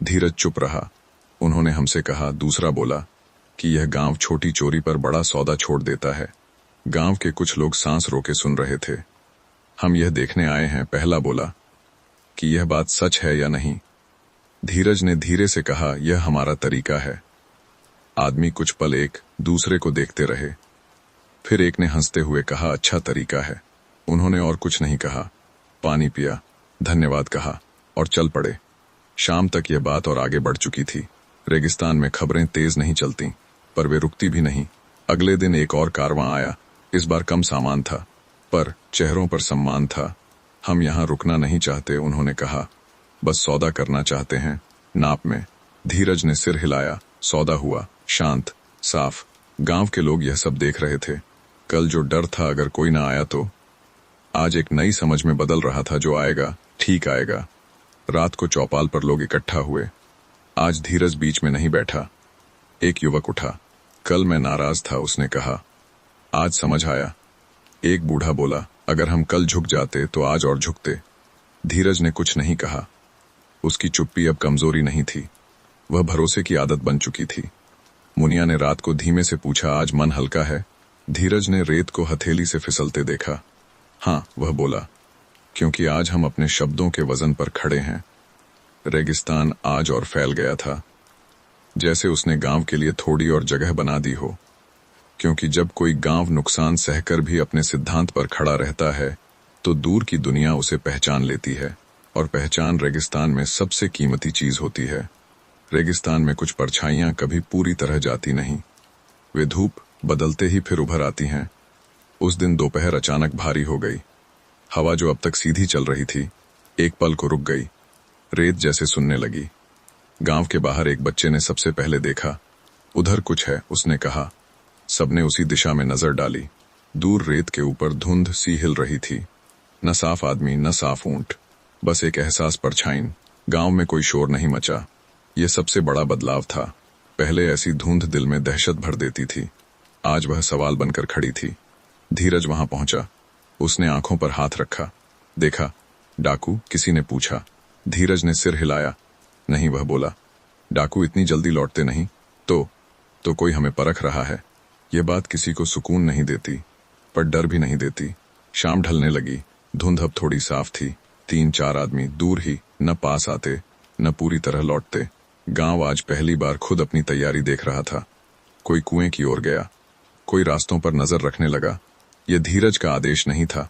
धीरज चुप रहा। उन्होंने हमसे कहा, दूसरा बोला, कि यह गांव छोटी चोरी पर बड़ा सौदा छोड़ देता है। गांव के कुछ लोग सांस रोके सुन रहे थे। हम यह देखने आए हैं, पहला बोला, कि यह बात सच है या नहीं। धीरज ने धीरे से कहा, यह हमारा तरीका है। आदमी कुछ पल एक दूसरे को देखते रहे। फिर एक ने हंसते हुए कहा, अच्छा तरीका है। उन्होंने और कुछ नहीं कहा, पानी पिया, धन्यवाद कहा और चल पड़े। शाम तक यह बात और आगे बढ़ चुकी थी। रेगिस्तान में खबरें तेज नहीं चलती, पर वे रुकती भी नहीं। अगले दिन एक और कारवां आया। इस बार कम सामान था, पर चेहरों पर सम्मान था। हम यहाँ रुकना नहीं चाहते, उन्होंने कहा, बस सौदा करना चाहते हैं, नाप में। धीरज ने सिर हिलाया। सौदा हुआ, शांत, साफ। गांव के लोग यह सब देख रहे थे। कल जो डर था अगर कोई ना आया तो, आज एक नई समझ में बदल रहा था, जो आएगा ठीक आएगा। रात को चौपाल पर लोग इकट्ठा हुए। आज धीरज बीच में नहीं बैठा। एक युवक उठा। कल मैं नाराज था, उसने कहा, आज समझ आया। एक बूढ़ा बोला, अगर हम कल झुक जाते तो आज और झुकते। धीरज ने कुछ नहीं कहा। उसकी चुप्पी अब कमजोरी नहीं थी, वह भरोसे की आदत बन चुकी थी। मुनिया ने रात को धीमे से पूछा, आज मन हल्का है। धीरज ने रेत को हथेली से फिसलते देखा। हाँ, वह बोला, क्योंकि आज हम अपने शब्दों के वजन पर खड़े हैं। रेगिस्तान आज और फैल गया था। जैसे उसने गांव के लिए थोड़ी और जगह बना दी हो। क्योंकि जब कोई गांव नुकसान सहकर भी अपने सिद्धांत पर खड़ा रहता है तो दूर की दुनिया उसे पहचान लेती है, और पहचान रेगिस्तान में सबसे कीमती चीज होती है। रेगिस्तान में कुछ परछाइयां कभी पूरी तरह जाती नहीं, वे धूप बदलते ही फिर उभर आती हैं। उस दिन दोपहर अचानक भारी हो गई। हवा जो अब तक सीधी चल रही थी एक पल को रुक गई, रेत जैसे सुनने लगी। गांव के बाहर एक बच्चे ने सबसे पहले देखा। उधर कुछ है, उसने कहा। सबने उसी दिशा में नजर डाली। दूर रेत के ऊपर धुंध सी हिल रही थी, न साफ आदमी न साफ ऊंट, बस एक एहसास परछाइन। गांव में कोई शोर नहीं मचा। यह सबसे बड़ा बदलाव था। पहले ऐसी धुंध दिल में दहशत भर देती थी, आज वह सवाल बनकर खड़ी थी। धीरज वहां पहुंचा। उसने आंखों पर हाथ रखा। देखा डाकू? किसी ने पूछा। धीरज ने सिर हिलाया। नहीं, वह बोला। डाकू इतनी जल्दी लौटते नहीं। तो कोई हमें परख रहा है। यह बात किसी को सुकून नहीं देती, पर डर भी नहीं देती। शाम ढलने लगी। धुंध अब थोड़ी साफ थी। 3-4 आदमी दूर ही, न पास आते न पूरी तरह लौटते। गांव आज पहली बार खुद अपनी तैयारी देख रहा था। कोई कुएं की ओर गया, कोई रास्तों पर नजर रखने लगा। यह धीरज का आदेश नहीं था,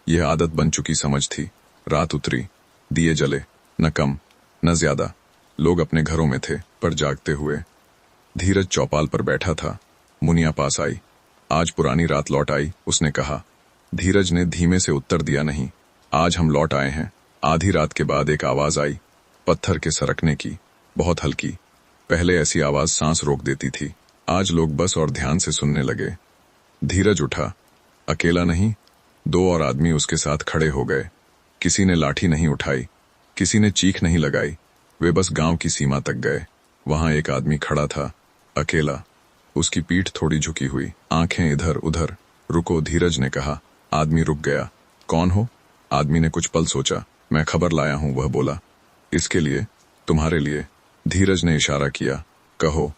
यह आदत बन चुकी समझ थी। रात उतरी, दिए जले, न कम न ज्यादा। लोग अपने घरों में थे, पर जागते हुए। धीरज चौपाल पर बैठा था। मुनिया पास आई। आज पुरानी रात लौट आई, उसने कहा। धीरज ने धीमे से उत्तर दिया, नहीं, आज हम लौट आए हैं। आधी रात के बाद एक आवाज आई, पत्थर के सरकने की, बहुत हल्की। पहले ऐसी आवाज सांस रोक देती थी, आज लोग बस और ध्यान से सुनने लगे। धीरज उठा। अकेला नहीं, 2 और आदमी उसके साथ खड़े हो गए। किसी ने लाठी नहीं उठाई, किसी ने चीख नहीं लगाई। वे बस गांव की सीमा तक गए। वहां एक आदमी खड़ा था, अकेला। उसकी पीठ थोड़ी झुकी हुई, आंखें इधर उधर। रुको, धीरज ने कहा। आदमी रुक गया। कौन हो? आदमी ने कुछ पल सोचा। मैं खबर लाया हूं, वह बोला। इसके लिए? तुम्हारे लिए। धीरज ने इशारा किया। कहो।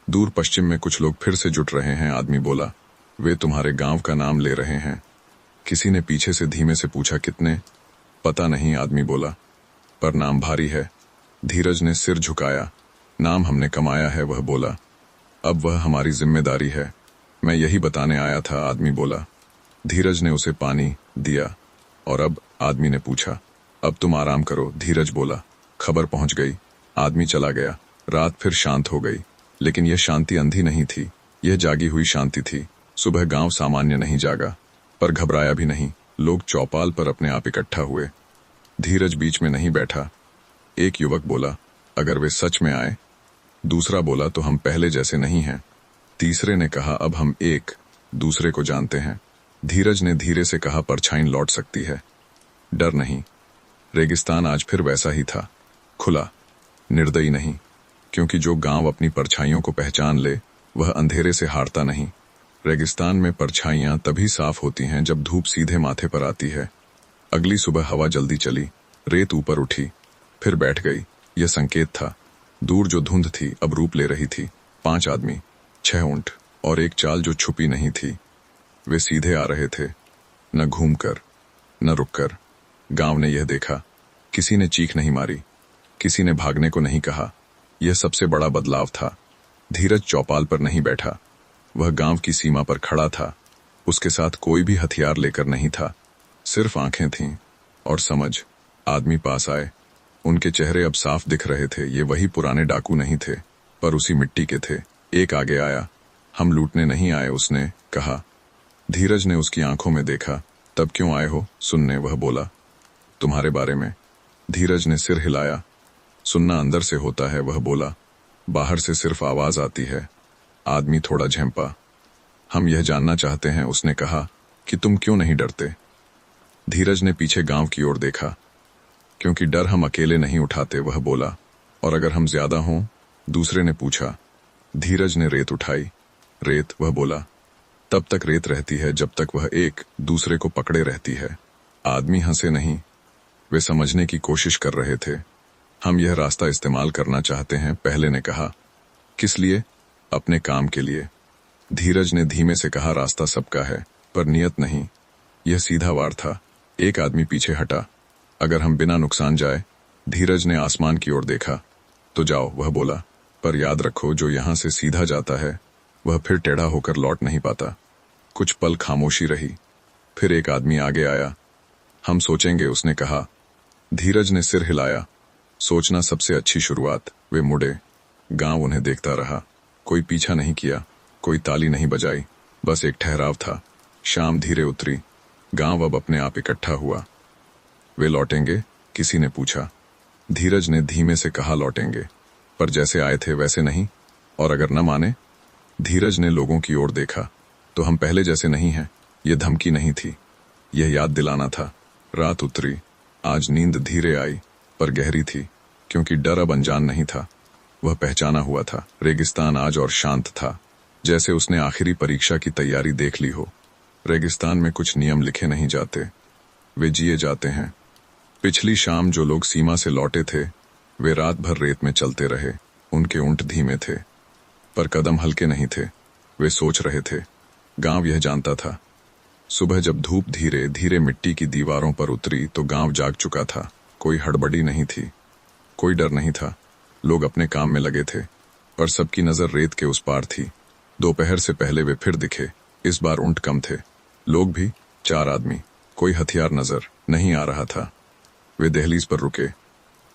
दूर पश्चिम में कुछ लोग फिर से जुट रहे हैं, आदमी बोला। वे तुम्हारे गांव का नाम ले रहे हैं। किसी ने पीछे से धीमे से पूछा, कितने? पता नहीं, आदमी बोला, पर नाम भारी है। धीरज ने सिर झुकाया। नाम हमने कमाया है, वह बोला। अब वह हमारी जिम्मेदारी है। मैं यही बताने आया था, आदमी बोला। धीरज ने उसे पानी दिया। और अब? आदमी ने पूछा। अब तुम आराम करो, धीरज बोला। खबर पहुंच गई। आदमी चला गया। रात फिर शांत हो गई, लेकिन यह शांति अंधी नहीं थी, यह जागी हुई शांति थी। सुबह गांव सामान्य नहीं जागा, पर घबराया भी नहीं। लोग चौपाल पर अपने आप इकट्ठा हुए। धीरज बीच में नहीं बैठा। एक युवक बोला, अगर वे सच में आए। दूसरा बोला, तो हम पहले जैसे नहीं हैं। तीसरे ने कहा, अब हम एक दूसरे को जानते हैं। धीरज ने धीरे से कहा, परछाई लौट सकती है, डर नहीं। रेगिस्तान आज फिर वैसा ही था, खुला, निर्दयी नहीं। क्योंकि जो गांव अपनी परछाइयों को पहचान ले, वह अंधेरे से हारता नहीं। रेगिस्तान में परछाइयां तभी साफ होती हैं जब धूप सीधे माथे पर आती है। अगली सुबह हवा जल्दी चली, रेत ऊपर उठी, फिर बैठ गई। यह संकेत था। दूर जो धुंध थी अब रूप ले रही थी। 5 आदमी, 6 ऊंट और एक चाल जो छुपी नहीं थी। वे सीधे आ रहे थे, न घूमकर न रुककर। गांव ने यह देखा। किसी ने चीख नहीं मारी, किसी ने भागने को नहीं कहा। यह सबसे बड़ा बदलाव था। धीरज चौपाल पर नहीं बैठा, वह गांव की सीमा पर खड़ा था। उसके साथ कोई भी हथियार लेकर नहीं था, सिर्फ आंखें थीं और समझ। आदमी पास आए, उनके चेहरे अब साफ दिख रहे थे। ये वही पुराने डाकू नहीं थे, पर उसी मिट्टी के थे। एक आगे आया। हम लूटने नहीं आए, उसने कहा। धीरज ने उसकी आंखों में देखा। तब क्यों आए हो? सुनने, वह बोला। तुम्हारे बारे में। धीरज ने सिर हिलाया। सुनना अंदर से होता है, वह बोला, बाहर से सिर्फ आवाज आती है। आदमी थोड़ा झेंपा। हम यह जानना चाहते हैं, उसने कहा, कि तुम क्यों नहीं डरते। धीरज ने पीछे गांव की ओर देखा। क्योंकि डर हम अकेले नहीं उठाते, वह बोला। और अगर हम ज्यादा हों? दूसरे ने पूछा। धीरज ने रेत उठाई। रेत, वह बोला। तब तक रेत रहती है जब तक वह एक दूसरे को पकड़े रहती है। आदमी हंसे नहीं, वे समझने की कोशिश कर रहे थे। हम यह रास्ता इस्तेमाल करना चाहते हैं, पहले ने कहा। किस लिए? अपने काम के लिए। धीरज ने धीमे से कहा, रास्ता सबका है, पर नियत नहीं। यह सीधा वार था। एक आदमी पीछे हटा। अगर हम बिना नुकसान जाए। धीरज ने आसमान की ओर देखा। तो जाओ, वह बोला। पर याद रखो, जो यहाँ से सीधा जाता है वह फिर टेढ़ा होकर लौट नहीं पाता। कुछ पल खामोशी रही, फिर एक आदमी आगे आया। हम सोचेंगे, उसने कहा। धीरज ने सिर हिलाया। सोचना सबसे अच्छी शुरुआत। वे मुड़े। गांव उन्हें देखता रहा। कोई पीछा नहीं किया, कोई ताली नहीं बजाई, बस एक ठहराव था। शाम धीरे उतरी। गांव अब अपने आप इकट्ठा हुआ। वे लौटेंगे? किसी ने पूछा। धीरज ने धीमे से कहा, लौटेंगे, पर जैसे आए थे वैसे नहीं। और अगर न माने? धीरज ने लोगों की ओर देखा। तो हम पहले जैसे नहीं हैं। यह धमकी नहीं थी, यह याद दिलाना था। रात उतरी। आज नींद धीरे आई, पर गहरी थी, क्योंकि डर अब अनजान नहीं था, वह पहचाना हुआ था। रेगिस्तान आज और शांत था, जैसे उसने आखिरी परीक्षा की तैयारी देख ली हो। रेगिस्तान में कुछ नियम लिखे नहीं जाते, वे जिए जाते हैं। पिछली शाम जो लोग सीमा से लौटे थे, वे रात भर रेत में चलते रहे। उनके ऊंट धीमे थे, पर कदम हल्के नहीं थे। वे सोच रहे थे। गांव यह जानता था। सुबह जब धूप धीरे धीरे मिट्टी की दीवारों पर उतरी तो गांव जाग चुका था। कोई हड़बड़ी नहीं थी, कोई डर नहीं था। लोग अपने काम में लगे थे, पर सबकी नजर रेत के उस पार थी। दोपहर से पहले वे फिर दिखे। इस बार ऊंट कम थे, लोग भी 4 आदमी। कोई हथियार नजर नहीं आ रहा था। वे दहलीज पर रुके।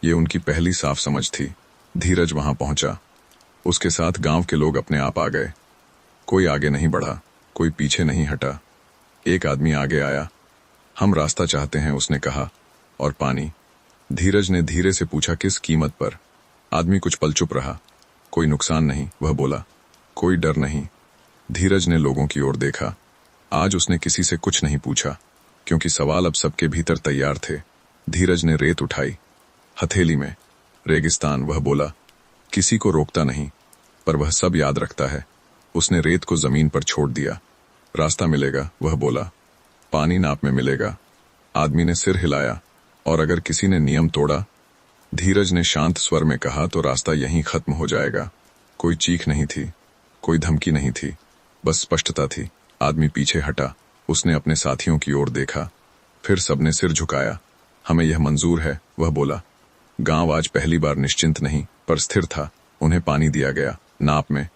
ये उनकी पहली साफ समझ थी। धीरज वहां पहुंचा। उसके साथ गांव के लोग अपने आप आ गए। कोई आगे नहीं बढ़ा, कोई पीछे नहीं हटा। एक आदमी आगे आया। हम रास्ता चाहते हैं, उसने कहा। और पानी? धीरज ने धीरे से पूछा, किस कीमत पर? आदमी कुछ पल चुप रहा। कोई नुकसान नहीं, वह बोला। कोई डर नहीं। धीरज ने लोगों की ओर देखा। आज उसने किसी से कुछ नहीं पूछा, क्योंकि सवाल अब सबके भीतर तैयार थे। धीरज ने रेत उठाई। हथेली में रेगिस्तान, वह बोला। किसी को रोकता नहीं, पर वह सब याद रखता है। उसने रेत को जमीन पर छोड़ दिया। रास्ता मिलेगा, वह बोला। पानी नाप में मिलेगा। आदमी ने सिर हिलाया। और अगर किसी ने नियम तोड़ा? धीरज ने शांत स्वर में कहा, तो रास्ता यहीं खत्म हो जाएगा। कोई चीख नहीं थी, कोई धमकी नहीं थी, बस स्पष्टता थी। आदमी पीछे हटा। उसने अपने साथियों की ओर देखा। फिर सबने सिर झुकाया। हमें यह मंजूर है, वह बोला। गांव आज पहली बार निश्चिंत नहीं, पर स्थिर था। उन्हें पानी दिया गया, नाप में।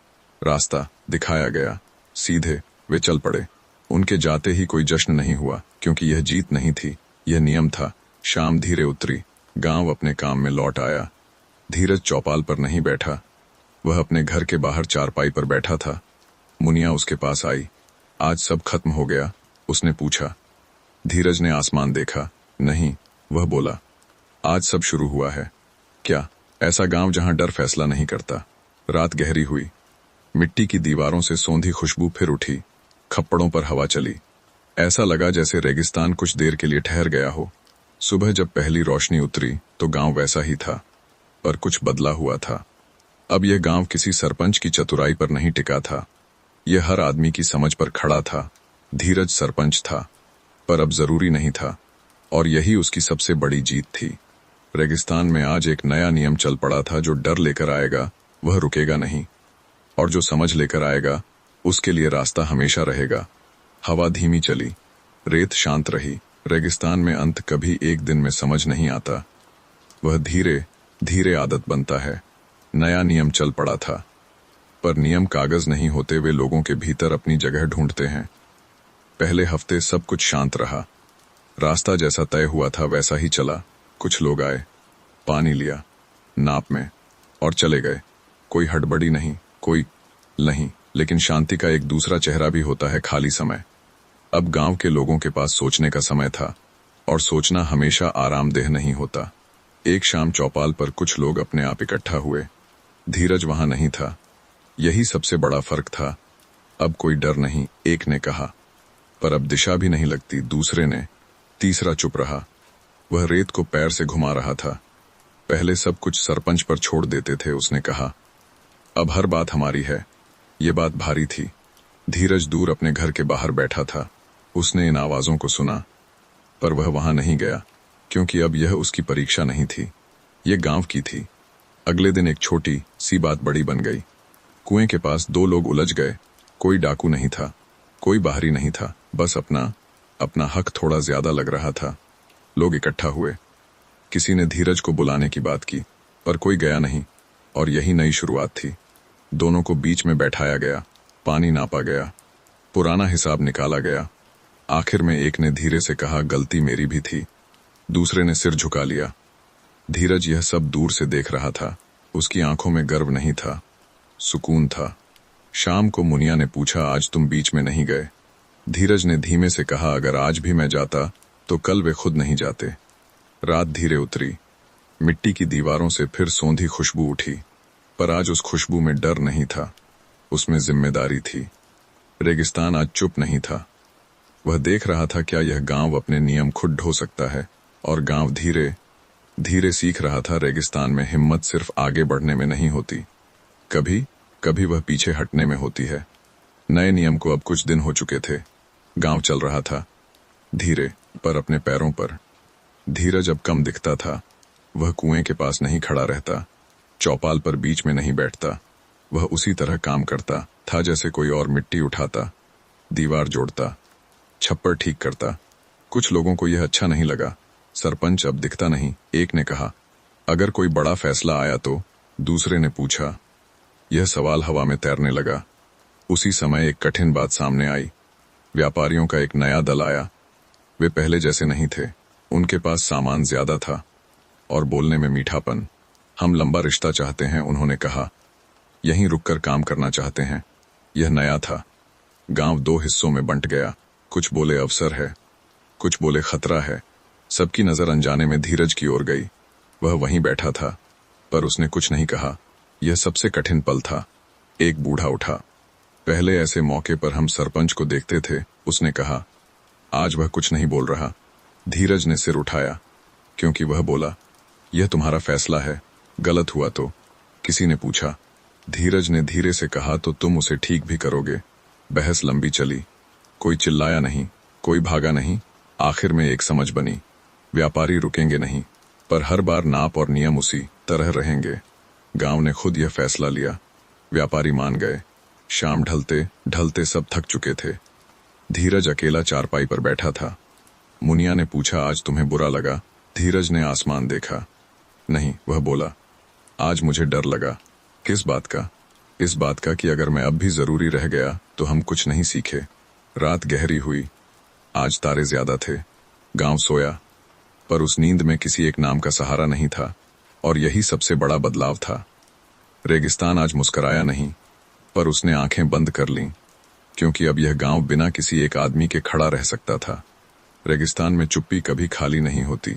रास्ता दिखाया गया। सीधे वे चल पड़े। उनके जाते ही कोई जश्न नहीं हुआ, क्योंकि यह जीत नहीं थी, यह नियम था। शाम धीरे उतरी। गांव अपने काम में लौट आया। धीरज चौपाल पर नहीं बैठा, वह अपने घर के बाहर चारपाई पर बैठा था। मुनिया उसके पास आई। आज सब खत्म हो गया? उसने पूछा। धीरज ने आसमान देखा। नहीं, वह बोला। आज सब शुरू हुआ है। क्या? ऐसा गांव जहां डर फैसला नहीं करता। रात गहरी हुई। मिट्टी की दीवारों से सौंधी खुशबू फिर उठी। खप्पड़ों पर हवा चली। ऐसा लगा जैसे रेगिस्तान कुछ देर के लिए ठहर गया हो। सुबह जब पहली रोशनी उतरी तो गांव वैसा ही था, पर कुछ बदला हुआ था। अब यह गांव किसी सरपंच की चतुराई पर नहीं टिका था, यह हर आदमी की समझ पर खड़ा था। धीरज सरपंच था, पर अब जरूरी नहीं था, और यही उसकी सबसे बड़ी जीत थी। रेगिस्तान में आज एक नया नियम चल पड़ा था। जो डर लेकर आएगा वह रुकेगा नहीं, और जो समझ लेकर आएगा उसके लिए रास्ता हमेशा रहेगा। हवा धीमी चली, रेत शांत रही। रेगिस्तान में अंत कभी एक दिन में समझ नहीं आता, वह धीरे धीरे आदत बनता है। नया नियम चल पड़ा था, पर नियम कागज नहीं होते, वे लोगों के भीतर अपनी जगह ढूंढते हैं। पहले हफ्ते सब कुछ शांत रहा। रास्ता जैसा तय हुआ था वैसा ही चला। कुछ लोग आए, पानी लिया नाप में, और चले गए। कोई हड़बड़ी नहीं, कोई नहीं, लेकिन शांति का एक दूसरा चेहरा भी होता है, खाली समय। अब गांव के लोगों के पास सोचने का समय था, और सोचना हमेशा आरामदेह नहीं होता। एक शाम चौपाल पर कुछ लोग अपने आप इकट्ठा हुए। धीरज वहां नहीं था, यही सबसे बड़ा फर्क था। अब कोई डर नहीं, एक ने कहा। पर अब दिशा भी नहीं लगती, दूसरे ने। तीसरा चुप रहा, वह रेत को पैर से घुमा रहा था। पहले सब कुछ सरपंच पर छोड़ देते थे, उसने कहा। अब हर बात हमारी है। ये बात भारी थी। धीरज दूर अपने घर के बाहर बैठा था। उसने इन आवाजों को सुना, पर वह वहां नहीं गया, क्योंकि अब यह उसकी परीक्षा नहीं थी, यह गांव की थी। अगले दिन एक छोटी सी बात बड़ी बन गई। कुएं के पास 2 लोग उलझ गए। कोई डाकू नहीं था, कोई बाहरी नहीं था, बस अपना अपना हक थोड़ा ज्यादा लग रहा था। लोग इकट्ठा हुए। किसी ने धीरज को बुलाने की बात की, पर कोई गया नहीं। और यही नई शुरुआत थी। दोनों को बीच में बैठाया गया, पानी नापा गया, पुराना हिसाब निकाला गया। आखिर में एक ने धीरे से कहा, गलती मेरी भी थी। दूसरे ने सिर झुका लिया। धीरज यह सब दूर से देख रहा था। उसकी आंखों में गर्व नहीं था, सुकून था। शाम को मुनिया ने पूछा, आज तुम बीच में नहीं गए? धीरज ने धीमे से कहा, अगर आज भी मैं जाता तो कल वे खुद नहीं जाते। रात धीरे उतरी। मिट्टी की दीवारों से फिर सौंधी खुशबू उठी, पर आज उस खुशबू में डर नहीं था, उसमें जिम्मेदारी थी। रेगिस्तान आज चुप नहीं था। वह देख रहा था क्या यह गांव अपने नियम खुद ढो सकता है, और गांव धीरे धीरे सीख रहा था रेगिस्तान में हिम्मत सिर्फ आगे बढ़ने में नहीं होती, कभी कभी वह पीछे हटने में होती है। नए नियम को अब कुछ दिन हो चुके थे। गांव चल रहा था, धीरे पर अपने पैरों पर। धीरज अब कम दिखता था। वह कुएं के पास नहीं खड़ा रहता, चौपाल पर बीच में नहीं बैठता। वह उसी तरह काम करता था जैसे कोई और मिट्टी उठाता, दीवार जोड़ता, छप्पर ठीक करता। कुछ लोगों को यह अच्छा नहीं लगा। सरपंच अब दिखता नहीं, एक ने कहा। अगर कोई बड़ा फैसला आया तो? दूसरे ने पूछा। यह सवाल हवा में तैरने लगा। उसी समय एक कठिन बात सामने आई। व्यापारियों का एक नया दल आया। वे पहले जैसे नहीं थे। उनके पास सामान ज्यादा था और बोलने में मीठापन। हम लंबा रिश्ता चाहते हैं, उन्होंने कहा। यहीं रुककर काम करना चाहते हैं। यह नया था। गांव दो हिस्सों में बंट गया। कुछ बोले अवसर है, कुछ बोले खतरा है। सबकी नजर अनजाने में धीरज की ओर गई। वह वहीं बैठा था, पर उसने कुछ नहीं कहा। यह सबसे कठिन पल था। एक बूढ़ा उठा। पहले ऐसे मौके पर हम सरपंच को देखते थे, उसने कहा। आज वह कुछ नहीं बोल रहा। धीरज ने सिर उठाया, क्योंकि वह बोला, यह तुम्हारा फैसला है, गलत हुआ तो? किसी ने पूछा। धीरज ने धीरे से कहा, तो तुम उसे ठीक भी करोगे। बहस लंबी चली। कोई चिल्लाया नहीं, कोई भागा नहीं। आखिर में एक समझ बनी। व्यापारी रुकेंगे नहीं, पर हर बार नाप और नियम उसी तरह रहेंगे। गांव ने खुद यह फैसला लिया। व्यापारी मान गए। शाम ढलते ढलते सब थक चुके थे। धीरज अकेला चारपाई पर बैठा था। मुनिया ने पूछा, आज तुम्हें बुरा लगा? धीरज ने आसमान देखा। नहीं, वह बोला, आज मुझे डर लगा। किस बात का? इस बात का कि अगर मैं अब भी जरूरी रह गया तो हम कुछ नहीं सीखे। रात गहरी हुई। आज तारे ज्यादा थे। गांव सोया, पर उस नींद में किसी एक नाम का सहारा नहीं था, और यही सबसे बड़ा बदलाव था। रेगिस्तान आज मुस्कुराया नहीं, पर उसने आंखें बंद कर लीं, क्योंकि अब यह गांव बिना किसी एक आदमी के खड़ा रह सकता था। रेगिस्तान में चुप्पी कभी खाली नहीं होती।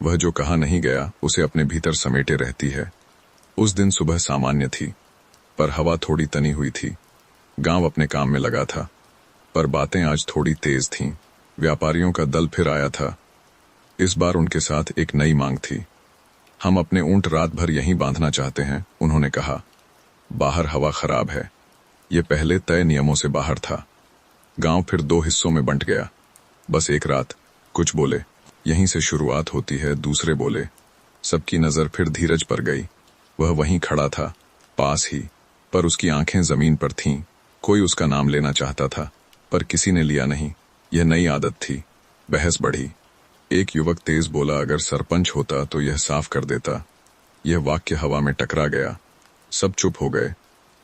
वह जो कहा नहीं गया उसे अपने भीतर समेटे रहती है। उस दिन सुबह सामान्य थी, पर हवा थोड़ी तनी हुई थी। गांव अपने काम में लगा था, पर बातें आज थोड़ी तेज थीं। व्यापारियों का दल फिर आया था। इस बार उनके साथ एक नई मांग थी। हम अपने ऊंट रात भर यहीं बांधना चाहते हैं, उन्होंने कहा। बाहर हवा खराब है। ये पहले तय नियमों से बाहर था। गांव फिर दो हिस्सों में बंट गया। बस एक रात। कुछ बोले, यहीं से शुरुआत होती है, दूसरे बोले। सबकी नजर फिर धीरज पर गई। वह वहीं खड़ा था, पास ही, पर उसकी आंखें जमीन पर थीं। कोई उसका नाम लेना चाहता था, पर किसी ने लिया नहीं। यह नई आदत थी। बहस बढ़ी। एक युवक तेज बोला, अगर सरपंच होता तो यह साफ कर देता। यह वाक्य हवा में टकरा गया। सब चुप हो गए।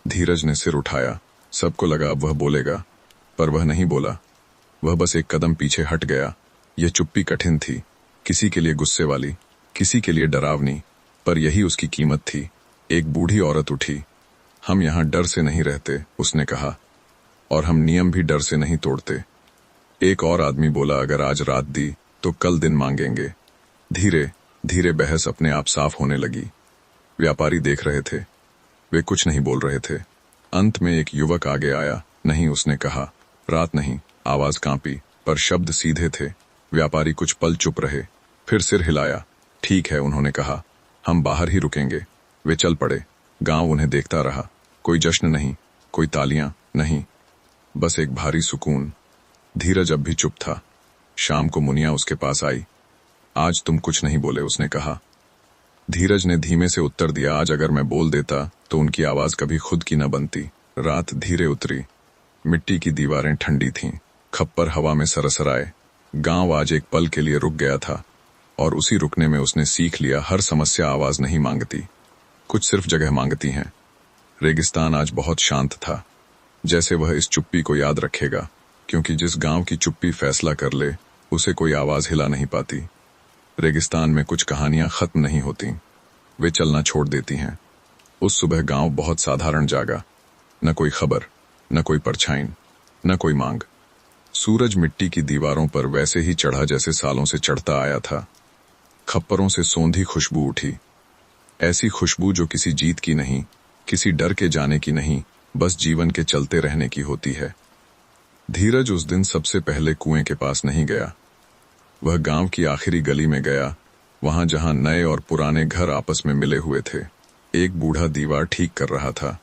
धीरज ने सिर उठाया। सबको लगा अब वह बोलेगा, पर वह नहीं बोला। वह बस एक कदम पीछे हट गया। यह चुप्पी कठिन थी, किसी के लिए गुस्से वाली, किसी के लिए डरावनी, पर यही उसकी कीमत थी। एक बूढ़ी औरत उठी। हम यहाँ डर से नहीं रहते, उसने कहा, और हम नियम भी डर से नहीं तोड़ते। एक और आदमी बोला, अगर आज रात दी तो कल दिन मांगेंगे। धीरे धीरे बहस अपने आप साफ होने लगी। व्यापारी देख रहे थे, वे कुछ नहीं बोल रहे थे। अंत में एक युवक आगे आया। नहीं, उसने कहा। रात नहीं। आवाज कांपी, पर शब्द सीधे थे। व्यापारी कुछ पल चुप रहे, फिर सिर हिलाया। ठीक है, उन्होंने कहा, हम बाहर ही रुकेंगे। वे चल पड़े। गांव उन्हें देखता रहा। कोई जश्न नहीं, कोई तालियां नहीं, बस एक भारी सुकून। धीरज अब भी चुप था। शाम को मुनिया उसके पास आई। आज तुम कुछ नहीं बोले, उसने कहा। धीरज ने धीमे से उत्तर दिया, आज अगर मैं बोल देता तो उनकी आवाज कभी खुद की न बनती। रात धीरे उतरी। मिट्टी की दीवारें ठंडी थीं, खप्पर हवा में सरसराए। गांव आज एक पल के लिए रुक गया था, और उसी रुकने में उसने सीख लिया, हर समस्या आवाज नहीं मांगती, कुछ सिर्फ जगह मांगती हैं। रेगिस्तान आज बहुत शांत था, जैसे वह इस चुप्पी को याद रखेगा, क्योंकि जिस गांव की चुप्पी फैसला कर ले उसे कोई आवाज हिला नहीं पाती। रेगिस्तान में कुछ कहानियां खत्म नहीं होती, वे चलना छोड़ देती हैं। उस सुबह गांव बहुत साधारण जागा, न कोई खबर, न कोई परछाई, न कोई मांग। सूरज मिट्टी की दीवारों पर वैसे ही चढ़ा जैसे सालों से चढ़ता आया था। खप्परों से सोंधी खुशबू उठी, ऐसी खुशबू जो किसी जीत की नहीं, किसी डर के जाने की नहीं, बस जीवन के चलते रहने की होती है। धीरज उस दिन सबसे पहले कुएं के पास नहीं गया। वह गांव की आखिरी गली में गया, वहां जहां नए और पुराने घर आपस में मिले हुए थे। एक बूढ़ा दीवार ठीक कर रहा था,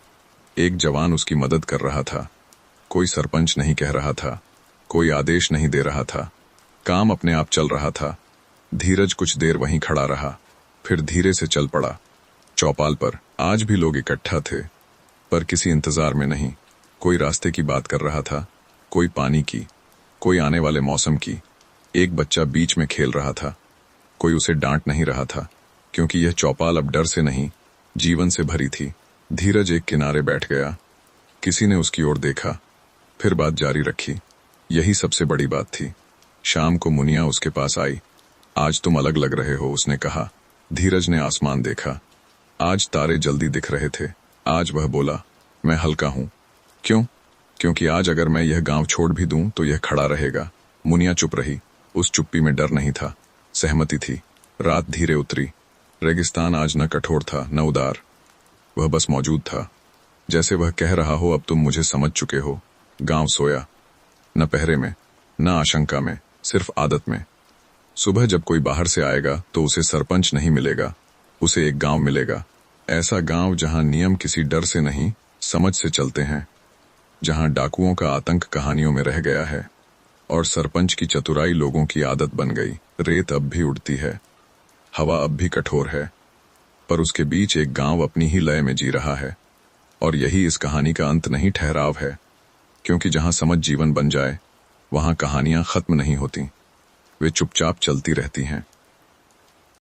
एक जवान उसकी मदद कर रहा था। कोई सरपंच नहीं कह रहा था, कोई आदेश नहीं दे रहा था, काम अपने आप चल रहा था। धीरज कुछ देर वहीं खड़ा रहा, फिर धीरे से चल पड़ा। चौपाल पर आज भी लोग इकट्ठा थे, पर किसी इंतजार में नहीं। कोई रास्ते की बात कर रहा था, कोई पानी की, कोई आने वाले मौसम की। एक बच्चा बीच में खेल रहा था, कोई उसे डांट नहीं रहा था, क्योंकि यह चौपाल अब डर से नहीं, जीवन से भरी थी। धीरज एक किनारे बैठ गया। किसी ने उसकी ओर देखा, फिर बात जारी रखी। यही सबसे बड़ी बात थी। शाम को मुनिया उसके पास आई। आज तुम अलग लग रहे हो, उसने कहा। धीरज ने आसमान देखा, आज तारे जल्दी दिख रहे थे। आज वह बोला, मैं हल्का हूं। क्यों? क्योंकि आज अगर मैं यह गांव छोड़ भी दूं तो यह खड़ा रहेगा। मुनिया चुप रही। उस चुप्पी में डर नहीं था, सहमति थी। रात धीरे उतरी। रेगिस्तान आज न कठोर था न उदार, वह बस मौजूद था। जैसे वह कह रहा हो, अब तुम मुझे समझ चुके हो। गांव सोया, न पहरे में, न आशंका में, सिर्फ आदत में। सुबह जब कोई बाहर से आएगा तो उसे सरपंच नहीं मिलेगा, उसे एक गांव मिलेगा। ऐसा गांव जहां नियम किसी डर से नहीं, समझ से चलते हैं, जहां डाकुओं का आतंक कहानियों में रह गया है और सरपंच की चतुराई लोगों की आदत बन गई। रेत अब भी उड़ती है, हवा अब भी कठोर है, पर उसके बीच एक गांव अपनी ही लय में जी रहा है। और यही इस कहानी का अंत नहीं, ठहराव है। क्योंकि जहां समझ जीवन बन जाए, वहां कहानियां खत्म नहीं होती, वे चुपचाप चलती रहती हैं।